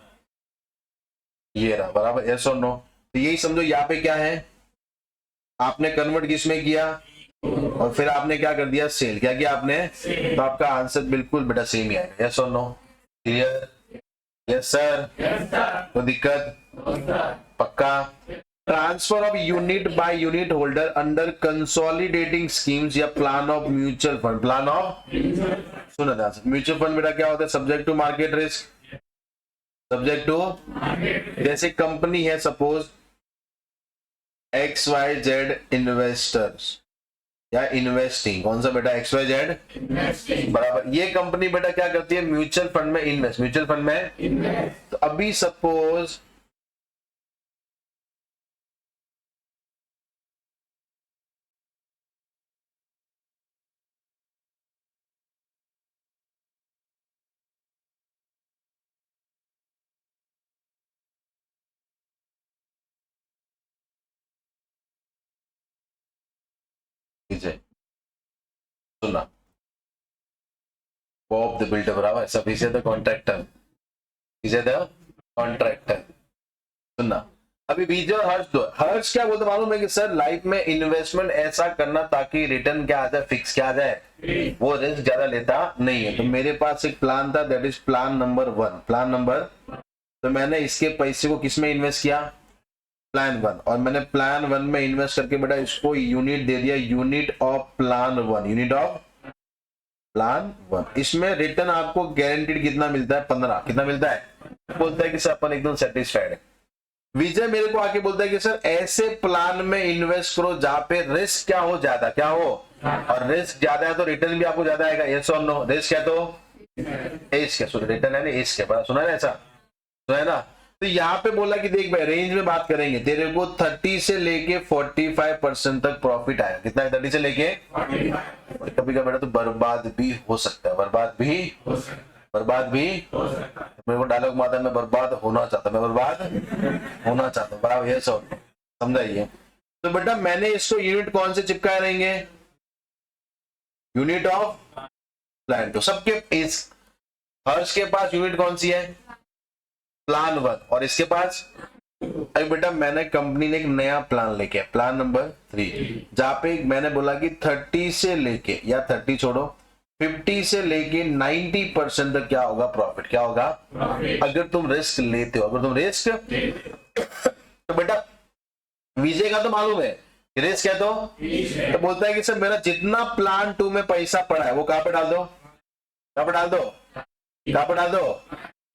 ये रहा, बराबर। ये सुन लो, तो यही समझो यहाँ पे क्या है? आपने कन्वर्ट किस में किया और फिर आपने क्या कर दिया? सेल। क्या किया आपने? तो आपका आंसर बिल्कुल बेटा सेम ही आएगा। यस और नो? क्लियर? Yes sir. कोई दिक्कत? पक्का? Transfer of unit by unit holder under consolidating schemes या plan of mutual fund. Plan of, सुना था, म्यूचुअल फंड बेटा क्या होता है? Subject to market risk. Subject to, जैसे कंपनी है सपोज XYZ इन्वेस्टर्स या इन्वेस्टिंग, कौन सा बेटा? XYZ, बराबर। ये कंपनी बेटा क्या करती है? म्यूचुअल फंड में इन्वेस्ट। म्यूचुअल फंड में तो अभी सपोज सुना, बॉब द बिल्डर, बराबर। सब इसे द कॉन्ट्रैक्टर, इसे द कॉन्ट्रैक्टर। सुनना, अभी बीजे और हर्ष दो। हर्ष क्या बोलते मालूम है कि सर लाइफ में इन्वेस्टमेंट ऐसा करना ताकि रिटर्न क्या आ जाए? फिक्स। क्या आ जाए? वो रिस्क ज्यादा लेता नहीं है। तो मेरे पास एक प्लान था, that is plan number 1। Plan number, तो मैंने इसके पैसे को किस में इन्वेस्ट किया? प्लान 1, और मैंने प्लान 1 में इन्वेस्ट करके बेटा इसको यूनिट दे दिया, unit of plan 1, unit of plan 1। इसमें रिटर्न आपको गारंटीड कितना मिलता है? 15। कितना मिलता है? बोलता है कि सर अपन एकदम सेटिस्फाइड है। विजय मेरे को आके बोलता है कि सर ऐसे प्लान में इन्वेस्ट करो जहां पे रिस्क क्या हो, ज्यादा क्या हो, और रिस्क ज्यादा है तो रिटर्न भी आपको ज्यादा आएगा। यस और नो? रिस्क क्या तो एज क्या, सॉरी रिटर्न है ना एज क्या, सुना है ना ऐसा, सुना है ना। तो यहाँ पे बोला कि देख भाई रेंज में बात करेंगे, तेरे को 30 से लेके 45% तक प्रॉफिट आया। कितना है? 30 से लेके, कभी कभी बेटा तो बर्बाद भी हो सकता है, बर्बाद भी मेरे को डायलॉग माता, मैं बर्बाद होना चाहता हूँ, बराबर, ये सब समझाइए। तो बेटा मैंने इसको यूनिट कौन से चिपकाए रहेंगे? Unit of plan 2। सबके इस हर्ष के पास यूनिट कौन सी है? प्लान 1। और इसके पास अभी बेटा मैंने कंपनी ने एक नया प्लान लेके, प्लान नंबर 3, जहां पे मैंने बोला कि 30 से लेके, या 30 छोड़ो, 50 से लेके 90% तक क्या होगा? प्रॉफिट। क्या होगा? अगर तुम रिस्क लेते हो, तो बेटा विजय का तो मालूम है रिस्क है, तो बोलता है कि सर मेरा जितना प्लान 2 में पैसा पड़ा है वो कहां पे डाल दो,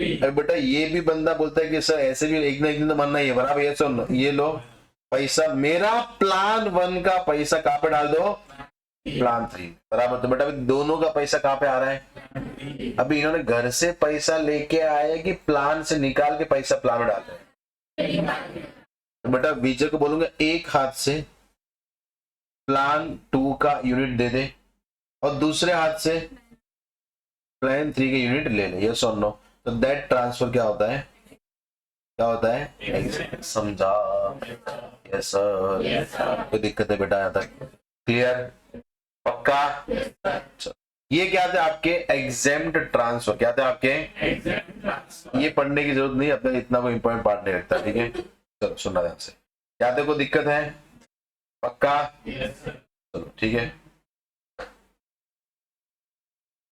अरे बेटा ये भी बंदा बोलता है कि सर ऐसे भी एक ना एक दिन तो मरना ही है, बराबर, ये सुन, ये लो पैसा, मेरा प्लान 1 का पैसा कहां पे डाल दो? प्लान 3, बराबर। तो बेटा अभी दोनों का पैसा कहां पे आ रहा है? अभी इन्होंने घर से पैसा लेके आया कि प्लान से निकाल के पैसा प्लान में डाल रहे हैं? तो बेटा विजय को बोलूंगा एक हाथ से प्लान 2 का यूनिट दे दे और दूसरे हाथ से प्लान 3 के यूनिट ले ले। यस और नो? तो दैट ट्रांसफर क्या होता है? समझा? Yes sir. कोई दिक्कत है बेटा यहाँ तक? क्लियर? पक्का? ये क्या थे आपके एग्जेम्प्ट ट्रांसफर। क्या थे आपके? ये पढ़ने की जरूरत नहीं, अपने इतना कोई इंपॉर्टेंट पार्ट नहीं रखता, ठीक है। चलो सुनना ध्यान से। क्या कोई दिक्कत है? पक्का? चलो ठीक है।